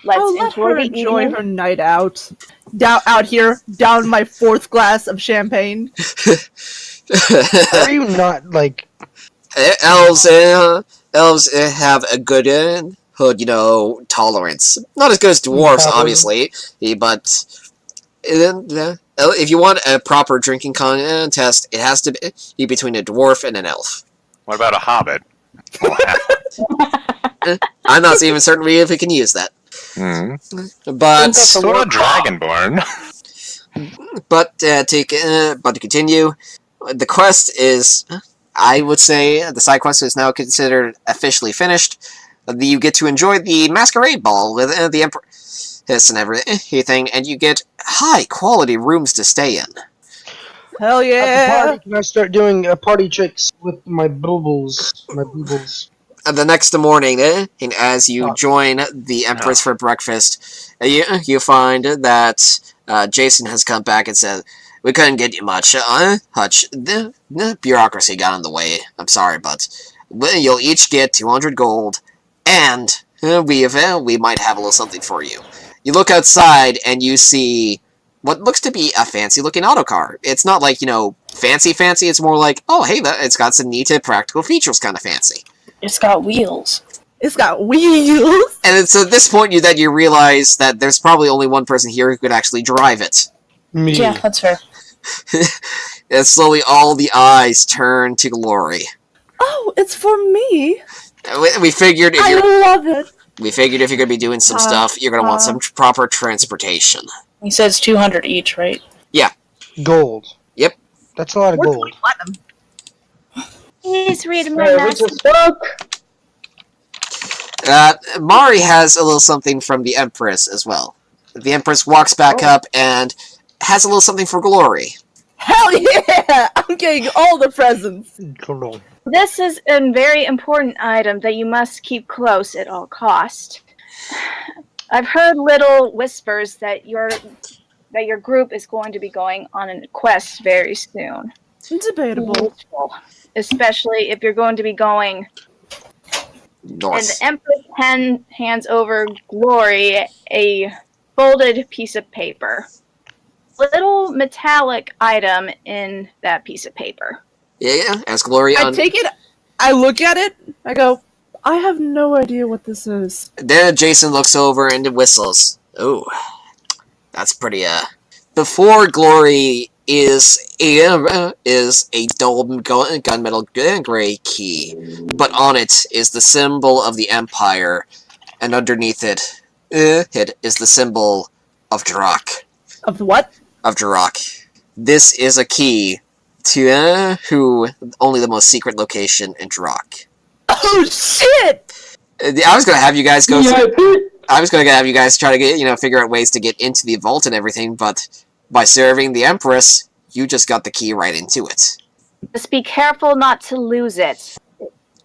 S2: Let her enjoy her night out. Out here, down my 4th glass of champagne.
S6: Are you not, like...
S1: Elves have a good... tolerance. Not as good as dwarves, obviously, but if you want a proper drinking contest, it has to be between a dwarf and an elf.
S5: What about a hobbit?
S1: I'm not even certain if we can use that. But
S5: so a dragonborn.
S1: But to continue, the quest is, I would say, the side quest is now considered officially finished. You get to enjoy the masquerade ball with the Empress and everything, and you get high-quality rooms to stay in.
S2: Hell
S6: At the
S2: yeah!
S6: party, can I start doing party tricks with my boobles? My boobles.
S1: The next morning, and as you join the Empress for breakfast, you find that Jason has come back and said, "We couldn't get you much, Hutch. The bureaucracy got in the way. I'm sorry, but you'll each get 200 gold, and we might have a little something for you." You look outside, and you see what looks to be a fancy-looking autocar. It's not like, fancy. It's more like, oh, hey, it's got some neat practical features kind of fancy.
S4: It's got wheels.
S2: It's got wheels!
S1: And it's at this point that you realize that there's probably only one person here who could actually drive it.
S6: Me.
S4: Yeah, that's fair.
S1: And slowly all the eyes turn to Glory.
S2: Oh, it's for me!
S1: We figured if
S2: I love it!
S1: if you're going to be doing some stuff, you're going to want some proper transportation.
S4: He says 200 each, right?
S6: Gold.
S1: Yep.
S6: That's a lot of
S2: Where's
S6: gold.
S2: my platinum?
S3: Please read my message.
S1: Mari has a little something from the Empress as well. The Empress walks back up and has a little something for Glory.
S2: Hell yeah! I'm getting all the presents!
S6: Gold.
S3: This is a very important item that you must keep close at all cost. I've heard little whispers that your group is going to be going on a quest very soon.
S2: Debatable.
S3: Especially if you're going to be going.
S1: North.
S3: And the Empress hands over Glory a folded piece of paper. Little metallic item in that piece of paper.
S1: Yeah, as Glory
S2: I take it, I look at it, I go, I have no idea what this is.
S1: Then Jason looks over and whistles. Oh, that's pretty, Before Glory is a dull gunmetal gray key, but on it is the symbol of the Empire, and underneath it is the symbol of Durak.
S2: Of what?
S1: Of Durak. This is a key to only the most secret location in Durak.
S2: Oh shit!
S1: I was gonna have you guys go. I was gonna have you guys try to get figure out ways to get into the vault and everything, but by serving the Empress, you just got the key right into it.
S3: Just be careful not to lose it.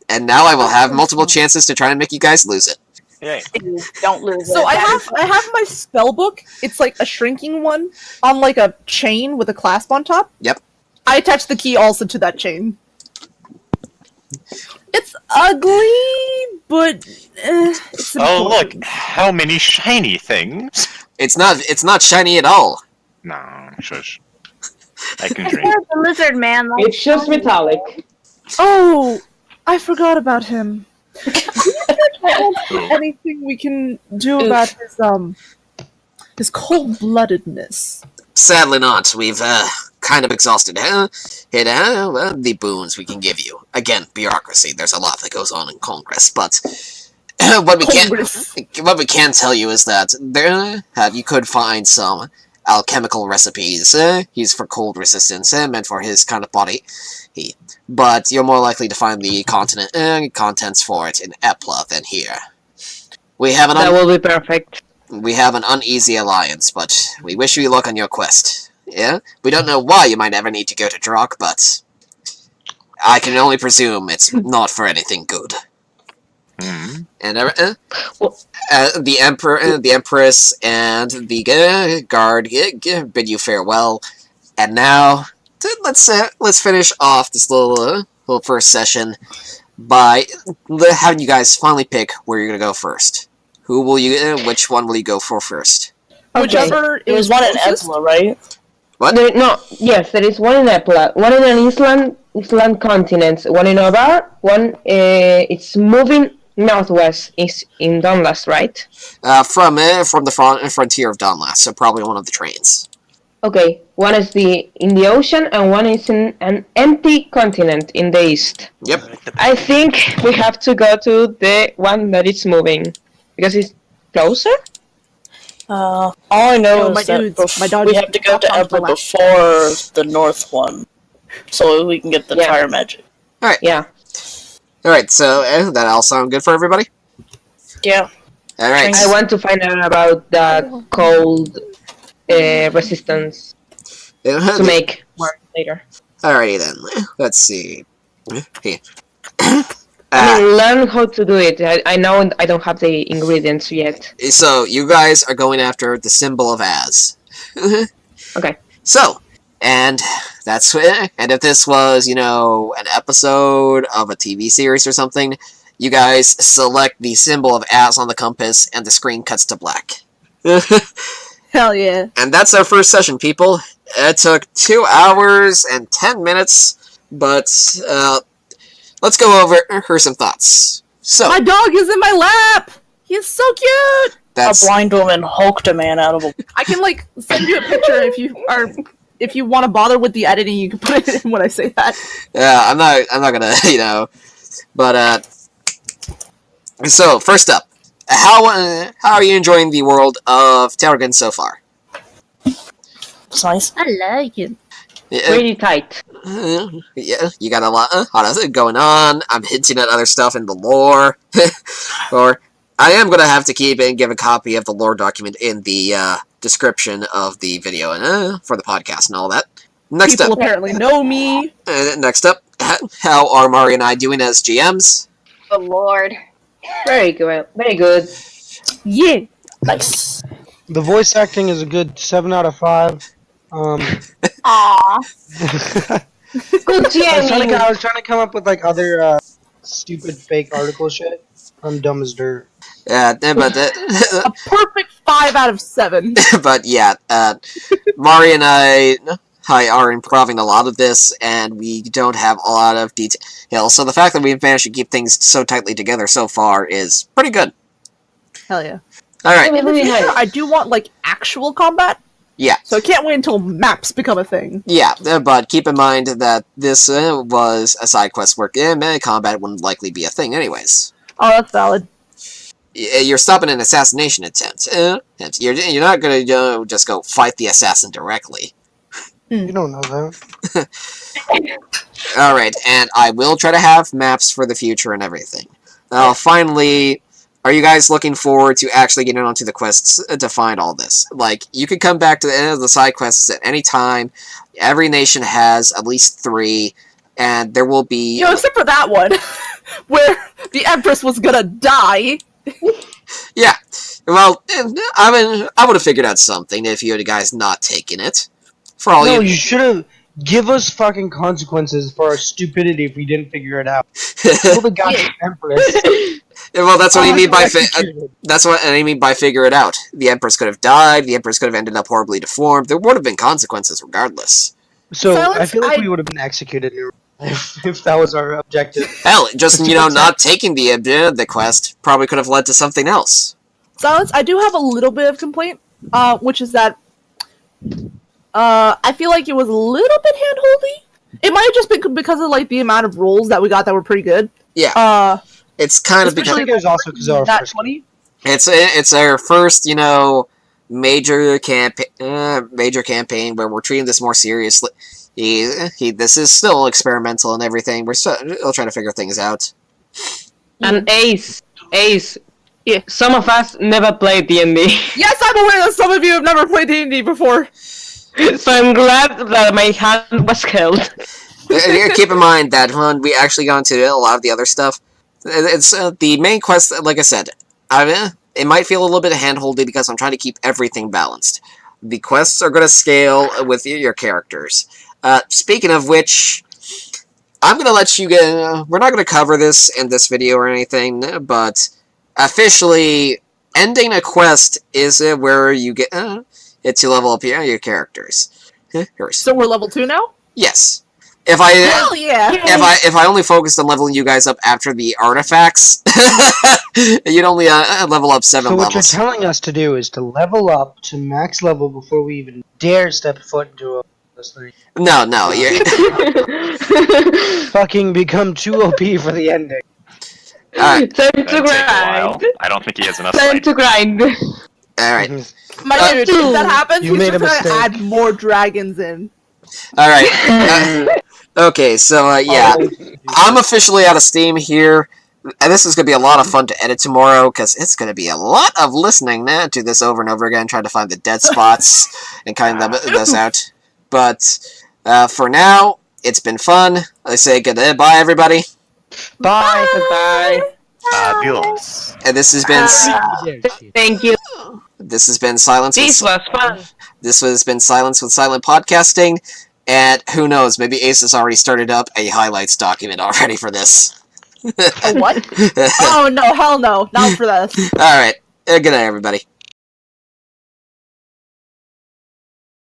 S1: And now I will have multiple chances to try and make you guys lose it.
S5: Yay.
S3: Don't lose it.
S2: So I have my spell book. It's like a shrinking one on like a chain with a clasp on top.
S1: Yep.
S2: I attach the key also to that chain. It's ugly, but it's important.
S5: Look, how many shiny things.
S1: It's not shiny at all.
S5: No, shush. I can drink.
S3: The lizard man.
S7: It's just metallic.
S2: Oh, I forgot about him. Anything we can do about his cold-bloodedness?
S1: Sadly not. We've kind of exhausted the boons we can give you. Again, bureaucracy. There's a lot that goes on in Congress, but what we can tell you is that you could find some alchemical recipes. He's for cold resistance, meant for his kind of body. But you're more likely to find the contents for it in Epla than here.
S8: That will be perfect.
S1: We have an uneasy alliance, but we wish you luck on your quest. Yeah? We don't know why you might ever need to go to Drak, but I can only presume it's not for anything good.
S5: Mm-hmm.
S1: And the Empress and the guard bid you farewell. And now, let's finish off this little first session by having you guys finally pick where you're gonna go first. Which one will you go for first?
S2: Whichever
S4: There was one in Epla, right?
S1: What?
S7: Yes, there is one in Epla, one in an Island continent, one in Ovar, one it's moving northwest is in Donlas, right?
S1: From the frontier of Donlas, so probably one of the trains.
S7: Okay, one is in the ocean and one is in an empty continent in the east.
S1: Yep.
S7: I think we have to go to the one that is moving because it's closer.
S4: All I know
S2: my
S4: is that
S2: dudes, my dog
S4: we
S2: just
S4: have to go to
S2: hopped onto the
S4: Epla
S2: left.
S4: before the north one, so we can get the
S7: Yeah.
S4: fire magic.
S7: Yeah.
S1: Alright, so that all sound good for everybody?
S4: Yeah.
S1: All right.
S8: I want to find out about the cold resistance to make more later.
S1: Alrighty then. Let's see. Here.
S8: I mean, learn how to do it. I know I don't have the ingredients yet.
S1: So you guys are going after the symbol of Az.
S8: Okay.
S1: So, and that's and if this was, an episode of a TV series or something, you guys select the symbol of Az on the compass, and the screen cuts to black.
S2: Hell yeah.
S1: And that's our first session, people. It took 2 hours and 10 minutes, but let's go over some thoughts. So,
S2: My dog is in my lap! He's so cute!
S4: A blind woman hulked a man out of a...
S2: I can, send you a picture if you want to bother with the editing, you can put it in when I say that.
S1: Yeah, I'm not gonna, but, so, first up, how are you enjoying the world of Terragan so far?
S4: It's nice.
S2: I like it.
S8: Pretty tight.
S1: Yeah, you got a lot going on. I'm hinting at other stuff in the lore. Or, I am going to have to keep and give a copy of the lore document in the description of the video and for the podcast and all that. Next
S2: People
S1: up.
S2: apparently know me.
S1: Next up, how are Mari and I doing as GMs?
S3: Oh Lord.
S8: Very good. Very good.
S2: Yeah.
S4: Nice.
S6: The voice acting is a good 7 out of 5.
S3: Aww.
S8: Good GM.
S6: I was trying to come up with other stupid fake article shit. I'm dumb as dirt.
S1: Yeah, but
S2: A perfect 5 out of 7.
S1: but yeah, Mari and I are improving a lot of this, and we don't have a lot of detail. So the fact that we've managed to keep things so tightly together so far is pretty good.
S2: Hell yeah.
S1: All right.
S2: In the future, I do want, actual combat.
S1: Yeah.
S2: So I can't wait until maps become a thing.
S1: Yeah, but keep in mind that this was a side quest where combat wouldn't likely be a thing anyways.
S2: Oh, that's valid.
S1: You're stopping an assassination attempt. You're not going to just go fight the assassin directly.
S6: You don't know that.
S1: Alright, and I will try to have maps for the future and everything. Finally, are you guys looking forward to actually getting onto the quests to find all this? You could come back to the end of the side quests at any time. Every nation has at least 3, and there will be...
S2: Except for that one, where the Empress was gonna die.
S1: Yeah, well, I would have figured out something if you guys not taken it. For all
S6: you should have give us fucking consequences for our stupidity if we didn't figure it out. Kill the goddamn Empress.
S1: Well, that's what I mean by that's what I mean by figure it out. The Empress could have died. The Empress could have ended up horribly deformed. There would have been consequences regardless.
S6: So I feel like we would have been executed if that was our objective.
S1: Hell, just not taking the quest probably could have led to something else.
S2: Silence, I do have a little bit of complaint, which is that I feel like it was a little bit hand-holdy. It might have just been because of the amount of rolls that we got that were pretty good.
S1: Yeah. It's kind of
S6: because
S1: because
S6: also because our
S2: that
S6: first
S2: 20.
S1: It's our first major campaign where we're treating this more seriously. This is still experimental and everything. We're still trying to figure things out.
S8: And Ace, yeah. Some of us never played D&D.
S2: Yes, I'm aware that some of you have never played D&D before.
S8: So I'm glad that my hand was held.
S1: Keep in mind that when we actually got into a lot of the other stuff, it's the main quest. Like I said, it might feel a little bit hand-holdy because I'm trying to keep everything balanced. The quests are going to scale with your characters. Speaking of which, I'm going to let you get... we're not going to cover this in this video or anything, but officially, ending a quest is where you get it to level up your characters.
S2: So we're level 2 now?
S1: Yes.
S2: Hell yeah!
S1: If I only focused on leveling you guys up after the artifacts, you'd only level up 7 levels.
S6: So what you're telling us to do is to level up to max level before we even dare step foot into this thing.
S1: No, you're...
S6: Fucking become too OP for the ending.
S8: Time to
S5: That'd take a while.
S8: grind.
S5: I don't think he has enough
S8: Time
S5: time.
S8: to grind.
S1: Alright.
S2: My dude, if that happens,
S6: You
S2: we're
S6: made
S2: just
S6: a
S2: gonna
S6: mistake.
S2: add more dragons in.
S1: Alright. Okay, so, yeah. I'm officially out of steam here. And this is going to be a lot of fun to edit tomorrow, because it's going to be a lot of listening now to this over and over again, trying to find the dead spots and kind of those out. But for now, it's been fun. I say goodbye, everybody.
S8: Bye. Goodbye.
S5: Adios.
S1: And this has been
S8: Thank you.
S1: this has been Silence.
S8: This was fun.
S1: This has been Silence with Silent Podcasting, and who knows, maybe Ace has already started up a highlights document already for this.
S2: A what? Oh no, hell no, not for this.
S1: All right, good night, everybody.